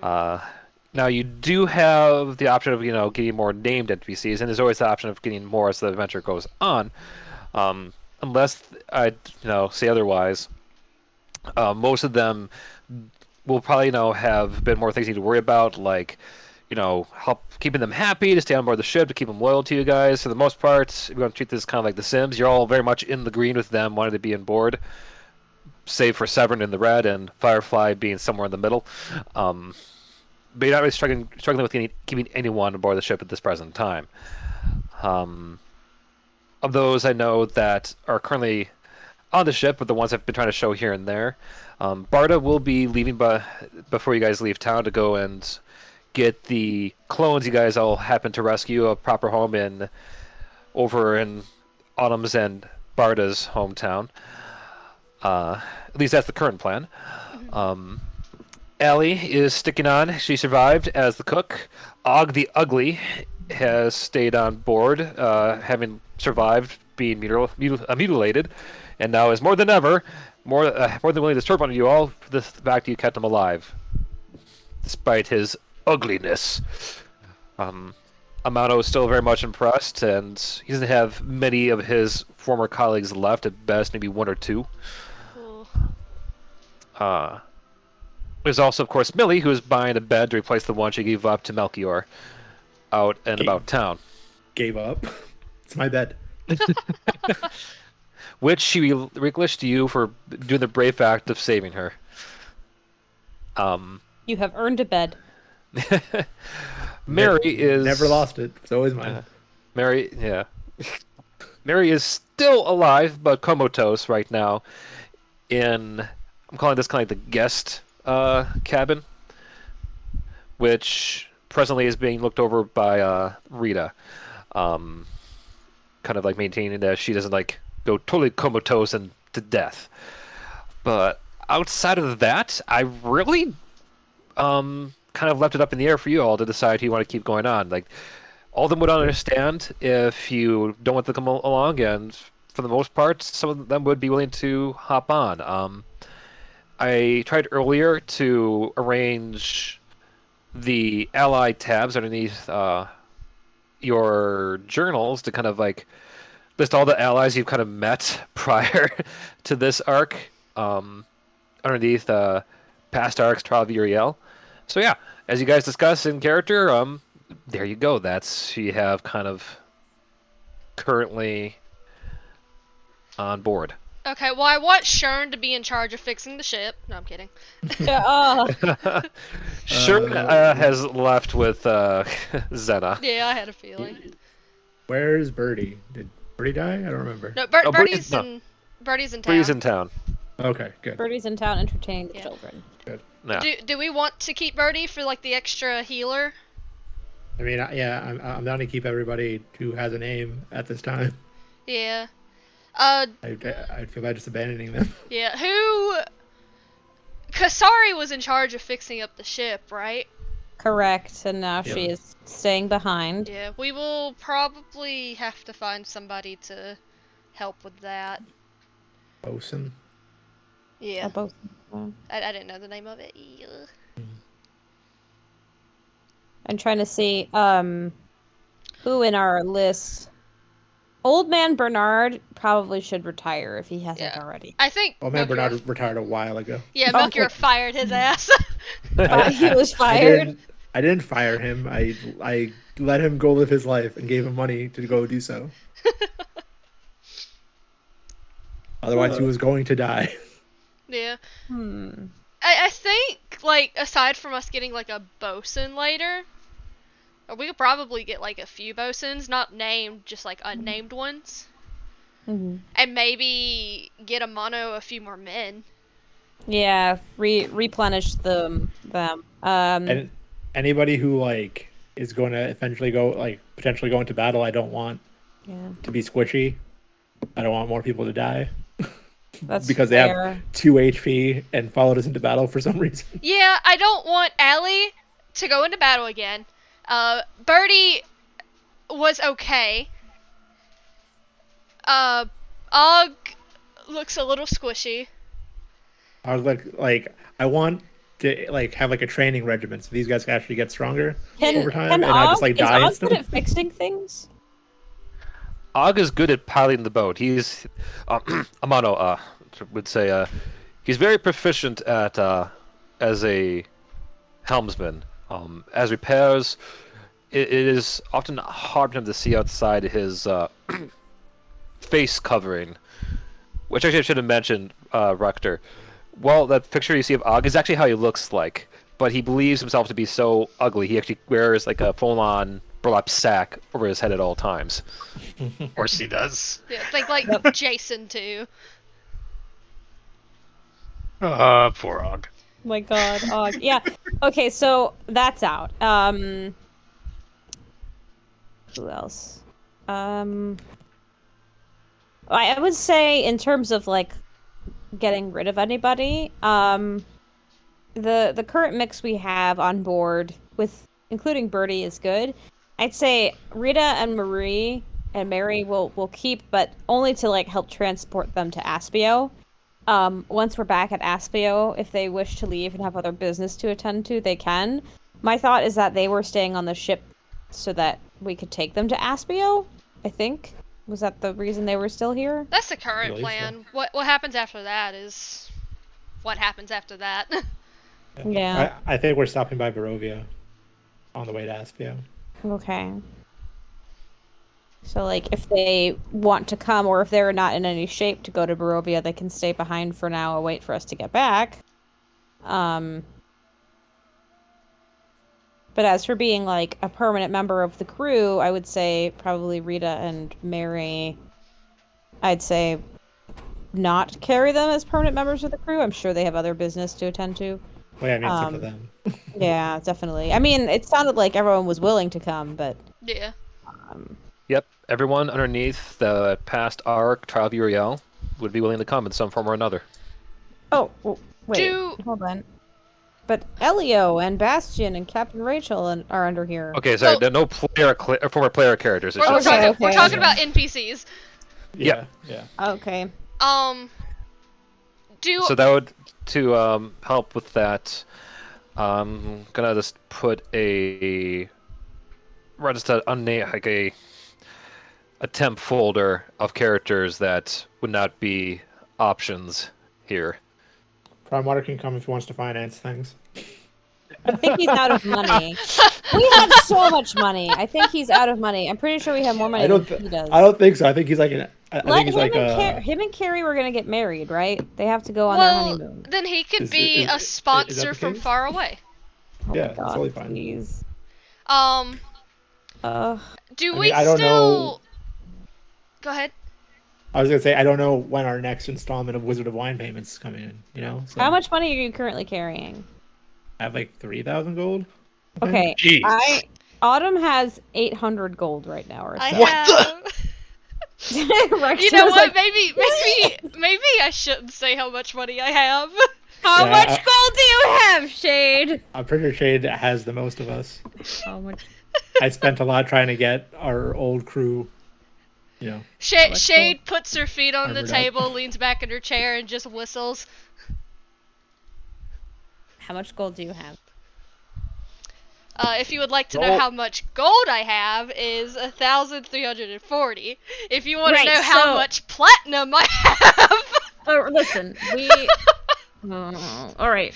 Now you do have the option of getting more named NPCs, and there's always the option of getting more as the adventure goes on. Unless I say otherwise, most of them will probably have a bit more things you need to worry about, like help keeping them happy to stay on board the ship, to keep them loyal to you guys. For the most part, we're going to treat this kind of like The Sims. You're all very much in the green with them, wanting to be on board, save for Severn in the red and Firefly being somewhere in the middle. But you're not really struggling with keeping anyone on board the ship at this present time. Of those I know that are currently on the ship, but the ones I've been trying to show here and there, Barda will be leaving before you guys leave town to go and get the clones you guys all happen to rescue a proper home over in Autumn's and Barda's hometown. At least that's the current plan. Allie is sticking on. She survived as the cook. Og the Ugly has stayed on board, having survived being mutilated, and now is more than ever more than willing to serve on you all for the fact you kept him alive, despite his ugliness. Amano is still very much impressed, and he doesn't have many of his former colleagues left. At best, maybe one or two. Cool. There's also, of course, Millie, who is buying a bed to replace the one she gave up to Melchior out and about town. Gave up. It's my bed. Which she relinquished to you for doing the brave act of saving her. You have earned a bed. Mary is... Never lost it. It's always mine. Mary is still alive, but comatose right now in... I'm calling this kind of like the guest cabin, which presently is being looked over by Rita, kind of like maintaining that she doesn't like go totally comatose and to death. But outside of that, I really kind of left it up in the air for you all to decide who you want to keep going on. Like, all of them would understand if you don't want to come along, and for the most part, some of them would be willing to hop on. I tried earlier to arrange the ally tabs underneath your journals to kind of like list all the allies you've kind of met prior to this arc, underneath past arcs, Trial of Uryale. So yeah, as you guys discuss in character, there you go. That's who you have kind of currently on board. Okay, well, I want Shern to be in charge of fixing the ship. No, I'm kidding. Sure, has left with Zena. Yeah, I had a feeling. Where's Birdie? Did Birdie die? I don't remember. No, Oh, Birdie's no. in town. Bree's in town. Okay, good. Birdie's in town entertaining the Yeah. children. Yeah. Do we want to keep Birdie for like the extra healer? I mean, yeah, I'm down to keep everybody who has a name at this time. Yeah. I'd feel bad just abandoning them. Yeah. Who? Kasari was in charge of fixing up the ship, right? Correct, and now Yeah. she is staying behind. Yeah. We will probably have to find somebody to help with that. Bosun. Yeah. Both. I didn't know the name of it. Yeah. I'm trying to see who in our list. Old Man Bernard probably should retire if he hasn't Yeah. already. I think. Oh man, Melchior- Bernard retired a while ago. Yeah, Oh. Melchior fired his ass. He was fired. I didn't fire him. I let him go live his life and gave him money to go do so. Otherwise, he was going to die. Yeah. Hmm. I think, like, aside from us getting, like, a bosun later, or we could probably get, like, a few bosuns, not named, just, like, unnamed ones. Mhm. And maybe get a mono a few more men. Yeah, replenish them. And anybody who like is going to eventually potentially go into battle, I don't want Yeah, to be squishy. I don't want more people to die that's because they fair. have 2 HP and followed us into battle for some reason. Yeah, I don't want Allie to go into battle again. Birdie was okay. Og looks a little squishy. I was like I want to like have like a training regimen so these guys can actually get stronger over time, and I just like die is Og instantly. good at fixing things? Og is good at piloting the boat. He's Amano would say he's very proficient at as a helmsman. As repairs, it is often hard for him to see outside his face covering, which actually I should have mentioned, Rector. Well, that picture you see of Og is actually how he looks like, but he believes himself to be so ugly he actually wears like a full-on burlap sack over his head at all times. Of course he does. Yeah, think like Jason too. Poor Og. Oh my god, Og. Yeah. Okay, so that's out. Who else? I would say in terms of like getting rid of anybody, the current mix we have on board with including Birdie is good. I'd say Rita and Mary will keep, but only to like help transport them to Aspio. Once we're back at Aspio, if they wish to leave and have other business to attend to, they can. My thought is that they were staying on the ship so that we could take them to Aspio, I think. Was that the reason they were still here? That's the current believe plan. What happens after that is what happens after that. Yeah. I think we're stopping by Barovia on the way to Aspio. Okay. So, like, if they want to come, or if they're not in any shape to go to Barovia, they can stay behind for now and wait for us to get back. But as for being, like, a permanent member of the crew, I would say probably Rita and Mary, I'd say not carry them as permanent members of the crew. I'm sure they have other business to attend to. Well, yeah, I mean, except for them. Yeah, definitely. I mean, it sounded like everyone was willing to come, but Yeah. Yep, everyone underneath the past arc, Trial of Uryale, would be willing to come in some form or another. wait, hold on. But Elio and Bastion and Captain Rachel are under here. Okay, sorry, Well- there are no former player characters. It's We're, just- Okay, we're okay, talking okay. about NPCs. Yeah. Okay. So that would to help with that. I'm gonna just put a unnamed a temp folder of characters that would not be options here. Prime Water can come if he wants to finance things. I think he's out of money. We have so much money. I think he's out of money. I'm pretty sure we have more money than he does. I don't think so. I think he's like Him and Carrie were gonna get married, right? They have to go on their Well, honeymoon. then he could Is be that a the sponsor from case? far away. Oh yeah, my it's God, totally fine. please. Do I we mean, I don't still? know. Go ahead. I was gonna say I don't know when our next installment of Wizard of Wine payments is coming in. You know, so How much money are you currently carrying? I have like 3,000 gold. I think. Okay, Jeez. Autumn has 800 gold right now, or so. I What the- have. Rex You know was what? like, Maybe I shouldn't say how much money I have. How Yeah, much I- gold do you have, Shade? I'm pretty sure Shade has the most of us. How much? I spent a lot trying to get our old crew. You know, Shade puts her feet on the Armored up. table, leans back in her chair, and just whistles. How much gold do you have? If you would like to know Roll. how much gold I have, is 1,340. If you want Right, to know how so- much platinum I have, Oh, listen, we. All right.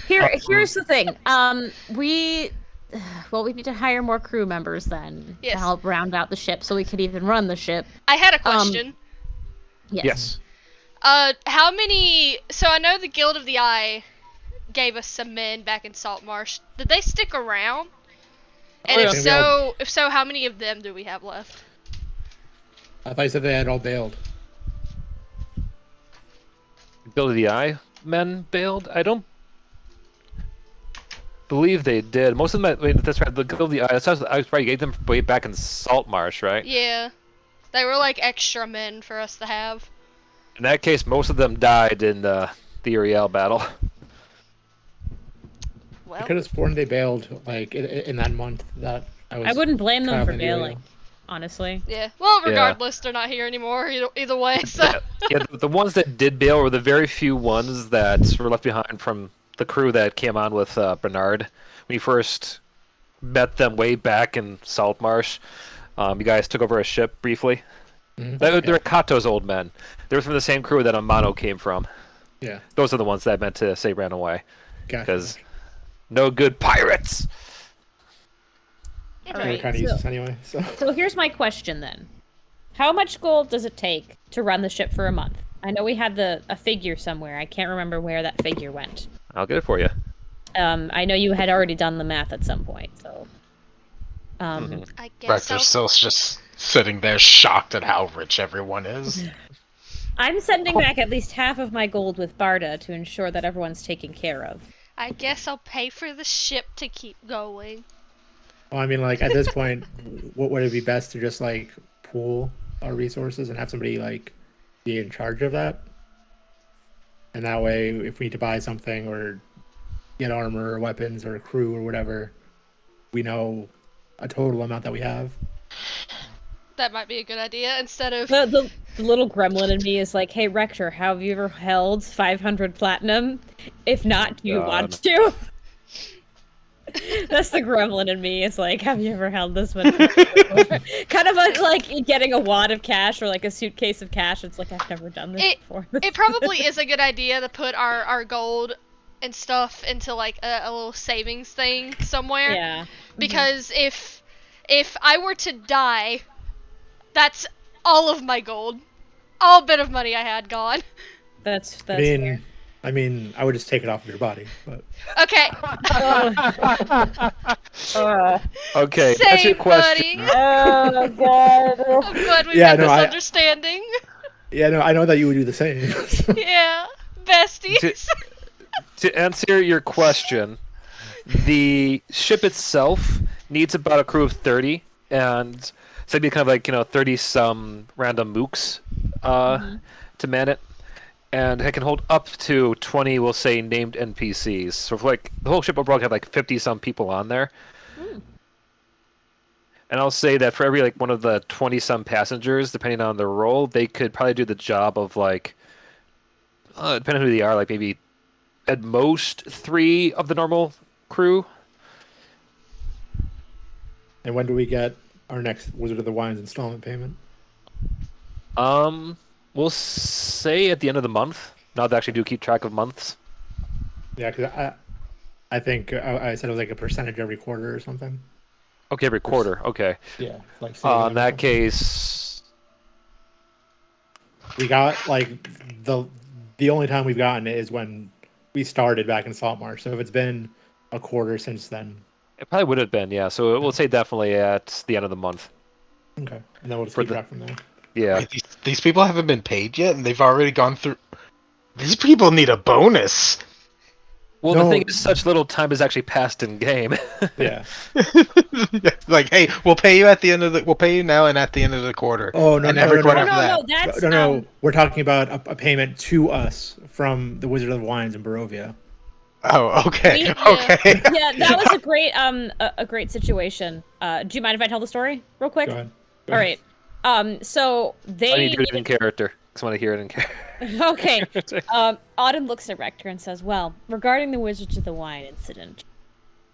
Here's the thing. We need to hire more crew members then Yes. to help round out the ship, so we could even run the ship. I had a question. Yes. How many? So I know the Guild of the Eye gave us some men back in Saltmarsh. Did they stick around? And yeah. if so, how many of them do we have left? I thought you said they had all bailed. Guild of the Eye men bailed? I don't believe they did. Most of them, that's right, the Guild of the Eye, that's how I was probably gave them way back in Saltmarsh, right? Yeah, they were like extra men for us to have. In that case, most of them died in the Uryale battle. I Well, could have sworn they bailed like in that month that I was. I wouldn't blame them for traveling to Uryale. bailing, honestly. yeah. Well, Yeah. regardless, they're not here anymore. Either way, so. Yeah, the ones that did bail were the very few ones that were left behind from the crew that came on with Bernard. When you first met them way back in Saltmarsh, you guys took over a ship briefly. Mhm. They're Kato's old men. They were from the same crew that Amano came from. Yeah, Those are the ones that I meant to say ran away. gotcha. Because no good pirates! All They were right. kind of useless anyway. So So here's my question then: how much gold does it take to run the ship for a month? I know we had a figure somewhere. I can't remember where that figure went. I'll get it for you. I know you had already done the math at some point, so. I guess Right, they're still just sitting there shocked at how rich everyone is. I'm sending back at least half of my gold with Barda to ensure that everyone's taken care of. I guess I'll pay for the ship to keep going. well, I mean, like at this point, what would it be best to just like pool our resources and have somebody like be in charge of that? And that way, if we need to buy something or get armor or weapons or crew or whatever, we know a total amount that we have. That might be a good idea instead of. The little gremlin in me is like, hey, Rector, have you ever held 500 platinum? If not, do you want to? That's the gremlin in me. Is like, have you ever held this much? Kind of like getting a wad of cash or like a suitcase of cash. It's like, I've never done this before. It probably is a good idea to put our gold and stuff into like a little savings thing somewhere. Yeah. Because if I were to die, that's all of my gold. All bit of money I had gone. That's fair. I mean, I would just take it off of your body, but Okay. Okay, that's Same, your question. buddy. Oh god. I'm glad we've Yeah, got no, this understanding. yeah, no, I know that you would do the same. Yeah. Besties. To answer your question, the ship itself needs about a crew of 30, and so it'd be kind of like 30 some random mooks to man it, and it can hold up to 20, we'll say, named NPCs. So if, like, the whole ship will probably have like 50 some people on there. And I'll say that for every like one of the 20 some passengers, depending on their role, they could probably do the job of like, depending on who they are, like maybe at most 3 of the normal crew. And when do we get our next Wizard of the Wines installment payment? We'll say at the end of the month. Now they actually do keep track of months. Yeah, because I think I said it was like a percentage every quarter or something. Okay, every quarter. Okay. Yeah, like In that case, we got like the only time we've gotten it is when we started back in Saltmarsh. So if it's been a quarter since then, it probably would have been, yeah. So we'll say definitely at the end of the month. okay, and then we'll just keep track from there. Yeah. Wait, these people haven't been paid yet, and they've already gone through. These people need a bonus. Well, No. the thing is, such little time has actually passed in game. Yeah. Like, hey, we'll pay you at the end of the. We'll pay you now and at the end of the quarter. Oh no, and no, every no, quarter no, after no, that. that's no. We're talking about a payment to us from the Wizard of the Wines in Barovia. Oh, okay, Yeah. okay. Yeah, that was a great situation. Do you mind if I tell the story real quick? Go ahead. All right. So they I need to do it in character. Because I want to hear it in character. Okay. Auden looks at Rector and says, well, regarding the Wizards of the Wine incident,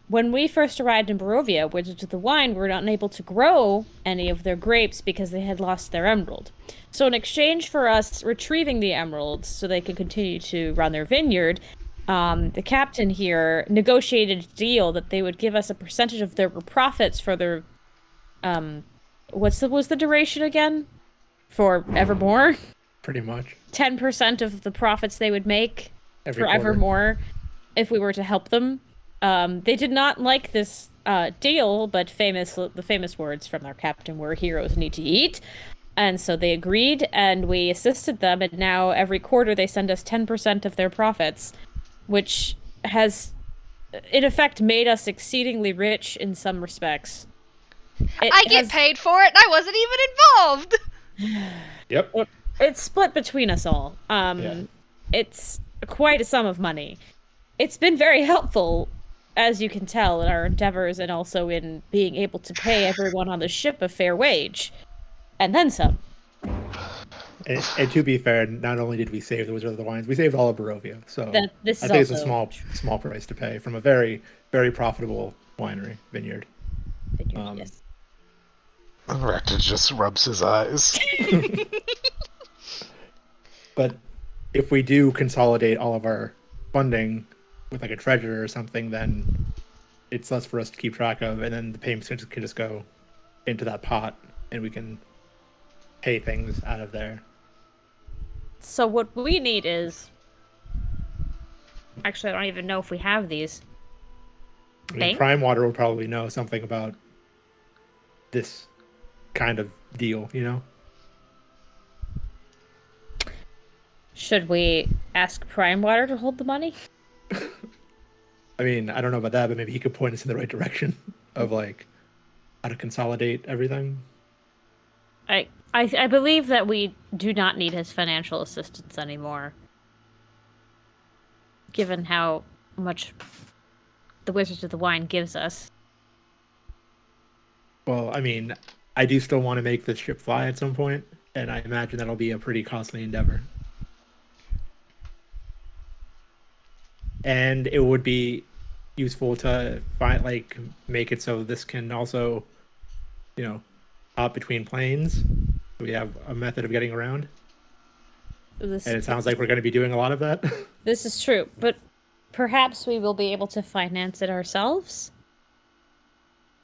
when we first arrived in Barovia, Wizards of the Wine were unable to grow any of their grapes because they had lost their emerald. So in exchange for us retrieving the emeralds so they could continue to run their vineyard, the captain here negotiated a deal that they would give us a percentage of their profits for their, was the duration again? For evermore? Pretty much. 10% of the profits they would make Every quarter. forevermore if we were to help them. They did not like this deal, but the famous words from their captain were, heroes need to eat. And so they agreed, and we assisted them, and now every quarter they send us 10% of their profits, which has, in effect, made us exceedingly rich in some respects. I get paid for it, and I wasn't even involved! Yep. It's split between us all. Yeah. It's quite a sum of money. It's been very helpful, as you can tell, in our endeavors and also in being able to pay everyone on the ship a fair wage. And then some. And to be fair, not only did we save the Wizard of the Wines, we saved all of Barovia. So I think it's a small price to pay from a very, very profitable vineyard. Yes. Rector just rubs his eyes. But if we do consolidate all of our funding with like a treasurer or something, then it's less for us to keep track of, and then the payments can just go into that pot, and we can pay things out of there. So what we need is... Actually, I don't even know if we have these. I mean, Bank? Prime Water will probably know something about this kind of deal, you know? Should we ask Prime Water to hold the money? I mean, I don't know about that, but maybe he could point us in the right direction of like how to consolidate everything. I believe that we do not need his financial assistance anymore. Given how much the Wizards of the Wine gives us. Well, I mean, I do still want to make this ship fly at some point, and I imagine that'll be a pretty costly endeavor. And it would be useful to make it so this can also, hop between planes. We have a method of getting around. And it sounds like we're going to be doing a lot of that. This is true, but perhaps we will be able to finance it ourselves?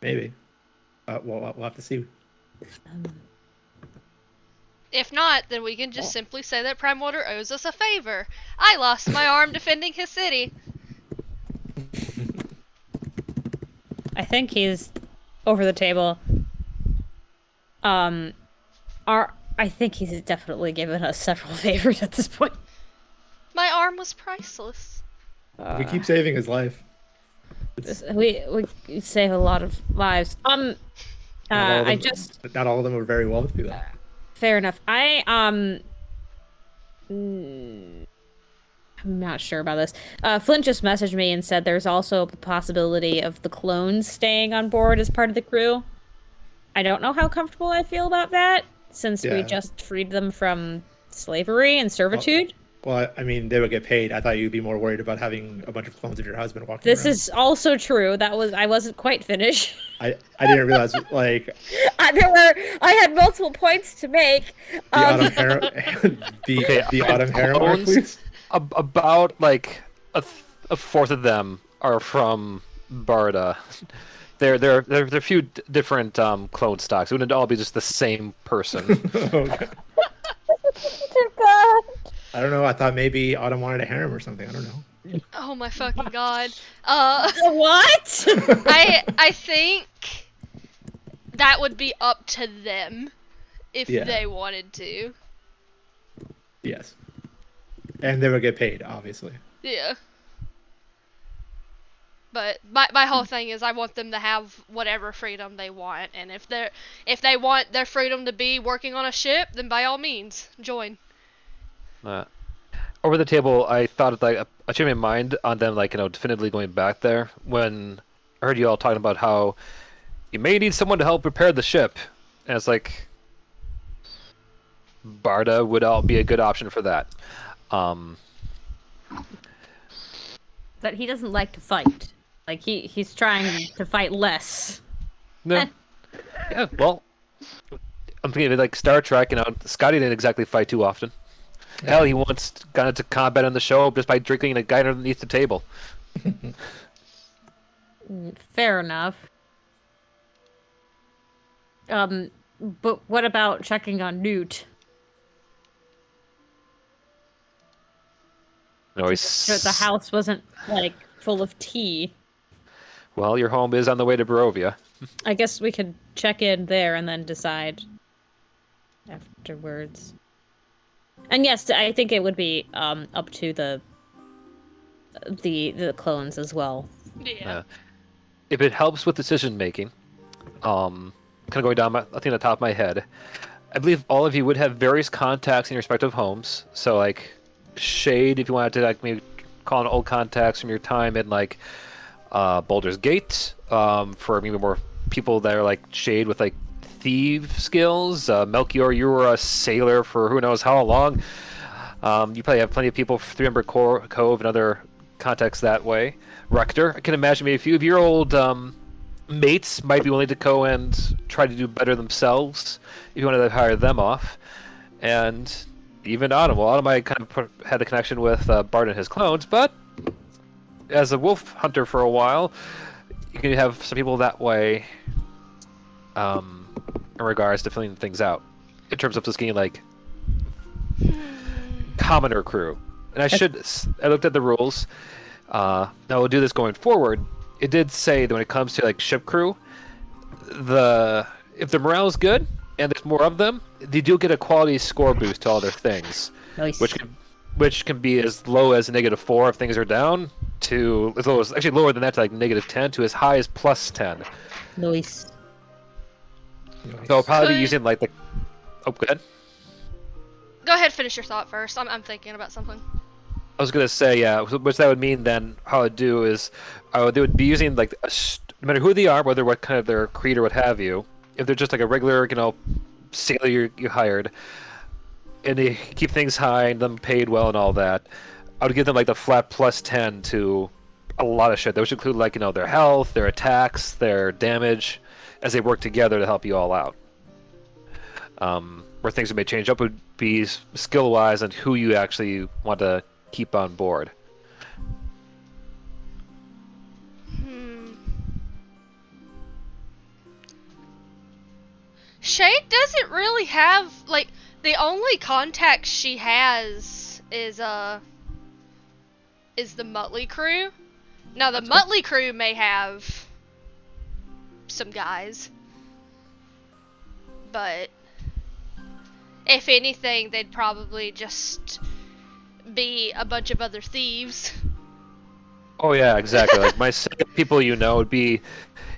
Maybe. We'll have to see. If not, then we can just simply say that Prime Water owes us a favor. I lost my arm defending his city. I think he's over the table. I think he's definitely given us several favors at this point. My arm was priceless. We keep saving his life. We save a lot of lives. Not all of them, I just not all of them are very wealthy though. fair enough. I'm not sure about this. Flint just messaged me and said there's also the possibility of the clones staying on board as part of the crew. I don't know how comfortable I feel about that, since we Yeah. just freed them from slavery and servitude. Well, I mean, they would get paid. I thought you'd be more worried about having a bunch of clones of your husband walking This around. is also true. I wasn't quite finished. I didn't realize, like, I had multiple points to make. the autumn harem, the autumn harem arc, clones? please. About like a fourth of them are from Barda. There are a few different clone stocks. It wouldn't all be just the same person. Okay. Dear God. I don't know. I thought maybe Autumn wanted a harem or something. I don't know. Oh my fucking god. What? I think that would be up to them if Yeah. they wanted to. Yes. And they would get paid, obviously. Yeah. But my whole thing is I want them to have whatever freedom they want, and if they want their freedom to be working on a ship, then by all means join. Over the table, I thought like I changed my mind on them, like definitively going back there when I heard you all talking about how you may need someone to help repair the ship, and it's like Barda would all be a good option for that. But he doesn't like to fight. Like he's trying to fight less. No. Yeah, well, I'm thinking of it like Star Trek. Scotty didn't exactly fight too often. Hell, he once got into combat on the show just by drinking a guy underneath the table. Fair enough. But what about checking on Newt? No, Sure the house wasn't like full of tea. Well, your home is on the way to Barovia. I guess we could check in there and then decide afterwards. And yes, I think it would be up to the clones as well. Yeah. If it helps with decision making, kind of going down, I think the top of my head, I believe all of you would have various contacts in your respective homes. So like Shade, if you wanted to like maybe call on old contacts from your time in like Baldur's Gate, for maybe more people that are like Shade with like thief skills. Melchior, you were a sailor for who knows how long. You probably have plenty of people for 3 Cove and other contacts that way. Rector, I can imagine maybe a few of your old mates might be willing to go and try to do better themselves if you wanted to hire them off. And even Autumn. Well, Autumn I kind of had the connection with Bart and his clones, but as a wolf hunter for a while, you can have some people that way in regards to filling things out. In terms of just getting like commoner crew. And I looked at the rules. Now we'll do this going forward. It did say that when it comes to like ship crew, if the morale is good and there's more of them, they do get a quality score boost to all their things. Nice. Which can be as low as -4 if things are down, to as low as actually lower than that to like -10 to as high as +10. Nice. So I'll probably be Could- using like the. Oh, go ahead. Go ahead, finish your thought first. I'm thinking about something. I was gonna say, yeah, which that would mean then how I'd do is, they would be using like no matter who they are, whether what kind of their creed or what have you. If they're just like a regular, sailor you hired, and they keep things high and them paid well and all that, I would give them like the flat +10 to a lot of shit. That would include like their health, their attacks, their damage, as they work together to help you all out. Where things may change up would be skill-wise and who you actually want to keep on board. Shade doesn't really have like the only contact she has is the Muttley crew. Now the Muttley crew may have some guys, but if anything, they'd probably just be a bunch of other thieves. Oh yeah, exactly. Like my people, would be,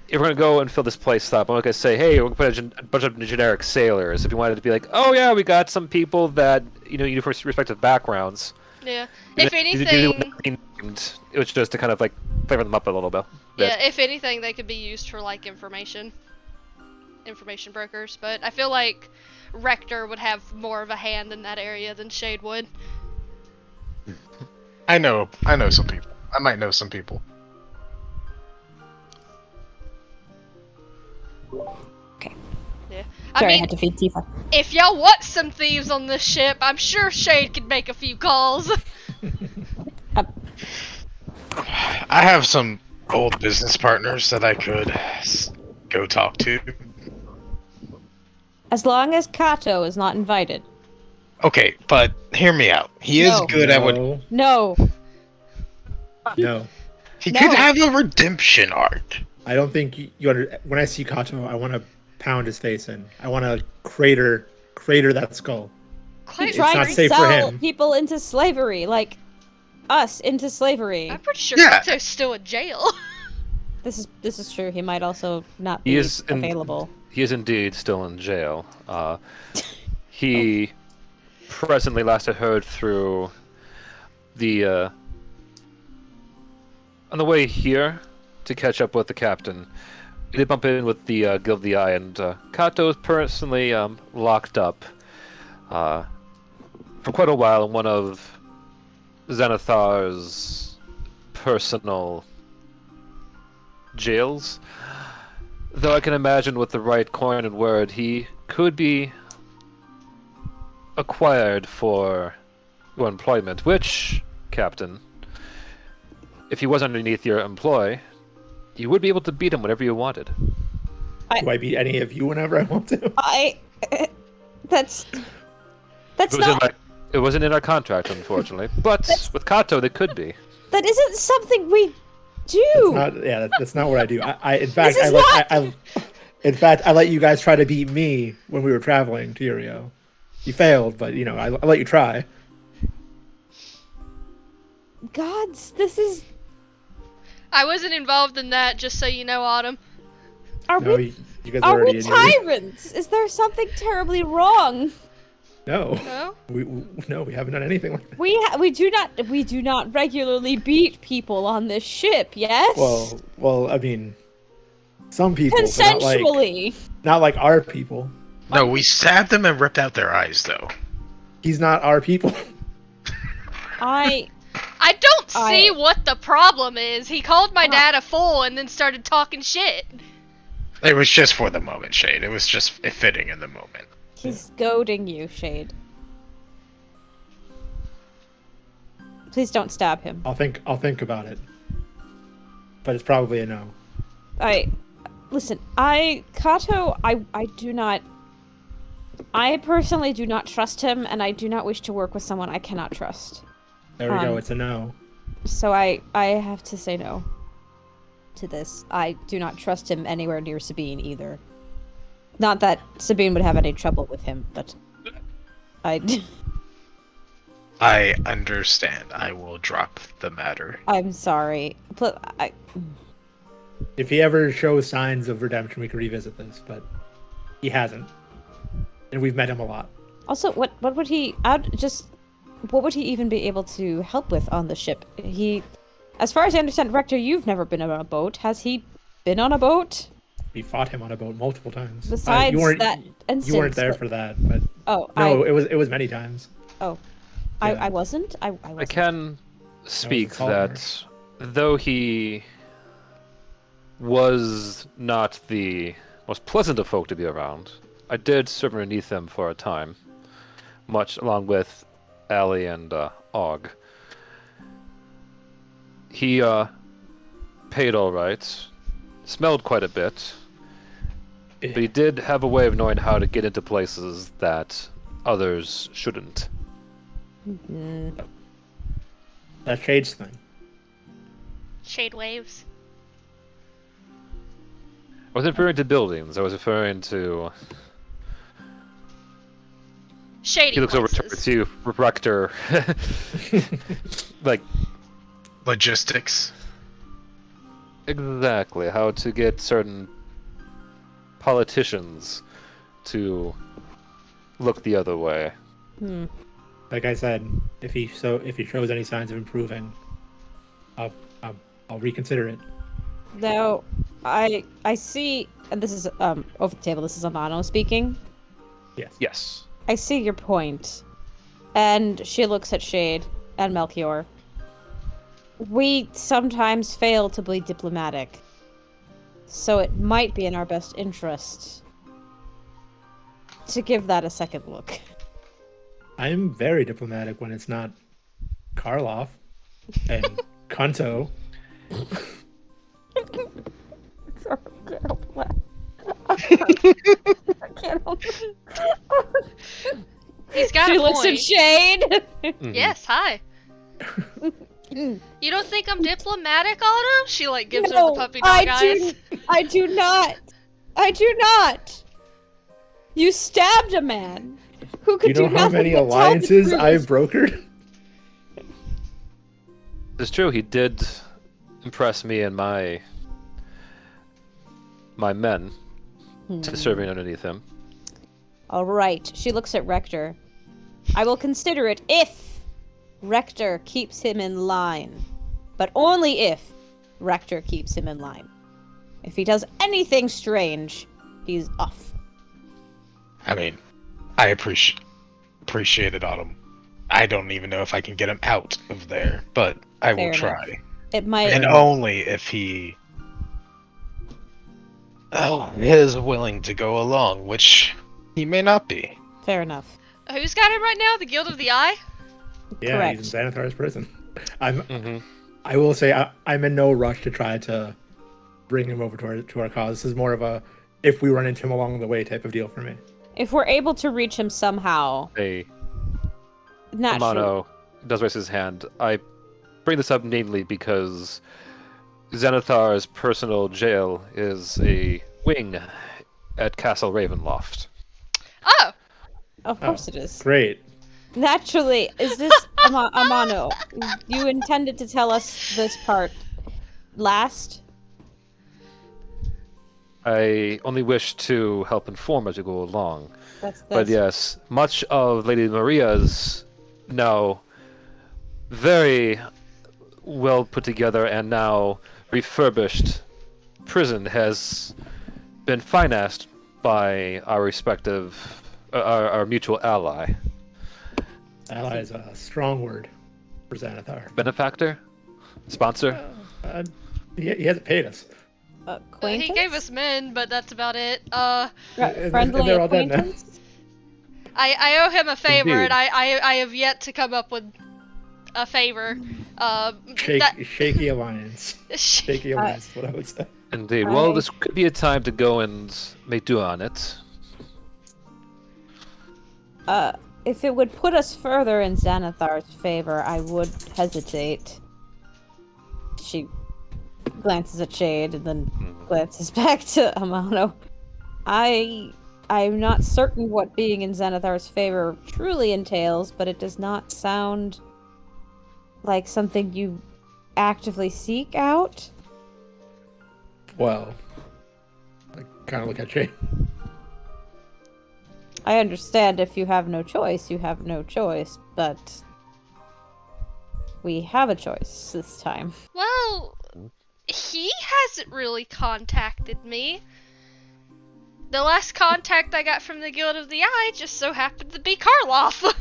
if we're gonna go and fill this place up, I'm not gonna say, hey, we're gonna put a bunch of generic sailors. If you wanted to be like, oh yeah, we got some people that you for respective backgrounds. Yeah. Even If if they anything, wouldn't be named, it was just to kind of like flavor them up a little bit. yeah, if anything, they could be used for like information brokers. But I feel like Rector would have more of a hand in that area than Shade would. I know some people. I might know some people. Yeah. Sorry, I I mean, had to feed Tifa. if y'all want some thieves on this ship, I'm sure Shade could make a few calls. I have some old business partners that I could go talk to. As long as Kato is not invited. Okay, but hear me out. He is No. good at what No. No. he No. could have a redemption arc. I don't think when I see Kato, I want to pound his face in. I want to crater that skull. He Quite It's tried not to safe for sell him. people into slavery, like us into slavery. I'm pretty sure Yeah. Kato's still in jail. This is true. He might also not He be is available. He is indeed still in jail. He presently, last I heard, through the on the way here to catch up with the captain. We did bump in with the Guild of the Eye, and Kato is personally locked up for quite a while in one of Xanathar's personal jails. Though I can imagine with the right coin and word, he could be acquired for your employment, which, Captain, if he was underneath your employ, you would be able to beat him whenever you wanted. Do I beat any of you whenever I want to? That's It was not. it wasn't in our contract, unfortunately. But with Kato, they could be. That isn't something we do. That's not what I do. In fact, This is in fact, I let you guys try to beat me when we were traveling to Uryale. You failed, but I let you try. Gods, this is. I wasn't involved in that, just so you know, Autumn. Are No, we? you guys are Are already we in your... tyrants? Is there something terribly wrong? No, No? we haven't done anything like that. We do not regularly beat people on this ship. Yes. Well, I mean, some people, but consensually. not like our people. No, we stabbed them and ripped out their eyes, though. He's not our people. I don't see what the problem is. He called my Huh. dad a fool and then started talking shit. It was just for the moment, Shade. It was just fitting in the moment. He's goading you, Shade. Please don't stab him. I'll think about it. But it's probably a no. Listen, Kato, I do not. I personally do not trust him, and I do not wish to work with someone I cannot trust. There we go. It's a no. So I have to say no to this. I do not trust him anywhere near Sabine either. Not that Sabine would have any trouble with him, but I understand. I will drop the matter. I'm sorry. If he ever shows signs of redemption, we could revisit this, but he hasn't. And we've met him a lot. Also, what would he what would he even be able to help with on the ship? As far as I understand, Rector, you've never been on a boat. Has he been on a boat? We fought him on a boat multiple times. Besides that instance, you weren't there for that, but Oh, no, it was many times. Oh, Yeah. I wasn't. I I wasn't. can speak taller. that though he was not the most pleasant of folk to be around, I did serve underneath him for a time, much along with Allie and Og. He paid all right, smelled quite a bit, but he did have a way of knowing how to get into places that others shouldn't. That Shade's thing. Shade waves. I wasn't referring to buildings, I was referring to... Shady He looks over places. to Rector, like, Logistics. Exactly. How to get certain politicians to look the other way. Hmm. Like I said, if he shows any signs of improving, I'll I'll reconsider it. Now, I see, and this is over the table. This is Amano speaking. Yes. Yes. I see your point, and she looks at Shade and Melchior. We sometimes fail to be diplomatic, so it might be in our best interest to give that a second look. I'm very diplomatic when it's not Karloff and Kanto. He's got She a looks at point. Shade. Mhm. Yes, hi. You don't think I'm diplomatic, Autumn? She like gives her No, the puppy dog eyes. I do not. I do not. You stabbed a man who Do could you know how nothing many but tell the alliances truth. I've brokered? It's true. He did impress me and my men to serving underneath him. All right. She looks at Rector. I will consider it if Rector keeps him in line, but only if Rector keeps him in line. If he does anything strange, he's off. I mean, I appreciate it, Autumn. I don't even know if I can get him out of there, but I Fair will enough. try. It might. And only if he is willing to go along, which he may not be. Fair enough. Who's got him right now? The Guild of the Eye? Yeah, Correct. he's in Xanathar's prison. Mm-hmm. I will say I'm in no rush to try to bring him over to our cause. This is more of a if we run into him along the way type of deal for me. If we're able to reach him somehow, naturally. Amano does raise his hand. I bring this up mainly because Xanathar's personal jail is a wing at Castle Ravenloft. Oh! Of course it is. Great. Naturally, is this Amano? You intended to tell us this part last? I only wish to help inform as we go along. That's But yes, much of Lady Maria's now very well put together and now refurbished prison has been financed by our respective, our mutual ally. Ally is a strong word for Xanathar. Benefactor? Sponsor? He hasn't paid us. He Acquaintance? gave us men, but that's about it. Friendly they're all dead now. acquaintance? I owe him a favor, Indeed. and I have yet to come up with a favor. Shaky alliance. Shaky alliance is what I would say. Indeed. Well, this could be a time to go and make do on it. If it would put us further in Xanathar's favor, I would hesitate. She glances at Shade and then glances back to Amano. I'm not certain what being in Xanathar's favor truly entails, but it does not sound like something you actively seek out. Well, I kind of look at Jay. I understand if you have no choice, you have no choice, but we have a choice this time. Well, he hasn't really contacted me. The last contact I got from the Guild of the Eye just so happened to be Karloff.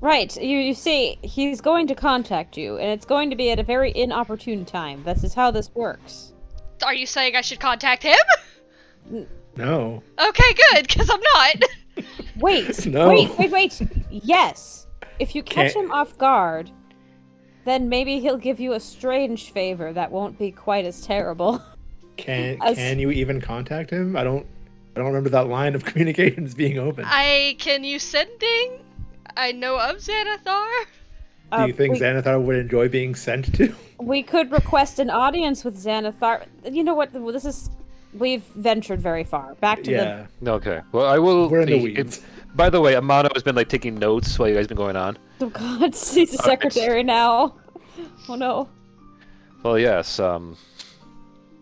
Right, you see, he's going to contact you, and it's going to be at a very inopportune time. This is how this works. Are you saying I should contact him? No. Okay, good, because I'm not. Wait, No. wait. Yes. If you catch Can't- him off guard, then maybe he'll give you a strange favor that won't be quite as terrible. Can you even contact him? I don't remember that line of communications being open. Can you sending? I know of Xanathar. Do you think Xanathar would enjoy being sent to? We could request an audience with Xanathar. You know what? We've ventured very far. Back to Yeah. Okay. Well, I will. We're in the weeds. By the way, Amano has been taking notes while you guys been going on. the. Oh God, he's a secretary now. Oh no. Well, yes.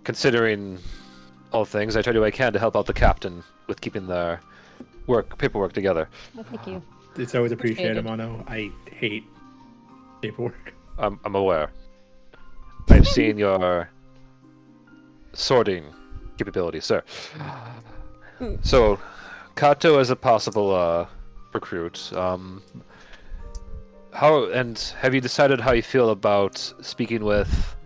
considering all things, I try to do what I can to help out the captain with keeping their paperwork together. Well, thank you. It's always appreciated, Appreciated. Mono. I hate paperwork. I'm aware. I've seen your sorting capabilities, sir. So, Kato is a possible recruit. Have you decided how you feel about speaking with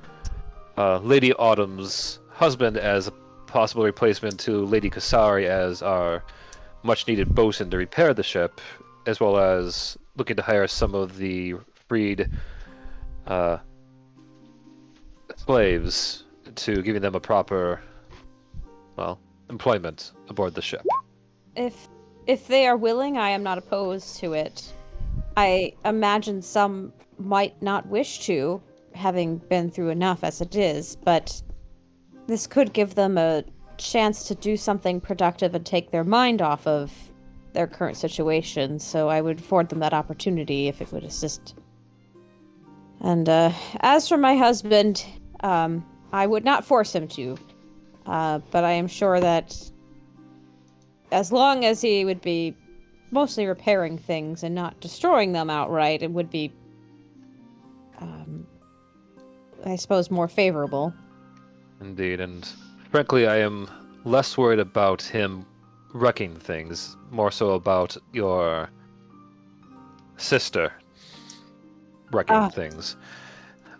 Lady Autumn's husband as a possible replacement to Lady Kasari as our much-needed bosun to repair the ship, as well as looking to hire some of the freed slaves to giving them a proper, employment aboard the ship? If they are willing, I am not opposed to it. I imagine some might not wish to, having been through enough as it is, but this could give them a chance to do something productive and take their mind off of their current situation, so I would afford them that opportunity if it would assist. And as for my husband, I would not force him to, but I am sure that as long as he would be mostly repairing things and not destroying them outright, it would be, I suppose, more favorable. Indeed, and frankly, I am less worried about him wrecking things, more so about your sister wrecking things.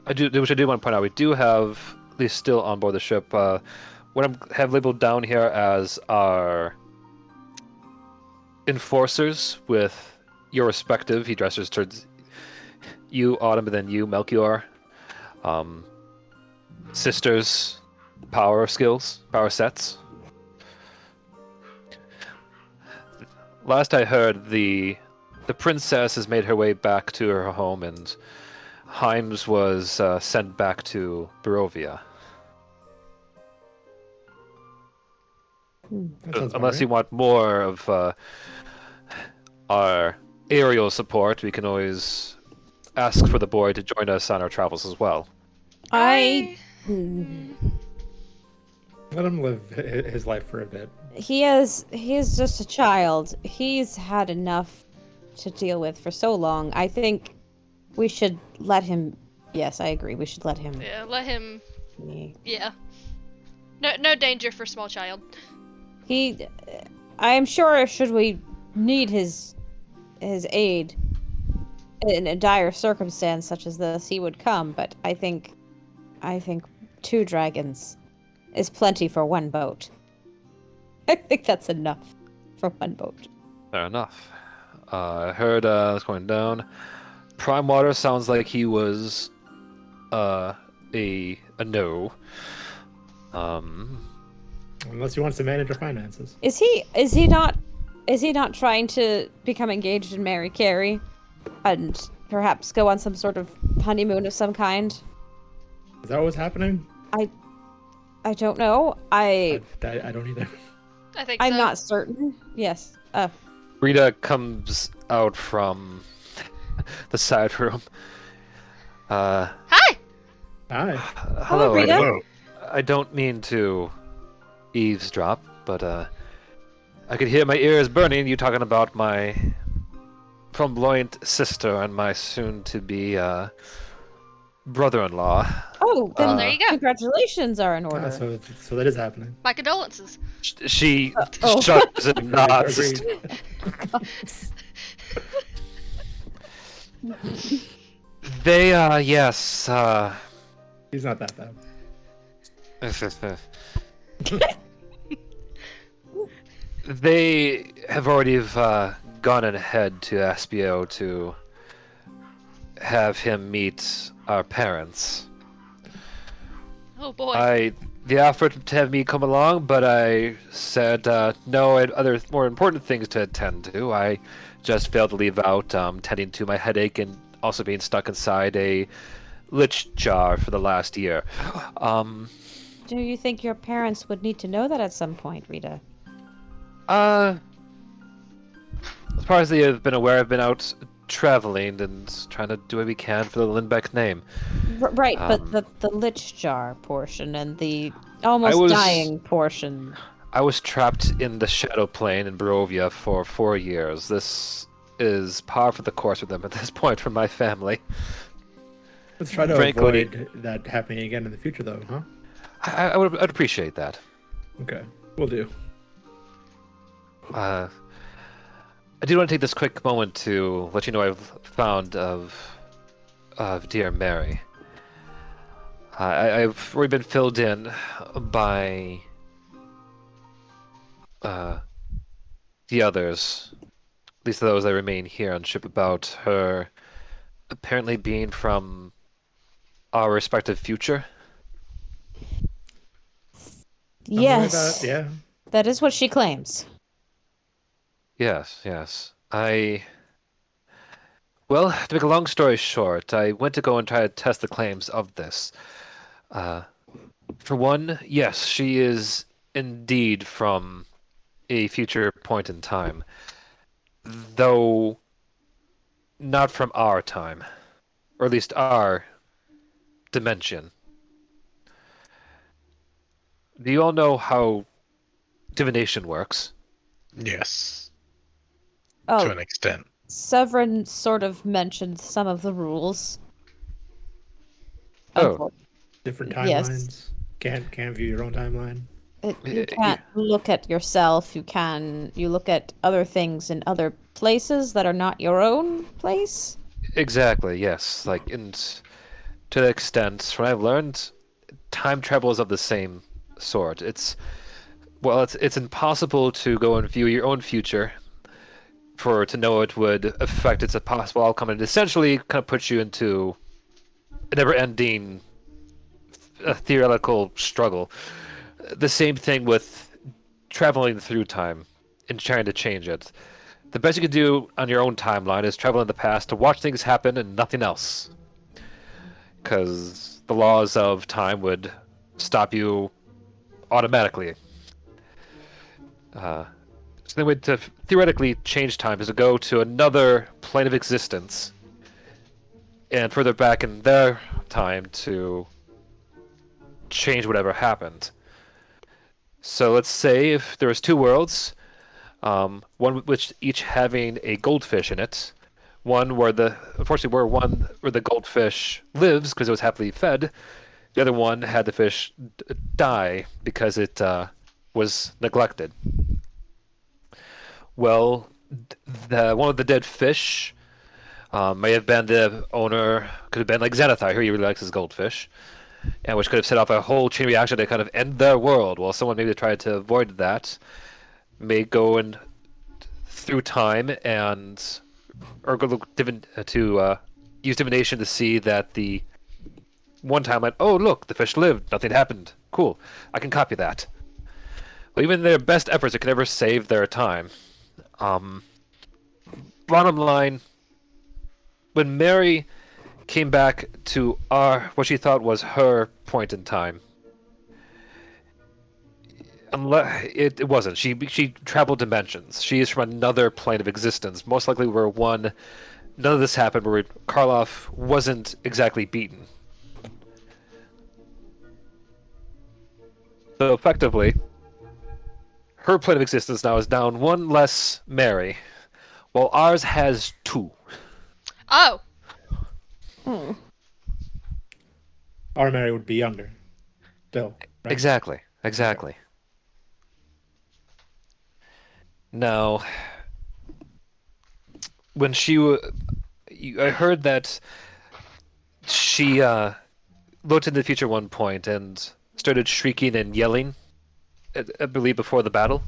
Which I do want to point out, we do have, at least still on board the ship, what I have labeled down here as our enforcers with your respective, he gestures towards you, Autumn, and then you, Melchior, sisters' power skills, power sets. Last I heard, the princess has made her way back to her home, and Himes was sent back to Barovia. Unless you want more of our aerial support, we can always ask for the boy to join us on our travels as well. Let him live his life for a bit. He is just a child. He's had enough to deal with for so long. I think we should let him. Yes, I agree. We should let him. Yeah, let him. be. Yeah. No danger for small child. I am sure should we need his aid in a dire circumstance such as this, he would come, but I think 2 dragons is plenty for 1 boat. I think that's enough for 1 boat. Fair enough. I heard it's going down. Prime Water sounds like he was a no. Unless he wants to manage our finances. Is he not trying to become engaged and marry Carrie, and perhaps go on some sort of honeymoon of some kind? Is that what's happening? I don't know. I don't either. I think I'm so. not certain. Yes. Rita comes out from the side room. Hi! Hi. Hello, Rita. Hello. I don't mean to eavesdrop, but I could hear my ears burning. You talking about my flamboyant sister and my soon-to-be brother-in-law. Oh, then there you go. congratulations are in order. So that is happening. My condolences. She oh. shudders and nods. Agreed. They, yes, He's not that bad. They have already gone ahead to Aspio to have him meet our parents. Oh boy. They offered to have me come along, but I said no, I had other more important things to attend to. I just failed to leave out tending to my headache and also being stuck inside a lich jar for the last year. Do you think your parents would need to know that at some point, Rita? As far as they have been aware, I've been out traveling and trying to do what we can for the Lindbeck name. Right, but the lich jar portion and the almost was- dying portion. I was trapped in the Shadow Plane in Barovia for 4 years. This is par for the course with them at this point for my family. Let's try to Frankly- avoid that happening again in the future, though, huh? I'd appreciate that. Okay, we'll do. I do want to take this quick moment to let you know I've found of dear Mary. I've already been filled in by the others, at least those that remain here on ship, about her apparently being from our respective future. Something like Yes, that, yeah. that is what she claims. Yes, yes. Well, to make a long story short, I went to go and try to test the claims of this. For one, yes, she is indeed from a future point in time, though not from our time, or at least our dimension. Do you all know how divination works? Yes, to Oh, an extent. Severin sort of mentioned some of the rules. Oh. Of Different Yes. timelines. Can't view your own timeline. you Yeah. can't look at yourself. You look at other things in other places that are not your own place. Exactly, yes. Like, and to that extent, from what I've learned, time travel is of the same sort. It's impossible to go and view your own future to know it would affect its possible outcome, and essentially kind of puts you into a never-ending theoretical struggle. The same thing with traveling through time and trying to change it. The best you can do on your own timeline is travel in the past to watch things happen and nothing else. Because the laws of time would stop you automatically. So the way to theoretically change time is to go to another plane of existence and further back in their time to change whatever happened. So let's say if there was two worlds, one which each having a goldfish in it, one where where the goldfish lives because it was happily fed, the other one had the fish die because it was neglected. Well, the one of the dead fish may have been the owner, could have been like Xanathar, who he really likes his goldfish, and which could have set off a whole chain reaction to kind of end their world. While someone maybe tried to avoid that, may go in through time or go look to use divination to see that the one timeline. Oh, look, the fish lived, nothing happened. Cool, I can copy that. Well, even their best efforts, it can never save their time. Bottom line, when Mary came back to what she thought was her point in time, it wasn't. She traveled dimensions. She is from another plane of existence, most likely where none of this happened, where Karloff wasn't exactly beaten. So effectively, her plane of existence now is down one less Mary, while ours has two. Oh, Our Mary would be younger. Still. Right? Exactly. Now, when I heard that she looked into the future at one point and started shrieking and yelling, I believe before the battle.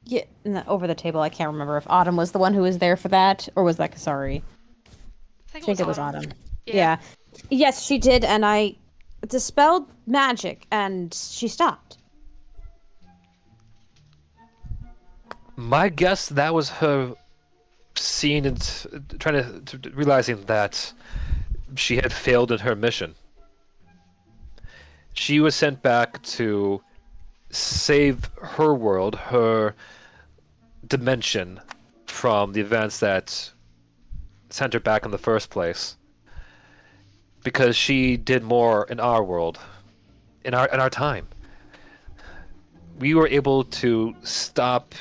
Yeah, over the table. I can't remember if Autumn was the one who was there for that, or was that Kasari? I I think it was Autumn. Yeah. Yeah. Yes, she did, and I dispelled magic, and she stopped. My guess that was her seeing and trying to realizing that she had failed in her mission. She was sent back to save her world, her dimension, from the events that sent her back in the first place. because she did more in our world, in our time. We were able to stop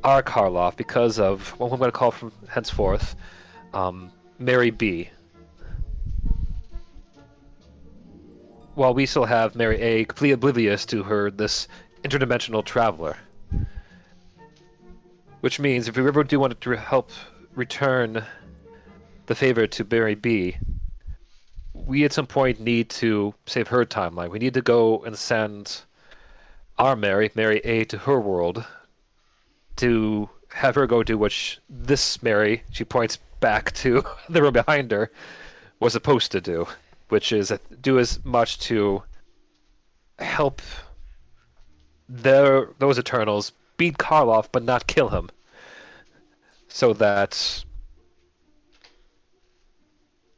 our Karloff because of what I'm going to call from henceforth Mary B. While we still have Mary A. completely oblivious to her, this interdimensional traveler. Which means if we ever do want to help return the favor to Mary B, we at some point need to save her timeline. We need to go and send our Mary A, to her world to have her go do what this Mary, she points back to the room behind her, was supposed to do, which is do as much to help those Eternals beat Karloff but not kill him, so that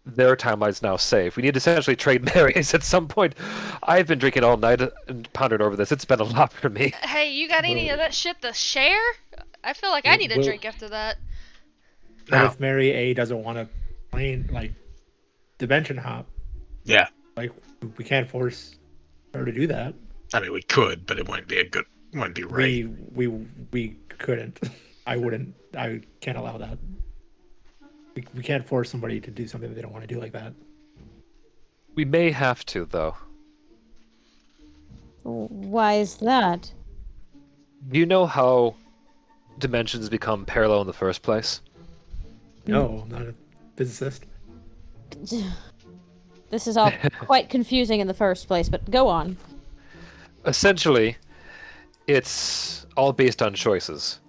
their timeline's now safe. We need to essentially trade Marys at some point. I've been drinking all night and pondered over this. It's been a lot for me. Hey, you got any of that shit to share? I feel like I need a drink after that. But No. if Mary A doesn't want to plane like dimension hop, Yeah. like we can't force her to do that. I mean, we could, but it wouldn't be right. We couldn't. I wouldn't. I can't allow that. We can't force somebody to do something that they don't want to do like that. We may have to, though. Why is that? Do you know how dimensions become parallel in the first place? No, I'm not a physicist. This is all quite confusing in the first place, but go on. Essentially, it's all based on choices.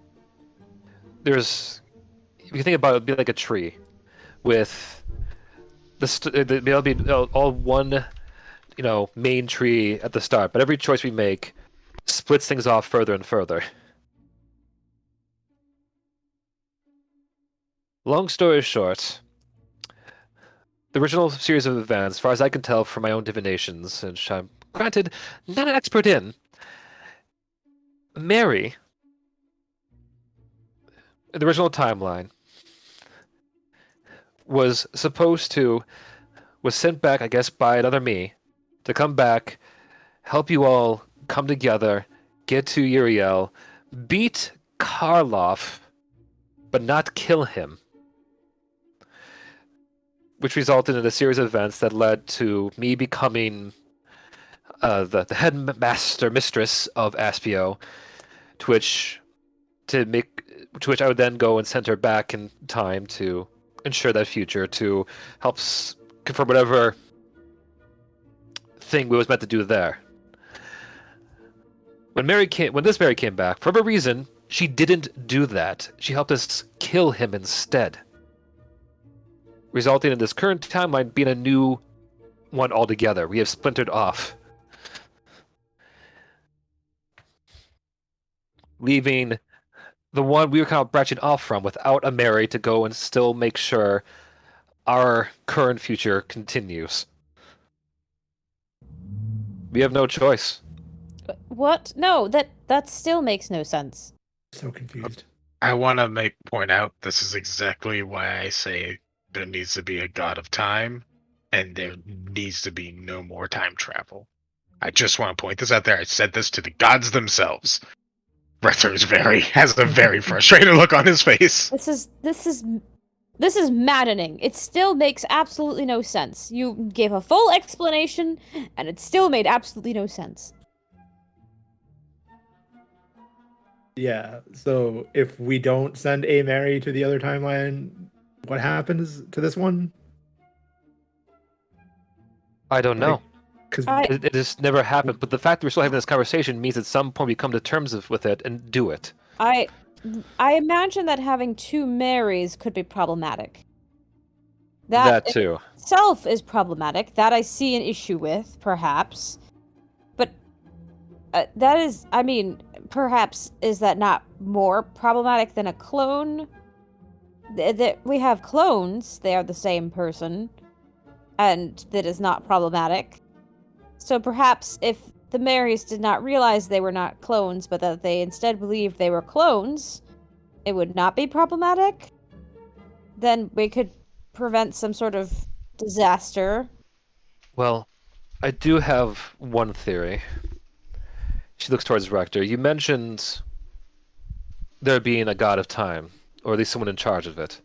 If you think about it, it'd be like a tree with there'll be all one, main tree at the start, but every choice we make splits things off further and further. Long story short, the original series of events, as far as I can tell from my own divinations, which I'm granted not an expert in, Mary, in the original timeline, was sent back, I guess, by another me, to come back, help you all come together, get to Uryale, beat Karloff, but not kill him. Which resulted in a series of events that led to me becoming the headmaster mistress of Aspio, to which I would then go and send her back in time to ensure that future, to help confirm whatever thing we was meant to do there. When this Mary came back, for whatever reason, she didn't do that. She helped us kill him instead, resulting in this current timeline being a new one altogether. We have splintered off, leaving the one we were kind of branching off from without a Mary to go and still make sure our current future continues. We have no choice. What? No, that still makes no sense. So confused. I want to point out this is exactly why I say there needs to be a god of time, and there needs to be no more time travel. I just want to point this out there. I said this to the gods themselves. Retzer has a very frustrated look on his face. This is maddening. It still makes absolutely no sense. You gave a full explanation, and it still made absolutely no sense. Yeah, so if we don't send a Mary to the other timeline, what happens to this one? I don't know. Because It just never happened. But the fact that we're still having this conversation means at some point we come to terms with it and do it. I imagine that having two Marys could be problematic. That too. Itself is problematic. That I see an issue with, perhaps. But that is, I mean, perhaps is that not more problematic than a clone? We have clones. They are the same person. And that is not problematic. So perhaps if the Marys did not realize they were not clones, but that they instead believed they were clones, it would not be problematic? Then we could prevent some sort of disaster. Well, I do have one theory. She looks towards Rector. You mentioned there being a god of time, or at least someone in charge of it.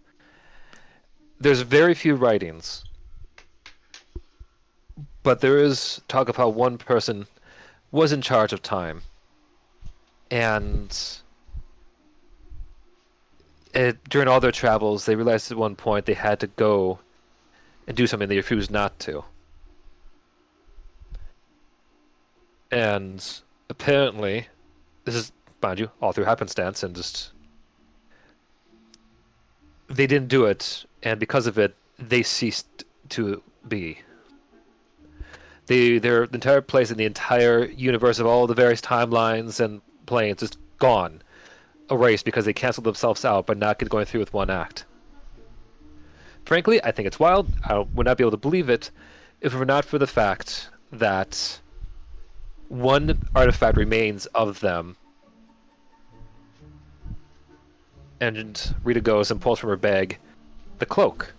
There's very few writings, but there is talk of how one person was in charge of time, and during all their travels, they realized at one point they had to go and do something they refused not to. And apparently, this is, mind you, all through happenstance, and just they didn't do it, and because of it, they ceased to be. Their entire place in the entire universe of all the various timelines and planes is gone, erased because they canceled themselves out by not going through with one act. Frankly, I think it's wild. I would not be able to believe it if it were not for the fact that one artifact remains of them. And Rita goes and pulls from her bag the cloak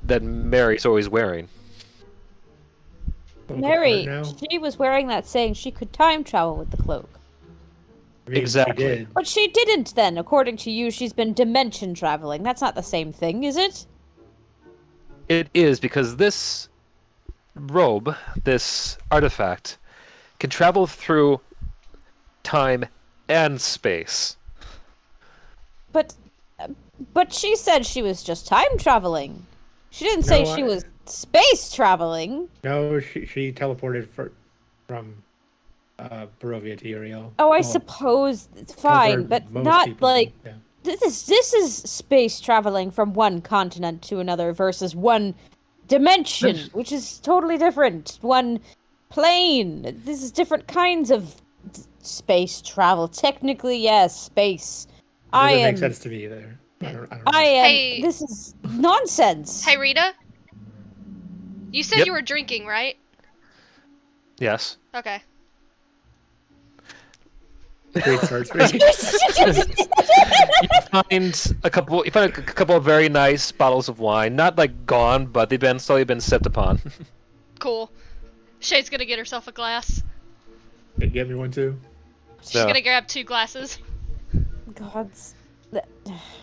that Mary's always wearing. Mary, Now? she was wearing that saying she could time travel with the cloak. I mean, Exactly. She did. But she didn't then. According to you, she's been dimension traveling. That's not the same thing, is it? It is, because this robe, this artifact, can travel through time and space. But she said she was just time traveling. She didn't say No, she was space traveling. No, she teleported from Barovia to Uryale. Oh, I Well, suppose it's compared fine, to but most not people, like yeah. this is space traveling from one continent to another versus one dimension, which is totally different. One plane. This is different kinds of space travel. Technically, yes, space. I Doesn't am. make sense to me either. I don't know. I am. Hey. This is nonsense. Hey, Rita? You said Yep. you were drinking, right? Yes. Okay. Great starts. You find a couple of very nice bottles of wine, not like gone, but they've been slowly been sipped upon. Cool. Shade's gonna get herself a glass. Get me one too. She's Yeah. gonna grab 2 glasses. Gods,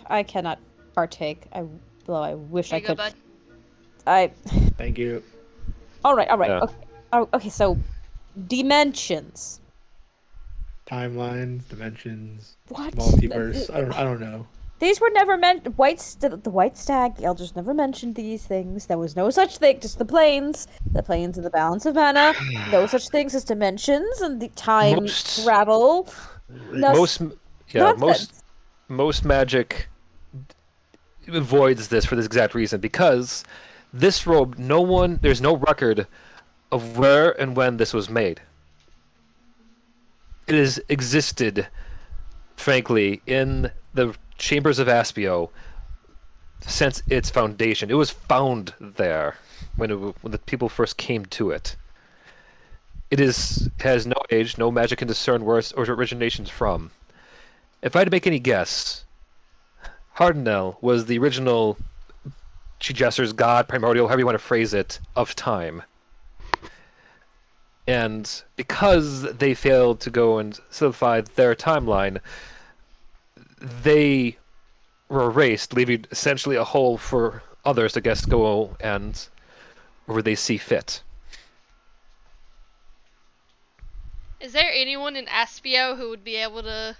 I cannot partake. Though I wish Here I you go, could. bud. I. Thank you. All right. Yeah. Okay. Oh, okay. So, dimensions. Timelines, dimensions, What? multiverse. I don't know. These were never meant. The White Stag, the Elders never mentioned these things. There was no such thing. Just the planes and the balance of mana. No such things as dimensions and the time Most- travel. No, nonsense. Most magic avoids this for this exact reason, because this robe, there's no record of where and when this was made. It has existed, frankly, in the chambers of Aspio since its foundation. It was found there when the people first came to it. It has no age, no magic can discern where its origination's from. If I had to make any guess, Hardenell was the original Chijesser's god, primordial, however you want to phrase it, of time. And because they failed to go and solidify their timeline, they were erased, leaving essentially a hole for others to go and where they see fit. Is there anyone in Aspio who would be able to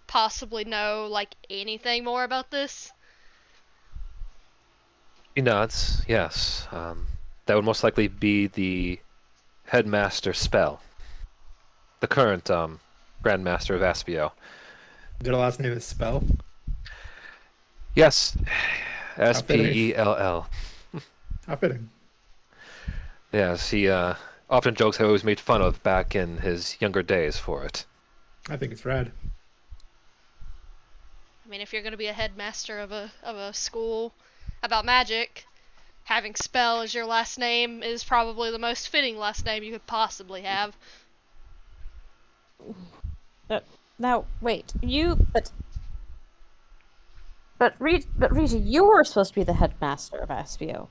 possibly know, like, anything more about this? He nods, yes. That would most likely be the headmaster spell. The current grandmaster of Aspio. Their last name is Spell. Yes. fitting. Spell. How fitting. Yes, he often jokes how he was made fun of back in his younger days for it. I think it's rad. I mean, if you're gonna be a headmaster of a school about magic, having spell as your last name is probably the most fitting last name you could possibly have. Now, wait. But Rita, you were supposed to be the headmaster of Aspio.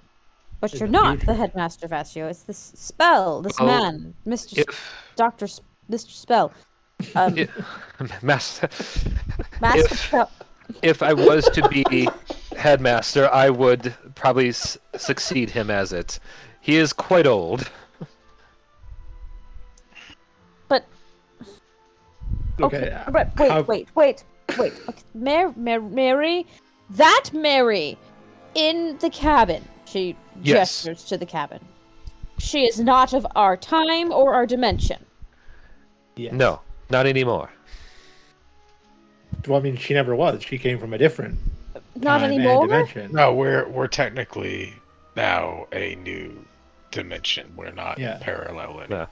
But In you're the not future. the headmaster, Vasio. It's this spell, this Well, man, Mr. If Doctor, Mr. Spell, it, Master, Master if Spell. if I was to be headmaster, I would probably succeed him as it. He is quite old. But Okay. wait. Okay. Mary, that Mary, in the cabin. She Yes. gestures to the cabin. She is not of our time or our dimension. Yes. No, not anymore. Well, I mean, she never was. She came from a different Not time anymore. and dimension. No, we're technically now a new dimension. We're not Yeah. paralleling. No.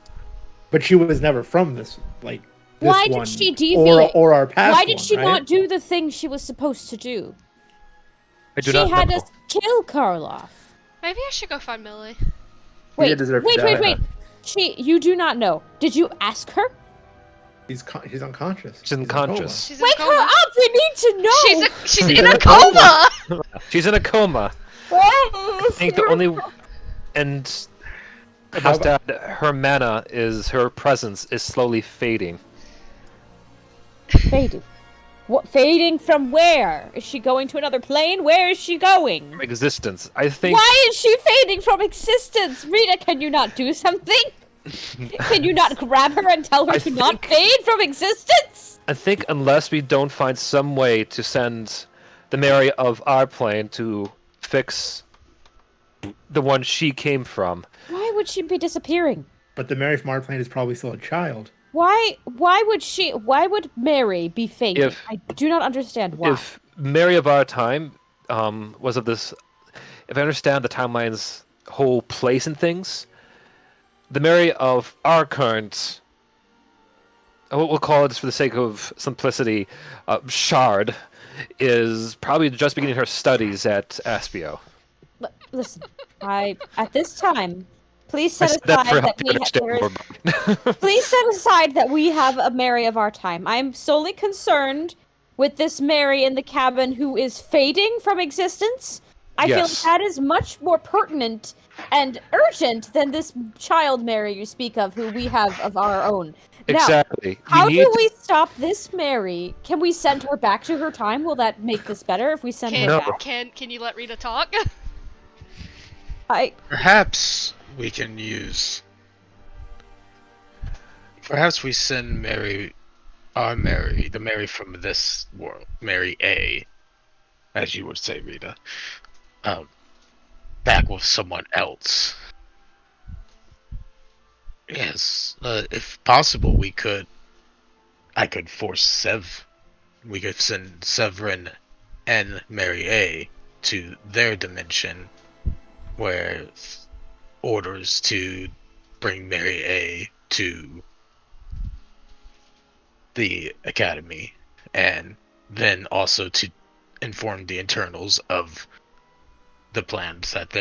But she was never from this, like, this Why did one, she deviate? or our past Why did one, she right? not do the thing she was supposed to do? I do She not had know. us kill Karloff. Maybe I should go find Millie. He did deserve to die. Wait. You do not know. Did you ask her? He's unconscious. She's unconscious. She's in Wake a coma. her up! We need to know. She's in a coma. She's in a coma. I think the only and I How must add, her mana is her presence is slowly fading. Fading. What? Fading from where? Is she going to another plane? Where is she going? From existence. I think Why is she fading from existence? Rita, can you not do something? Can you not grab her and tell her I to not think- fade from existence? unless we don't find some way to send the Mary of our plane to fix the one she came from. Why would she be disappearing? But the Mary from our plane is probably still a child. Why would Mary be fading? If- I do not understand why. If Mary of our time was of this, if I understand the timeline's whole place and things, the Mary of our current, we'll call it just for the sake of simplicity, Shard, is probably just beginning her studies at Aspio. Listen, at this time, please I set said that aside for that help you we understand more. please set aside that we have a Mary of our time. I am solely concerned with this Mary in the cabin who is fading from existence. I feel Yes. that is much more pertinent and urgent than this child Mary you speak of, who we have of our own. Now, Exactly. how you need do we stop this Mary? Can we send her back to her time? Will that make this better if we send her No. back? Can you let Rita talk? Perhaps we can use. Perhaps we send Mary, our Mary, the Mary from this world, Mary A, as you would say, Rita, back with someone else. Yes, if possible, I could force we could send Severin and Mary A to their dimension, where orders to bring Mary A to the academy, and then also to inform the internals of the plans that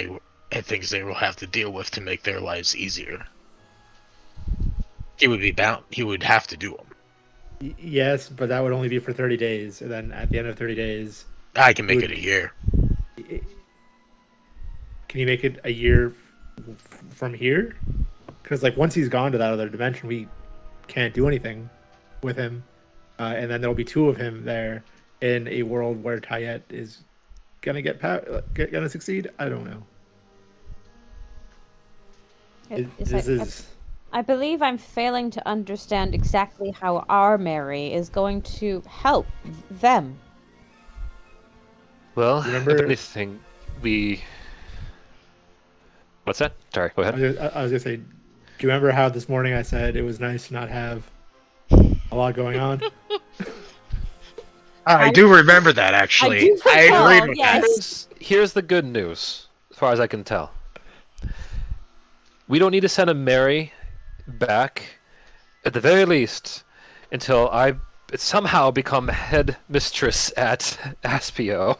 and things they will have to deal with to make their lives easier. He would have to do them. Yes, but that would only be for 30 days. And then at the end of 30 days, I can make it a year. can you make it a year from here? Because, like, once he's gone to that other dimension, we can't do anything with him. And then there'll be two of him there in a world where Tiyet is gonna gonna succeed. I don't know. This is I believe I'm failing to understand exactly how our Mary is going to help them. Well, Remember- if anything, What's that? Sorry, go ahead. I was gonna say, do you remember how this morning I said it was nice to not have a lot going on? I do remember that, actually. do I recall, agreed with yes. Here's the good news, as far as I can tell. We don't need to send a Mary back, at the very least, until I somehow become head mistress at Aspio.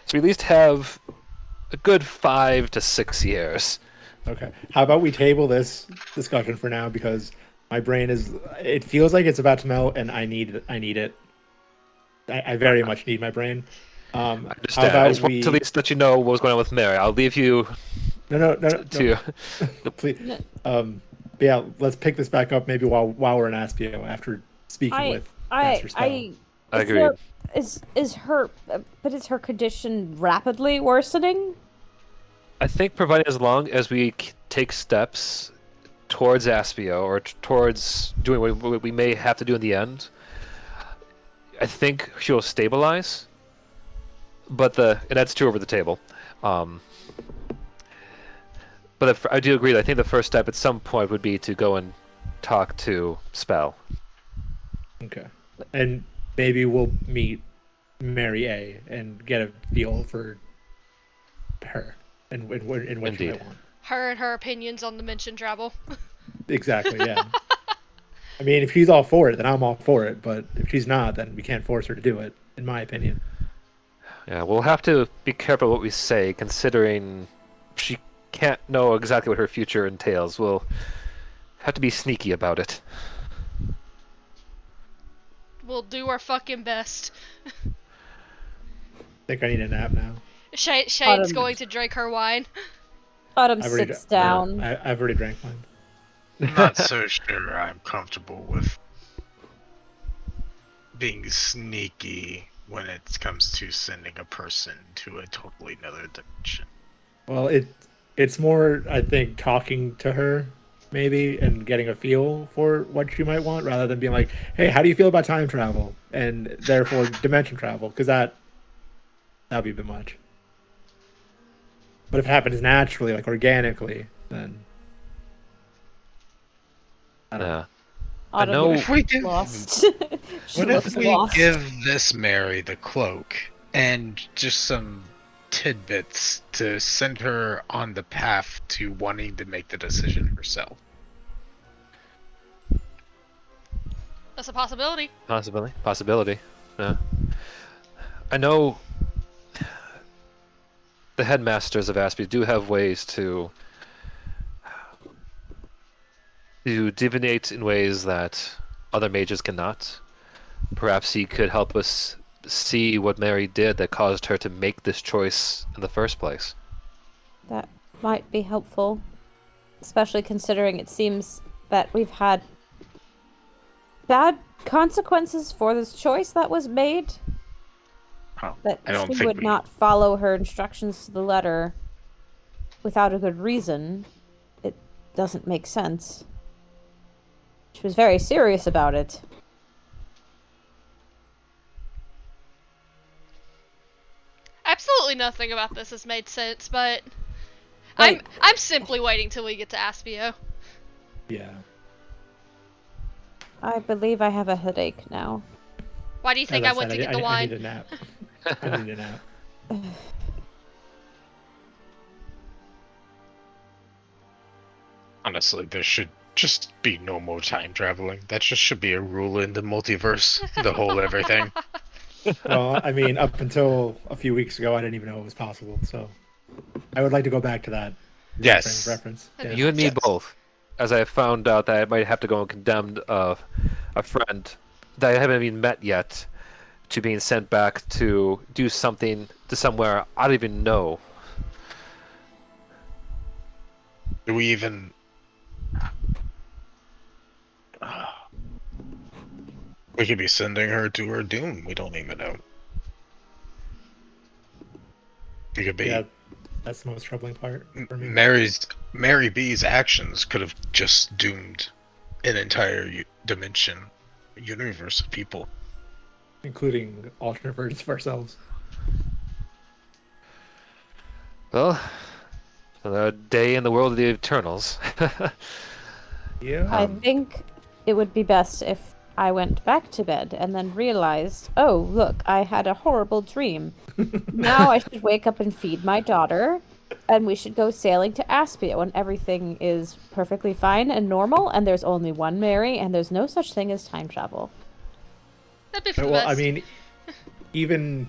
So we at least have a good 5 to 6 years. Okay. How about we table this discussion for now, because my brain it feels like it's about to melt, and I need it. I very much need my brain. How I about just wanted to at we? least let you know what was going on with Mary. I'll leave you No. to. Please. No. But yeah, let's pick this back up maybe while we're in Aspio after speaking with Master Spell. I is agree. there- is her but is her condition rapidly worsening? I think provided as long as we take steps towards Aspio or towards doing what we may have to do in the end, I think she'll stabilize. But and that's two over the table. But I do agree that I think the first step at some point would be to go and talk to Spell. Okay. And maybe we'll meet Mary A and get a feel for her and what she Indeed. might want. Her and her opinions on dimension travel. Exactly, yeah. I mean, if she's all for it, then I'm all for it. But if she's not, then we can't force her to do it, in my opinion. Yeah, we'll have to be careful what we say, considering she can't know exactly what her future entails. We'll have to be sneaky about it. We'll do our fucking best. I think I need a nap now. Shane's Autumn. going to drink her wine. Autumn I've already sits down. I've already drank mine. I'm not so sure I'm comfortable with being sneaky when it comes to sending a person to a totally another dimension. Well, it's more, I think, talking to her maybe and getting a feel for what she might want rather than being like, hey, how do you feel about time travel and therefore dimension travel? Because that'd be a bit much. But if it happens naturally, like organically, then I don't know. Yeah. Autumn know- is If we give, lost. She what if looks we lost. give this Mary the cloak and just some tidbits to send her on the path to wanting to make the decision herself? That's a possibility. Possibility. Yeah. I know the headmasters of Aspie do have ways to divinate in ways that other mages cannot. Perhaps he could help us see what Mary did that caused her to make this choice in the first place. That might be helpful, especially considering it seems that we've had bad consequences for this choice that was made. Oh, That I don't she think would we- not follow her instructions to the letter without a good reason. It doesn't make sense. She was very serious about it. Absolutely nothing about this has made sense, but Right. I'm simply waiting till we get to Aspio. Yeah. I believe I have a headache now. Why do you think As I went said, to get the I wine? need a nap. I need a nap. Honestly, there should just be no more time traveling. That just should be a rule in the multiverse. The whole everything. Well, I mean, up until a few weeks ago, I didn't even know it was possible. So, I would like to go back to that Yes. reference. Yeah. You and me Yes. both. As I found out that I might have to go and condemn a friend that I haven't even met yet to being sent back to do something to somewhere I don't even know. Do we even? We could be sending her to her doom. We don't even know. It could be Yeah, that's the most troubling part for me. Mary B's actions could have just doomed an entire universe of people. Including alternate versions of ourselves. Well, another day in the world of the Eternals. Yeah. I think it would be best if I went back to bed and then realized, oh, look, I had a horrible dream. Now I should wake up and feed my daughter, and we should go sailing to Aspio, and everything is perfectly fine and normal, and there's only one Mary, and there's no such thing as time travel. That'd be for the Well, best. I mean, even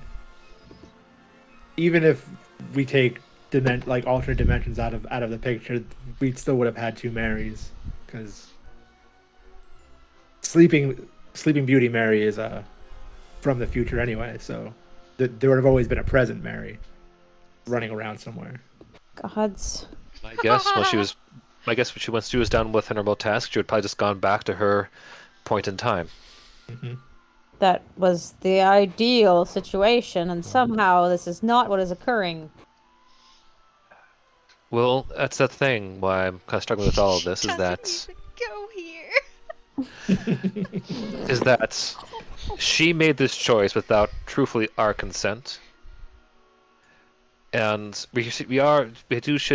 if we take alternate dimensions out of the picture, we still would have had two Marys, because Sleeping Beauty Mary is from the future anyway. So there would have always been a present Mary running around somewhere. Gods. My guess once she was done with her remote task, she would probably just gone back to her point in time. Hmm. That was the ideal situation, and somehow this is not what is occurring. Well, that's the thing why I'm kind of struggling with all of this is Doesn't even go here. is that she made this choice without truthfully our consent. And we should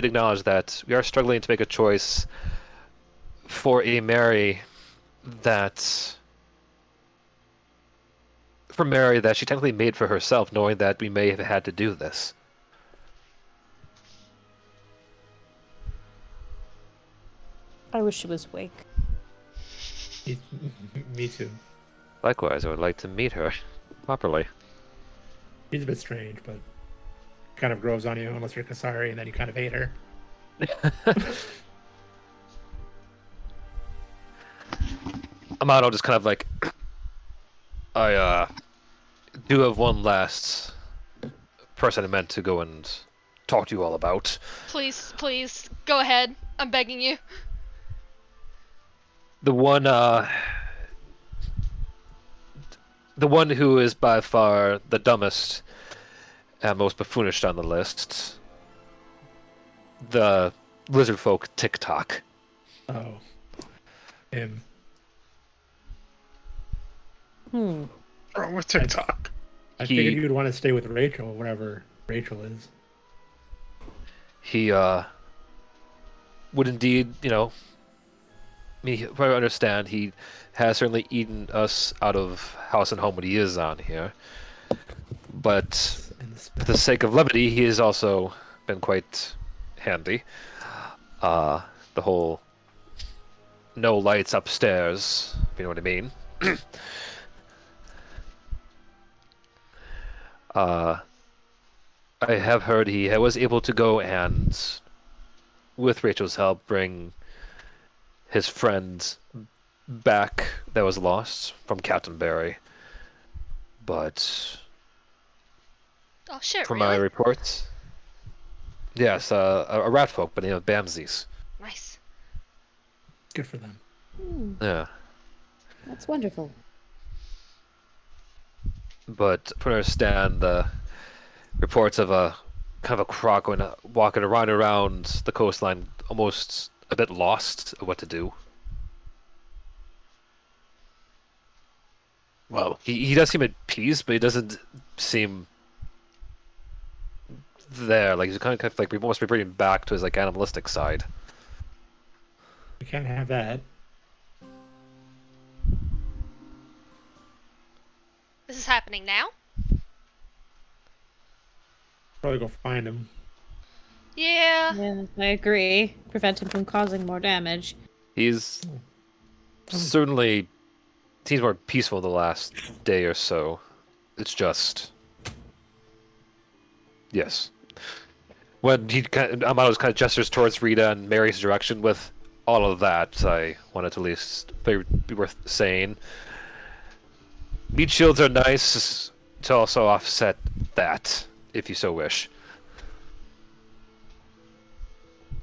acknowledge that we are struggling to make a choice for a Mary that she technically made for herself, knowing that we may have had to do this. I wish she was awake. Me too. Likewise, I would like to meet her properly. She's a bit strange, but kind of grows on you unless you're Kasari, and then you kind of hate her. Amato just kind of like, I do have one last person I meant to go and talk to you all about. Please, please, go ahead. I'm begging you. The one who is by far the dumbest and most buffoonish on the list. The lizard folk TikTok. Oh. Him. Wrong with TikTok. I figured you would want to stay with Rachel, wherever Rachel is. He would indeed, if I understand, he has certainly eaten us out of house and home when he is on here. But for the sake of levity, he has also been quite handy. The whole no lights upstairs, if you know what I mean. I have heard he was able to go and, with Rachel's help, bring his friend back that was lost from Captain Barry. But Oh shit, from really? my reports, yes, a rat folk by the name of Bamsies. Nice. Good for them. Yeah. That's wonderful. But from what I understand, the reports of a kind of a croc walking around the coastline, almost a bit lost of what to do. Well, He does seem at peace, but he doesn't seem there. Like he's kind of like we must be bringing back to his like animalistic side. We can't have that. This is happening now? Probably go find him. Yeah. Yeah, I agree. Prevent him from causing more damage. He's certainly seems more peaceful the last day or so. It's just yes. When Amato's kind of gestures towards Rita and Mary's direction with all of that, I wanted to at least be worth saying. Meat shields are nice to also offset that, if you so wish.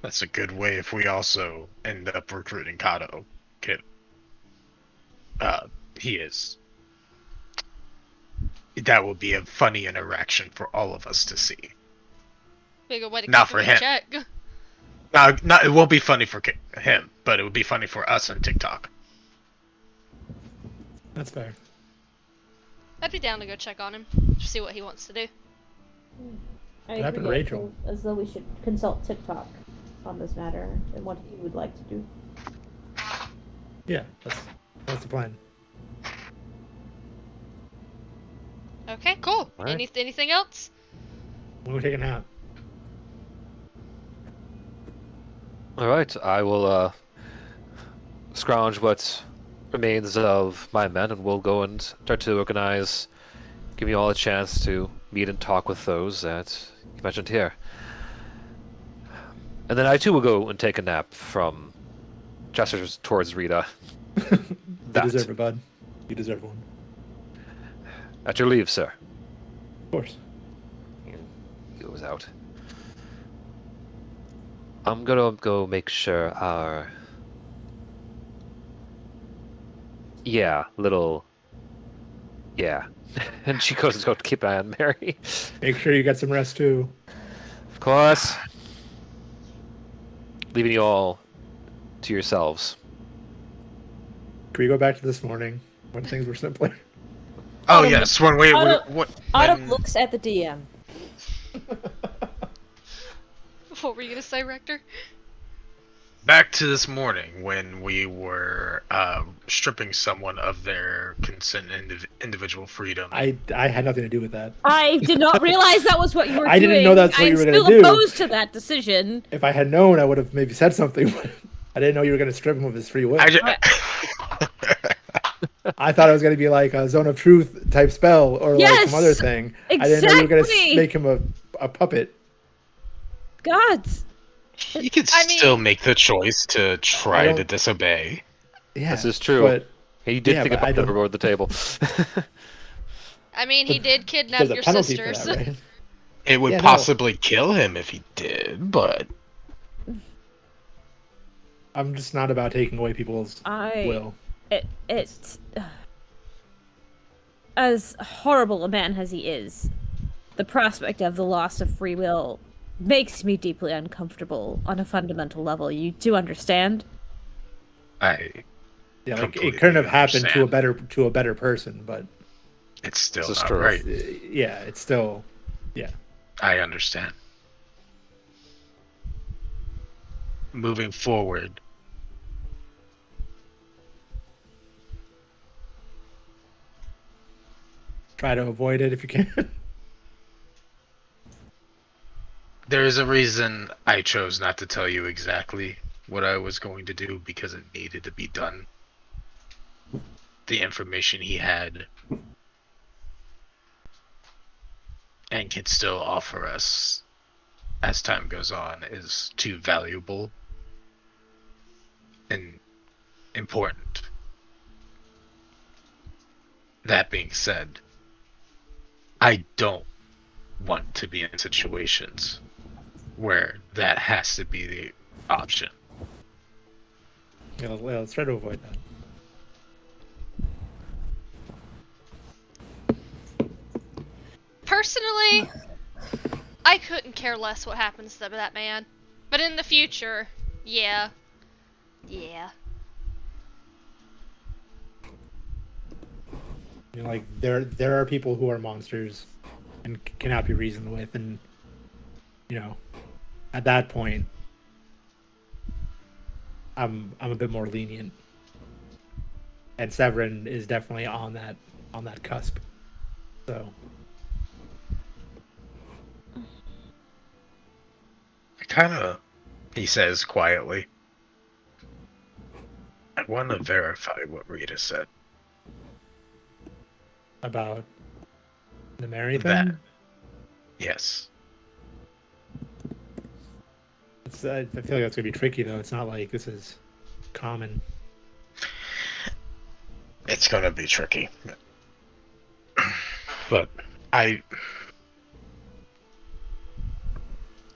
that's a good way if we also end up recruiting Kato. He is. That will be a funny interaction for all of us to see. Be a good way to Not keep for him in him. check. It won't be funny for him, but it would be funny for us on TikTok. That's fair. I'd be down to go check on him, see what he wants to do. I What happened to agree, I Rachel? feel as though we should consult TikTok on this matter and what he would like to do. Yeah, that's the plan. Okay, cool. All right. Anything else? When we take a nap. All right, I will scrounge what remains of my men, and we'll go and start to organize, give you all a chance to meet and talk with those that you mentioned here. And then I too will go and take a nap from gestures towards Rita. You deserve it, bud. You deserve one. At your leave, sir. course. And he goes out. I'm gonna go make sure our... Yeah, little... Yeah. And she goes to go keep an eye on Mary. Make sure you get some rest too. Of course. Leaving you all to yourselves. Can we go back to this morning when things were simpler? Oh Autumn- yes, when we Autumn- Autumn when, looks at the DM. What were you gonna say, Rector? back to this morning when we were stripping someone of their consent and individual freedom. I had nothing to do with that. I did not realize that was what you were I doing. didn't know that's what you were gonna I'm do. still opposed to that decision. If I had known, I would have maybe said something. But I didn't know you were going to strip him of his free will. I thought it was going to be like a Zone of Truth type spell or like some other thing. Exactly. I didn't know you were going to make him a puppet. Gods. You could still make the choice to try to disobey. Yeah, This is true. But He did think but I about that don't- aboard the table. I mean, he did kidnap there's a your penalty for sisters. that, right? It would Yeah, no. possibly kill him if he did, but I'm just not about taking away people's will. It's as horrible a man as he is, the prospect of the loss of free will makes me deeply uncomfortable on a fundamental level. You do understand? I Yeah, like it completely couldn't have happened to understand. a better person, but It's still This is not true. right. yeah, it's still I understand. Moving forward, try to avoid it if you can. there is a reason I chose not to tell you exactly what I was going to do because it needed to be done. The information he had and can still offer us as time goes on is too valuable and important. That being said, I don't want to be in situations where that has to be the option. Yeah, well, let's try to avoid that. Personally, I couldn't care less what happens to that man. But in the future, yeah. Yeah. You know, like there are people who are monsters and cannot be reasoned with, and you know, at that point, I'm a bit more lenient. And Severin is definitely on that cusp. So He says quietly, I want to verify what Rita said. about the Mary That. thing, Yes. I feel like that's gonna be tricky though. It's not like this is common. It's gonna be tricky. But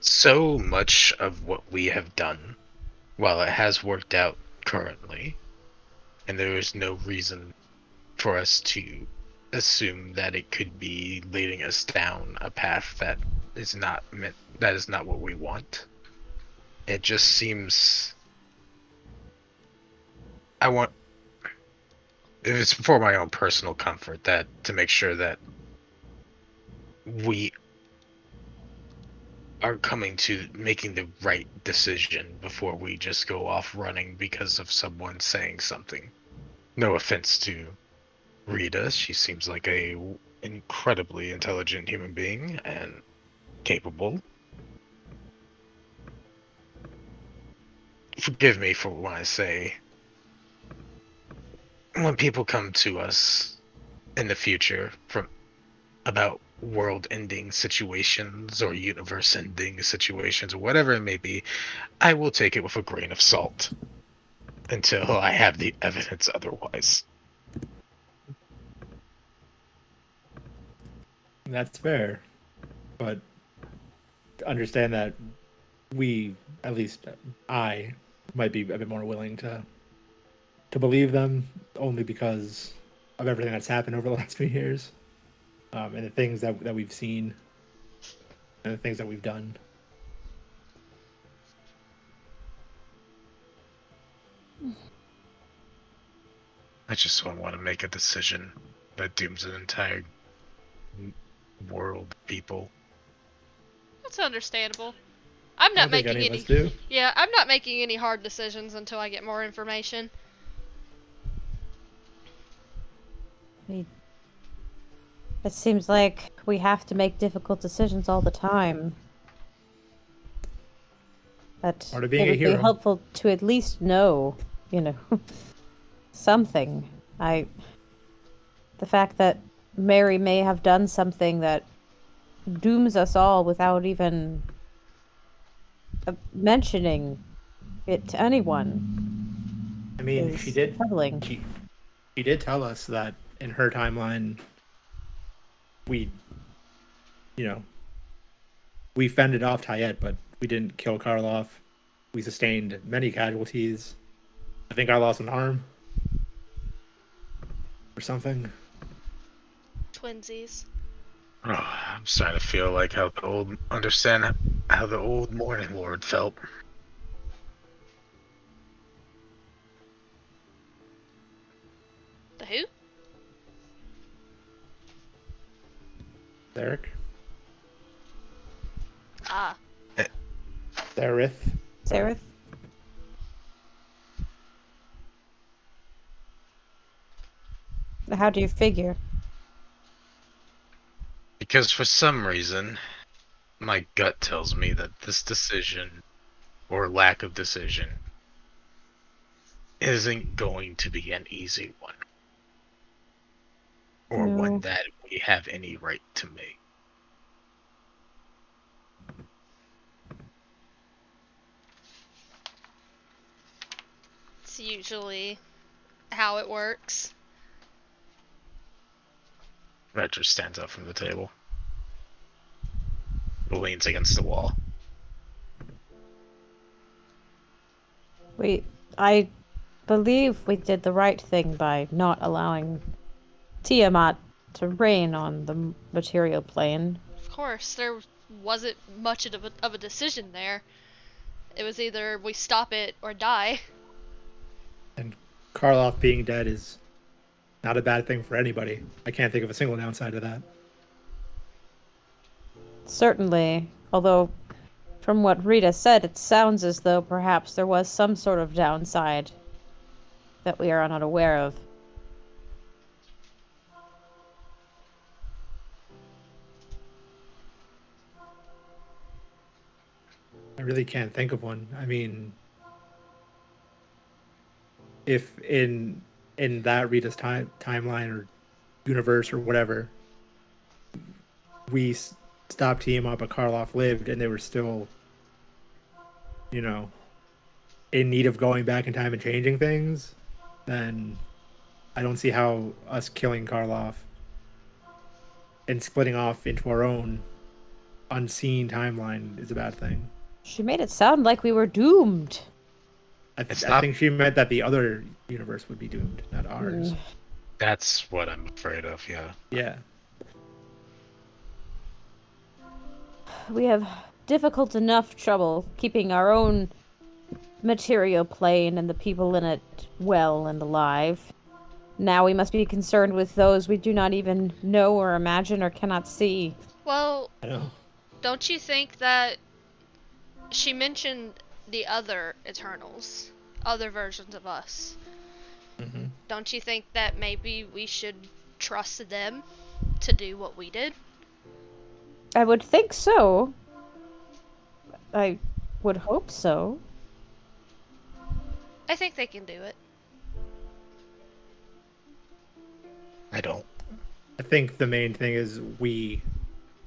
so much of what we have done, while it has worked out currently, and there is no reason for us to assume that it could be leading us down a path that is not what we want. It just seems it's for my own personal comfort that to make sure that we are coming to making the right decision before we just go off running because of someone saying something. No offense to Rita, she seems like a incredibly intelligent human being and capable. Forgive me for what I say. When people come to us in the future about world-ending situations or universe-ending situations or whatever it may be, I will take it with a grain of salt until I have the evidence otherwise. That's fair, but understand that we, at least I, might be a bit more willing to believe them only because of everything that's happened over the last few years, and the things that we've seen, and the things that we've done. I just don't want to make a decision that dooms an entire world of people. That's understandable. I'm I not don't think making any of any. us do. Yeah, I'm not making any hard decisions until I get more information. It seems like we have to make difficult decisions all the time. But Part of being it a would be hero. helpful to at least know, something. The fact that Mary may have done something that dooms us all without even mentioning it to anyone. I mean, is she did. troubling. She did tell us that in her timeline, we, we fended off Tiyet, but we didn't kill Karloff. We sustained many casualties. I think I lost an arm or something. Twinsies. Oh, I'm starting to feel like how the old Morning Lord felt. The who? Derek, Ah. Sereth. Sereth? How do you figure? Because for some reason, my gut tells me that this decision, or lack of decision, isn't going to be an easy one. Or No. one that we have any right to make. It's usually how it works. Retro stands up from the table. Leans against the wall. I believe we did the right thing by not allowing Tiamat to reign on the material plane. Of course, there wasn't much of a decision there. It was either we stop it or die. And Karloff being dead is not a bad thing for anybody. I can't think of a single downside to that. Certainly, although from what Rita said, it sounds as though perhaps there was some sort of downside that we are not aware of. I really can't think of one. I mean, if in that Rita's timeline or universe or whatever, we stopped Tiamat, but Karloff lived, and they were still, in need of going back in time and changing things, then I don't see how us killing Karloff and splitting off into our own unseen timeline is a bad thing. She made it sound like we were doomed. I think she meant that the other universe would be doomed, not ours. That's what I'm afraid of, yeah. Yeah. We have difficult enough trouble keeping our own material plane and the people in it well and alive. Now we must be concerned with those we do not even know or imagine or cannot see. Well, I know. don't you think that she mentioned the other Eternals, other versions of us? Mm-hmm. Don't you think that maybe we should trust them to do what we did? I would think so. I would hope so. I think they can do it. I don't. I think the main thing is we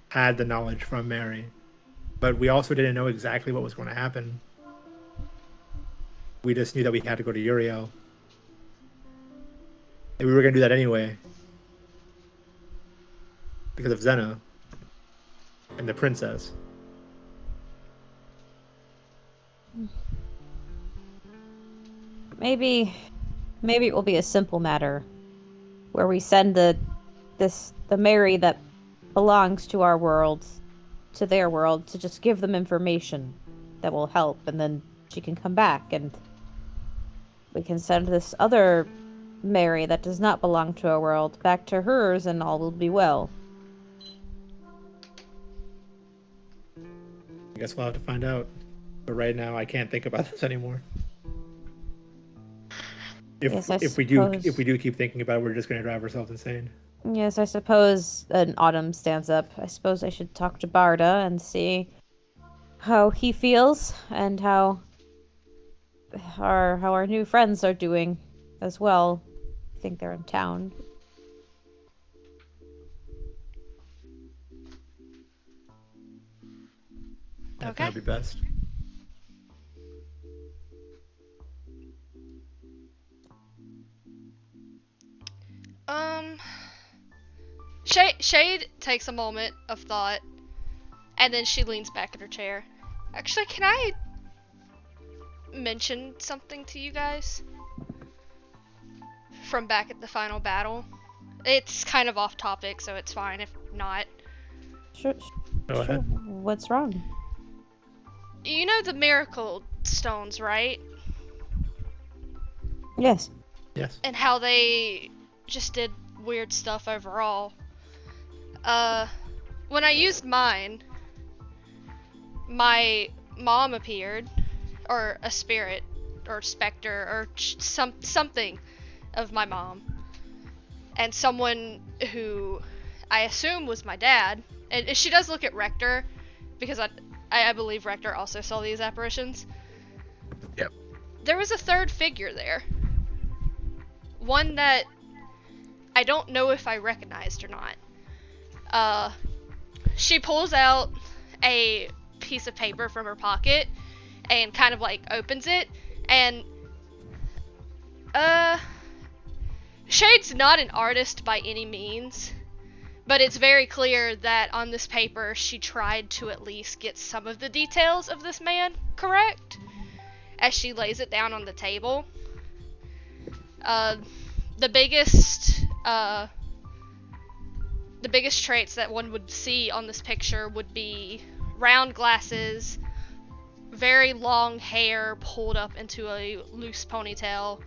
had the knowledge from Mary, but we also didn't know exactly what was going to happen. We just knew that we had to go to Uryale. And we were going to do that anyway. Because of Zena. And the princess. Maybe it will be a simple matter where we send the Mary that belongs to our world to their world to just give them information that will help, and then she can come back, and we can send this other Mary that does not belong to our world back to hers, and all will be well. I guess we'll have to find out. But right now, I can't think about this anymore. If we do keep thinking about it, we're just going to drive ourselves insane. Yes, I suppose. And Autumn stands up. I suppose I should talk to Barda and see how he feels and how our new friends are doing as well. I think they're in town. Okay. That'd be best. Shade takes a moment of thought, and then she leans back in her chair. Actually, can I mention something to you guys from back at the final battle? It's kind of off topic, so it's fine if not. Sure. Go ahead. What's wrong? You know the miracle stones, right? Yes. Yes. And how they just did weird stuff overall. When I used mine, my mom appeared, or a spirit, or specter, or something of my mom, and someone who I assume was my dad. And she does look at Rector, because I believe Rector also saw these apparitions. Yep. There was a third figure there. One that I don't know if I recognized or not. She pulls out a piece of paper from her pocket and kind of like opens it, and Shade's not an artist by any means, but it's very clear that on this paper she tried to at least get some of the details of this man correct as she lays it down on the table. The biggest traits that one would see on this picture would be round glasses, very long hair pulled up into a loose ponytail,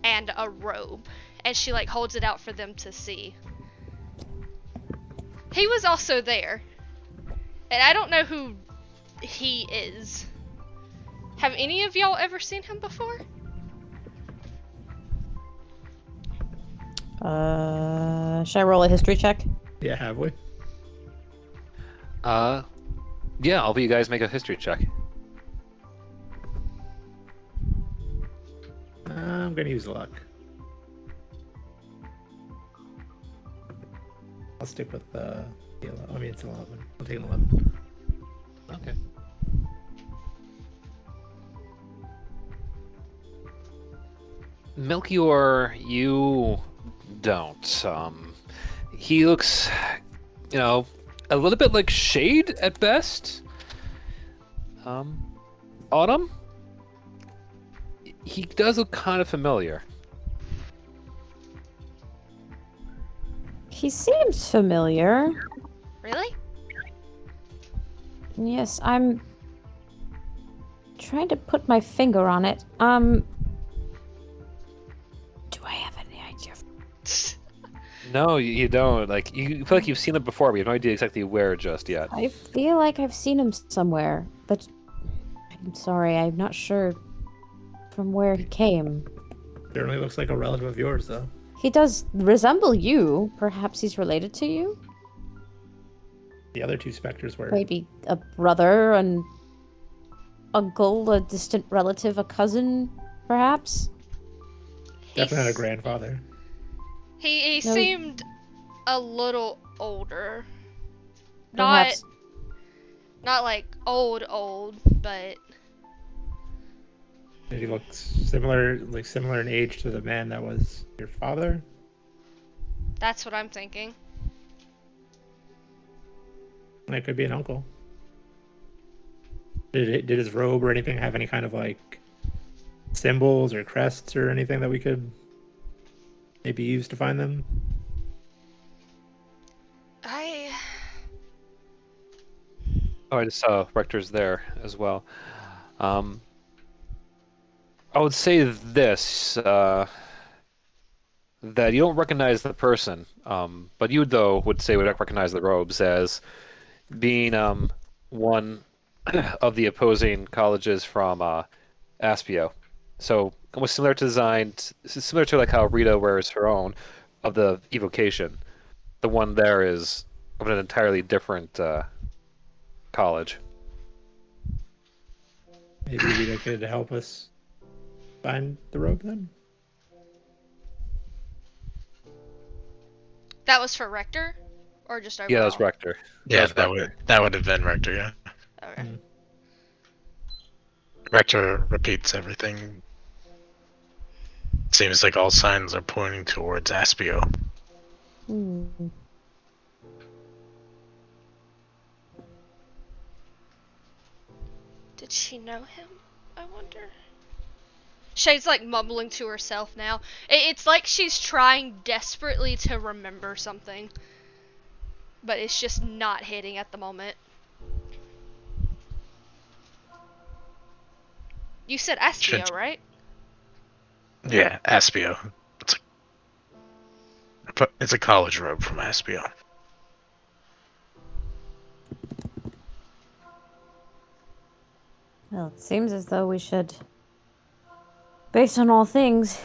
and a robe. And she like holds it out for them to see. He was also there, and I don't know who he is. Have any of y'all ever seen him before? Should I roll a history check? Yeah, have we? Yeah, I'll be you guys make a history check. I'm gonna use luck. I'll stick with the 11. I mean, it's 11. I'll take an 11. Okay. Melchior, you don't. He looks, a little bit like Shade at best. Autumn? He does look kind of familiar. He seems familiar. Really? Yes, I'm trying to put my finger on it. Do I have any idea? No, you don't. Like, you feel like you've seen him before, but you have no idea exactly where just yet. I feel like I've seen him somewhere, but I'm sorry, I'm not sure from where he came. Certainly looks like a relative of yours, though. He does resemble you. Perhaps he's related to you? The other two specters were. Maybe a brother, an uncle, a distant relative, a cousin, perhaps? Definitely not a grandfather. He No. seemed a little older. Perhaps. Not like old, but He looks similar in age to the man that was your father. that's what I'm thinking. That could be an uncle. Did his robe or anything have any kind of like symbols or crests or anything that we could maybe use to find them? Oh, I just saw Rector's there as well. I would say this, that you don't recognize the person, but you, though, would say would recognize the robes as being one of the opposing colleges from Aspio. So almost similar to design, similar to like how Rita wears her own of the evocation. The one there is of an entirely different college. Maybe Rita could help us find the robe then? That was for Rector? Or just overall? Yeah, that's Rector. Yeah, That's Rector. that would have been Rector, yeah. Okay. Rector repeats everything. Seems like all signs are pointing towards Aspio. Hmm. Did she know him? I wonder. Shade's like mumbling to herself now. It's like she's trying desperately to remember something. But it's just not hitting at the moment. You said Aspio, right? Yeah, Aspio. It's a college robe from Aspio. Well, it seems as though we should, based on all things,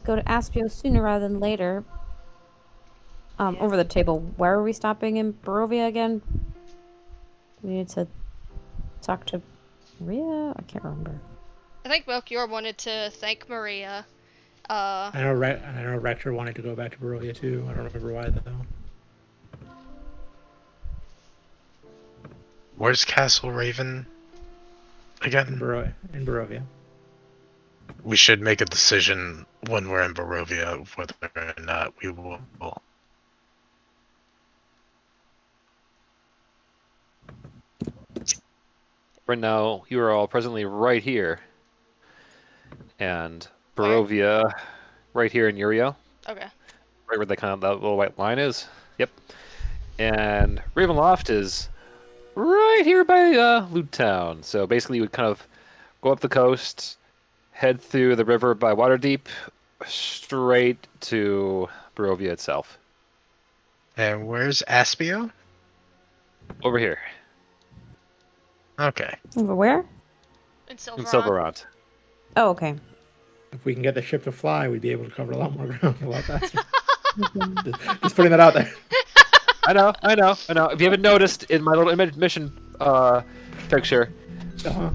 go to Aspio sooner rather than later. Over the table, where are we stopping in Barovia again? We need to talk to Maria? I can't remember. I think Melchior wanted to thank Maria. I know Rector wanted to go back to Barovia too. I don't remember why though. Where's Castle Raven again? In Barovia. We should make a decision when we're in Barovia whether or not we will. Right now, you are all presently right here. And Barovia, right here in Uryale. Okay. Right where that little white line is. Yep. And Ravenloft is right here by Loot Town. So basically, you would kind of go up the coast, head through the river by Waterdeep, straight to Barovia itself. And where's Aspio? Over here. Okay. Over where? In In Silverant. Silverant. Oh, okay. If we can get the ship to fly, we'd be able to cover a lot more ground a lot faster. Just putting that out there. I know. If you haven't noticed in my little mission picture, Uh-huh.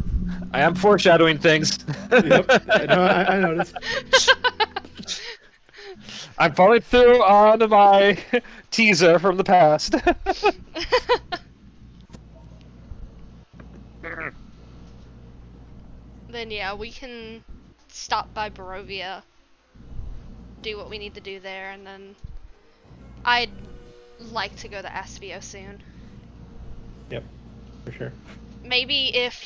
I am foreshadowing things. Yep. I noticed. I'm following through on my teaser from the past. Then yeah, we can stop by Barovia, do what we need to do there, and then I'd like to go to Aspio soon. Yep, for sure. Maybe if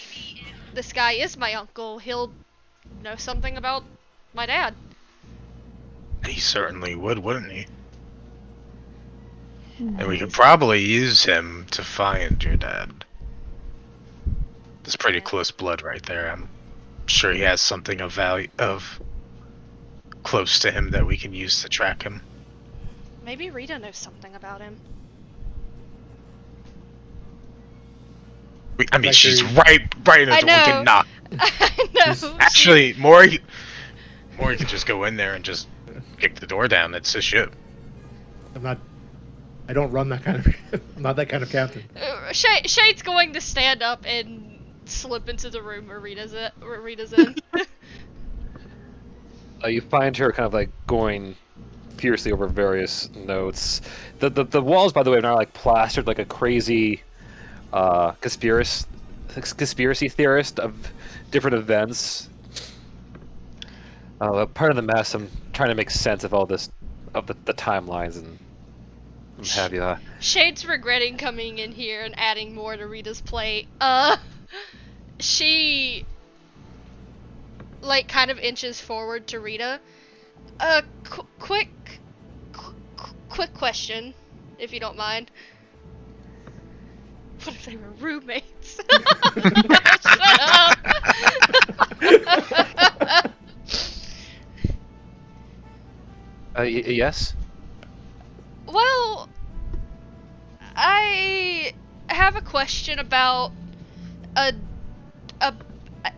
this guy is my uncle, he'll know something about my dad. He certainly would, wouldn't he? And we could probably use him to find your dad. It's pretty close blood right there. I'm sure he has something of value, of close to him that we can use to track him. Maybe Rita knows something about him. I mean, Like she's her- right in the I door. We can know. knock. I know. Actually, Maury could just go in there and just kick the door down. It's his ship. I don't run that kind of. I'm not that kind of captain. Shade's going to stand up and slip into the room where Rita's in. You find her kind of like going fiercely over various notes. The walls, by the way, are not like plastered like a crazy conspiracy theorist of different events. Part of the mess, I'm trying to make sense of all this, of the timelines and have you. Shade's regretting coming in here and adding more to Rita's plate. She like kind of inches forward to Rita. Quick question, if you don't mind. What if they were roommates? Shut up. Yes? Well, I have a question about I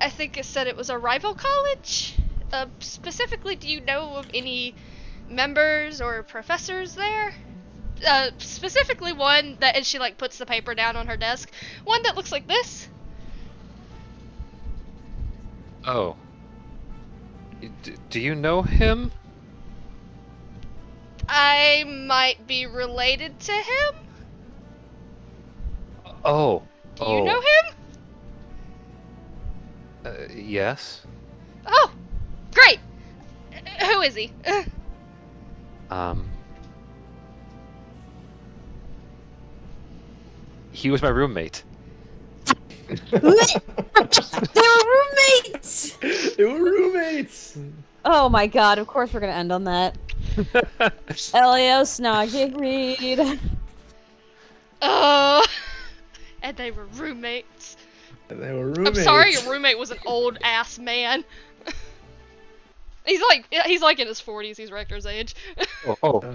think it said it was a rival college. Specifically, do you know of any members or professors there? Specifically one that, and she like puts the paper down on her desk, one that looks like this. Oh. Do you know him? I might be related to him. Oh. Do you know him? Yes. Oh, great. Who is he? He was my roommate. They were roommates! They were roommates! Oh my god, of course we're gonna end on that. Elio, Snoggy, Reed. Oh, and they were roommates. And they were roommates. I'm sorry, your roommate was an old ass man. He's like in his 40s. He's Rector's age.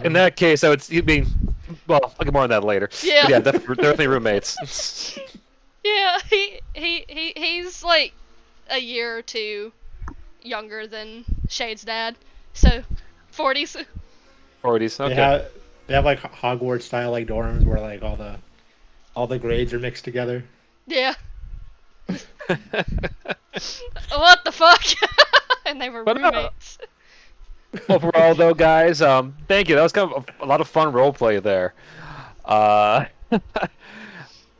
In that case, I would mean. Well, I'll get more on that later. Yeah. But yeah, definitely roommates. Yeah, he's like a year or two younger than Shade's dad, so 40s. 40s. Okay. They have like Hogwarts style like dorms where like all the grades are mixed together. Yeah. What the fuck? And they were But, roommates. Overall, though, guys, thank you. That was kind of a lot of fun roleplay there.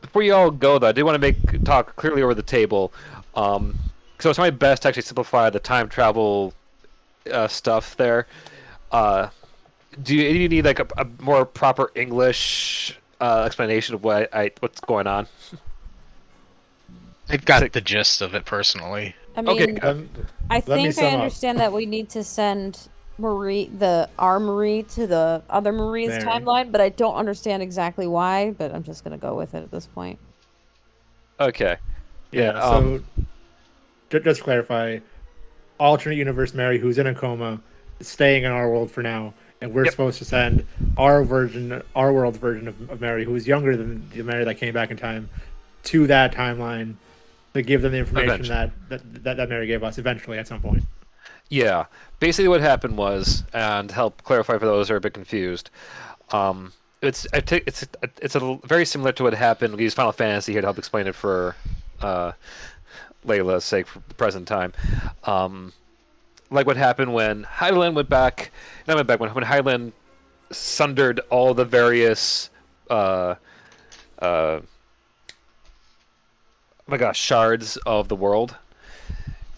Before you all go, though, I do want to talk clearly over the table. So it's my best to actually simplify the time travel stuff there. Do you need like a more proper English explanation of what's going on? I've got the gist of it personally. I mean, Okay. I Let me think sum I up. understand that we need to send Marie, our Marie, to the other Marie's There. timeline, but I don't understand exactly why, but I'm just gonna go with it at this point. Okay. Yeah, so just to clarify, alternate universe Mary, who's in a coma, is staying in our world for now, and we're supposed to send our world version of Mary, who is younger than the Mary that came back in time, to that timeline to give them the information that Mary gave us eventually at some point. Yeah. Basically, what happened was, and help clarify for those who are a bit confused, it's very similar to what happened. We use Final Fantasy here to help explain it for Layla's sake for the present time. Like what happened when Hydaelyn when Hydaelyn sundered all the various shards of the world.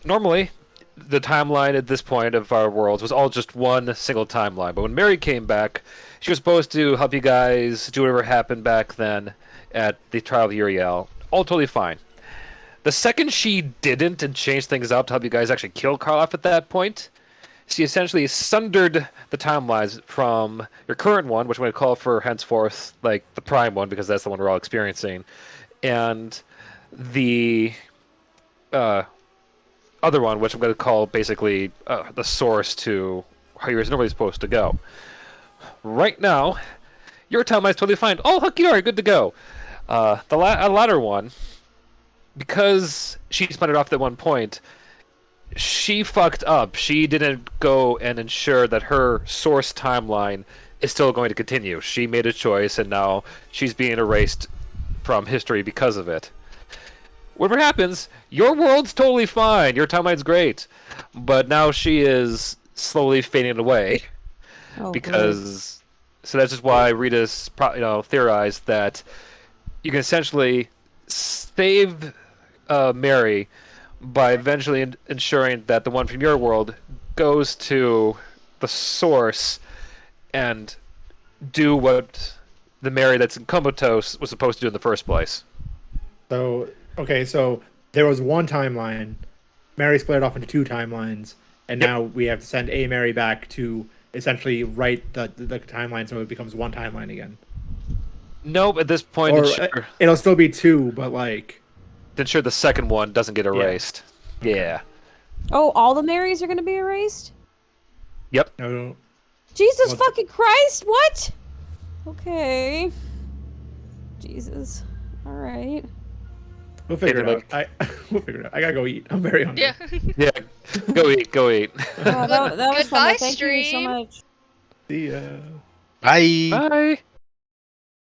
Normally, the timeline at this point of our worlds was all just one single timeline. But when Mary came back, she was supposed to help you guys do whatever happened back then at the trial of Uryale. All totally fine. The second she didn't and changed things up to help you guys actually kill Karloff at that point, she essentially sundered the timelines from your current one, which I'm going to call for henceforth like the prime one because that's the one we're all experiencing, and the other one, which I'm going to call basically the source to how you're normally supposed to go. Right now, your timeline is totally fine. Oh, hunky-dory, good to go. The latter one, because she spun it off at one point, she fucked up. She didn't go and ensure that her source timeline is still going to continue. She made a choice, and now she's being erased from history because of it. Whatever happens, your world's totally fine. Your timeline's great. But now she is slowly fading away. Oh, Because... So that's just why Rita's theorized that you can essentially save Mary by eventually ensuring that the one from your world goes to the source and do what the Mary that's in comatose was supposed to do in the first place. So okay, so there was one timeline. Mary split it off into two timelines, and Yep. now we have to send a Mary back to essentially write the timeline so it becomes one timeline again. Nope, at this point, Or it'll still be two, but like to ensure the second one doesn't get erased. Yeah. Oh, all the Marys are gonna be erased? Yep. no. Jesus What? fucking Christ! What? Okay. Jesus. All right. We'll figure it Like- out. We'll figure it out. I gotta go eat. I'm very hungry. Yeah. Yeah. Go eat. Go eat. Oh, that was fun. Goodbye, Thank you so stream. much. See ya. Bye. Bye.